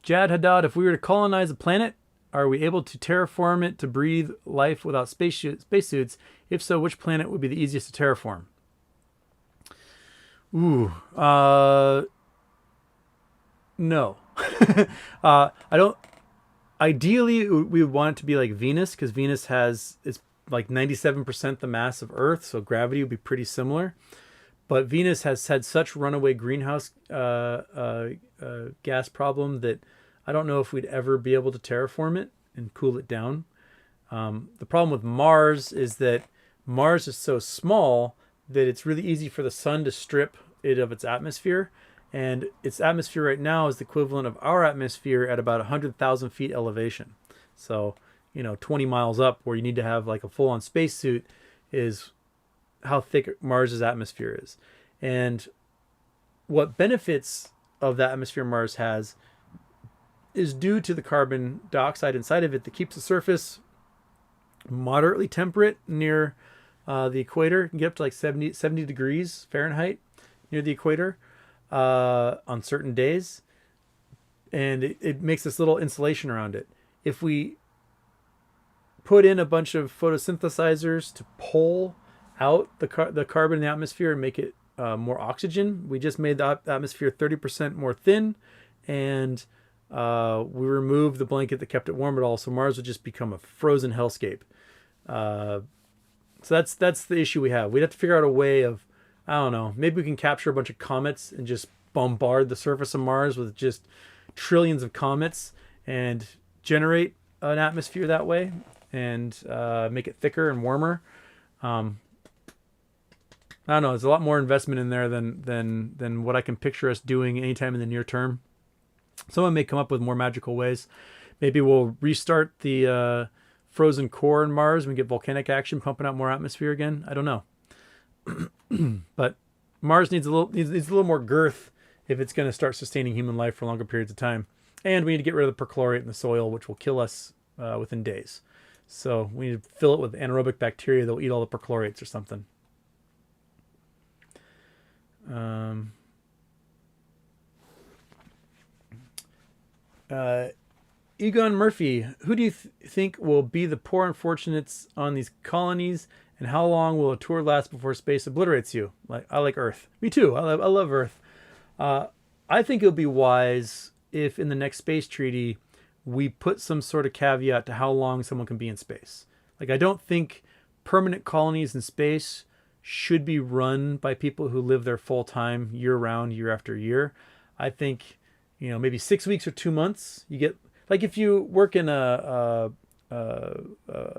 Jad Haddad, if we were to colonize a planet, are we able to terraform it to breathe life without spacesuits? If so, which planet would be the easiest to terraform? Ooh, no. I don't. Ideally, we would want it to be like Venus, because Venus it's like 97% the mass of Earth, so gravity would be pretty similar. But Venus has had such runaway greenhouse gas problem that I don't know if we'd ever be able to terraform it and cool it down. The problem with Mars is that Mars is so small that it's really easy for the sun to strip it of its atmosphere. And its atmosphere right now is the equivalent of our atmosphere at about 100,000 feet elevation. So, 20 miles up, where you need to have like a full-on spacesuit, is how thick Mars's atmosphere is. And what benefits of that atmosphere Mars has is due to the carbon dioxide inside of it that keeps the surface moderately temperate near the equator. You can get up to like 70 degrees Fahrenheit near the equator on certain days. And it makes this little insulation around it. If we put in a bunch of photosynthesizers to pull out the carbon in the atmosphere and make it more oxygen, we just made the atmosphere 30% more thin, and we removed the blanket that kept it warm at all, so Mars would just become a frozen hellscape. So that's the issue we have. We'd have to figure out a way of, I don't know, maybe we can capture a bunch of comets and just bombard the surface of Mars with just trillions of comets and generate an atmosphere that way, and make it thicker and warmer. I don't know. There's a lot more investment in there than what I can picture us doing anytime in the near term. Someone may come up with more magical ways. Maybe we'll restart the frozen core in Mars and we get volcanic action pumping out more atmosphere again. I don't know. But Mars needs a little more girth if it's going to start sustaining human life for longer periods of time. And we need to get rid of the perchlorate in the soil, which will kill us within days. So we need to fill it with anaerobic bacteria that will eat all the perchlorates or something. Egon Murphy, who do you think will be the poor unfortunates on these colonies, and how long will a tour last before space obliterates you? I like Earth. Me too. I love Earth. I think it would be wise if in the next space treaty we put some sort of caveat to how long someone can be in space. I don't think permanent colonies in space should be run by people who live there full time, year round, year after year. I think, maybe 6 weeks or 2 months. You get, if you work in a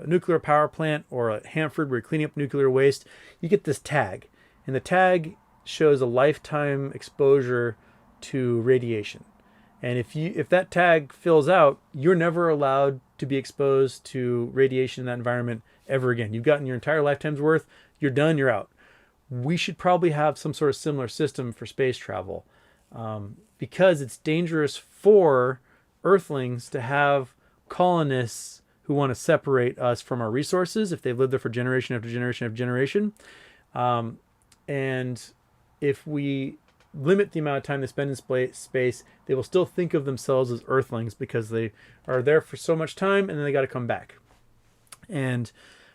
nuclear power plant or at Hanford where you're cleaning up nuclear waste, you get this tag, and the tag shows a lifetime exposure to radiation. And if that tag fills out, you're never allowed to be exposed to radiation in that environment ever again. You've gotten your entire lifetime's worth. You're done. You're out. We should probably have some sort of similar system for space travel, because it's dangerous for Earthlings to have colonists who want to separate us from our resources if they've lived there for generation after generation after generation. And if we limit the amount of time they spend in space, they will still think of themselves as Earthlings because they are there for so much time and then they got to come back. And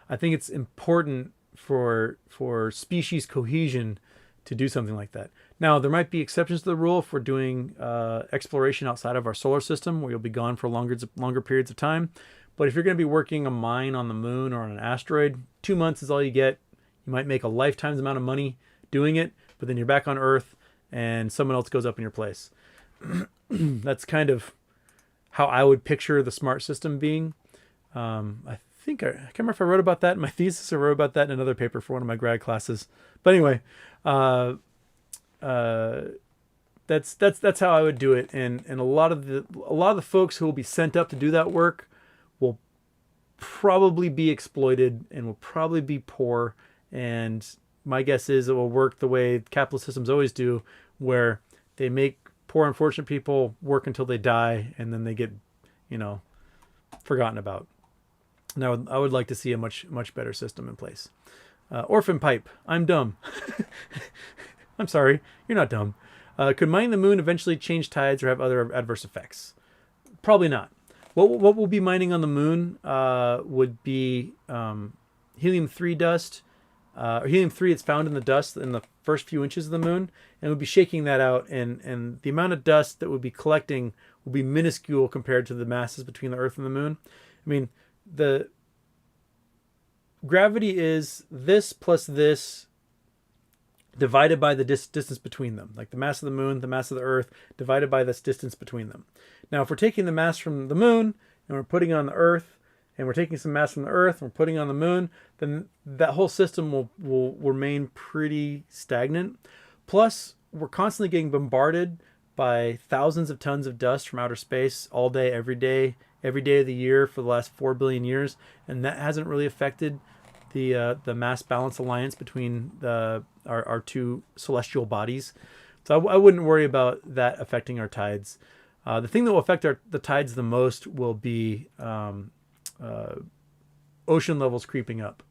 I think it's important for species cohesion to do something like that. Now, there might be exceptions to the rule if we're doing exploration outside of our solar system, where you'll be gone for longer periods of time. But if you're going to be working a mine on the moon or on an asteroid, 2 months is all you get. You might make a lifetime's amount of money doing it, but then you're back on Earth and someone else goes up in your place. That's kind of how I would picture the smart system being. I can't remember if I wrote about that in my thesis or wrote about that in another paper for one of my grad classes. But anyway, that's how I would do it. And a lot of the folks who will be sent up to do that work will probably be exploited and will probably be poor. And my guess is it will work the way capitalist systems always do, where they make poor, unfortunate people work until they die, and then they get forgotten about. Now I would like to see a much better system in place. Orphan pipe. I'm dumb. I'm sorry. You're not dumb. Could mining the moon eventually change tides or have other adverse effects? Probably not. What we'll be mining on the moon would be helium-3 dust. Or helium-3 it's found in the dust in the first few inches of the moon, and we'll be shaking that out, and the amount of dust that we'll be collecting will be minuscule compared to the masses between the Earth and the moon. I mean, the gravity is this plus this divided by the distance between them. Like the mass of the moon, the mass of the Earth, divided by this distance between them. Now, if we're taking the mass from the moon and we're putting it on the Earth, and we're taking some mass from the Earth and we're putting it on the moon, then that whole system will remain pretty stagnant. Plus, we're constantly getting bombarded by thousands of tons of dust from outer space all day, every day of the year for the last 4 billion years, and that hasn't really affected the mass balance alliance between our two celestial bodies. So I wouldn't worry about that affecting our tides. The thing that will affect the tides the most will be ocean levels creeping up.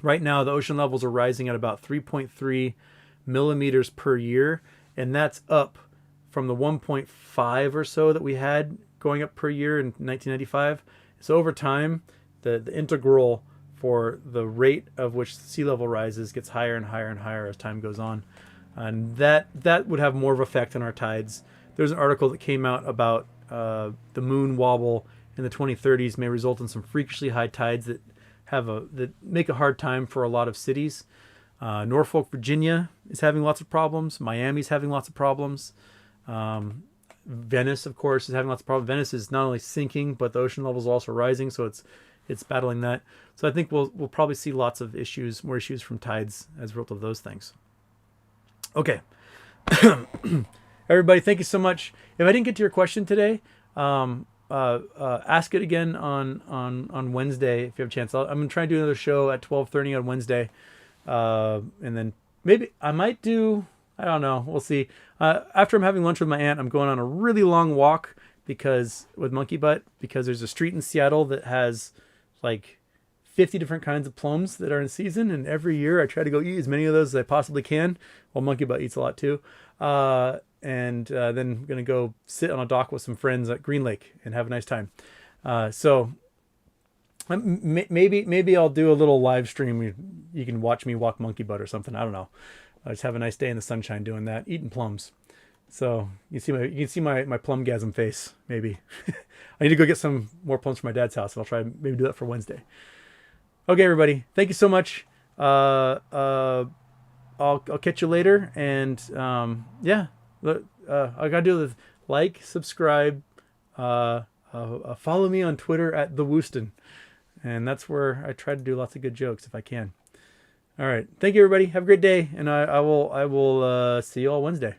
Right now, the ocean levels are rising at about 3.3 millimeters per year, and that's up from the 1.5 or so that we had going up per year in 1995. So over time, the integral for the rate of which sea level rises gets higher and higher and higher as time goes on. And that would have more of an effect on our tides. There's an article that came out about the moon wobble in the 2030s may result in some freakishly high tides that make a hard time for a lot of cities. Norfolk, Virginia is having lots of problems. Miami's having lots of problems. Venice, of course, is having lots of problems. Venice is not only sinking, but the ocean levels are also rising, so it's battling that. So I think we'll probably see lots of more issues from tides as a result of those things. Okay. Everybody, thank you so much. If I didn't get to your question today, ask it again on Wednesday if you have a chance. I'm going to try and do another show at 12:30 on Wednesday. And then maybe I might do, I don't know. We'll see. After I'm having lunch with my aunt, I'm going on a really long walk with Monkey Butt, because there's a street in Seattle that has like 50 different kinds of plums that are in season. And every year I try to go eat as many of those as I possibly can. Well, Monkey Butt eats a lot too. And then I'm going to go sit on a dock with some friends at Green Lake and have a nice time. So maybe I'll do a little live stream. You can watch me walk Monkey Butt or something. I don't know. I just have a nice day in the sunshine doing that, eating plums. So you can see my plumgasm face, maybe. I need to go get some more plums from my dad's house, and I'll try maybe do that for Wednesday. Okay, everybody. Thank you so much. I'll catch you later. And yeah, I gotta do the like, subscribe, follow me on Twitter at the Wooston, and that's where I try to do lots of good jokes if I can. All right, thank you, everybody. Have a great day, and I will see you all Wednesday.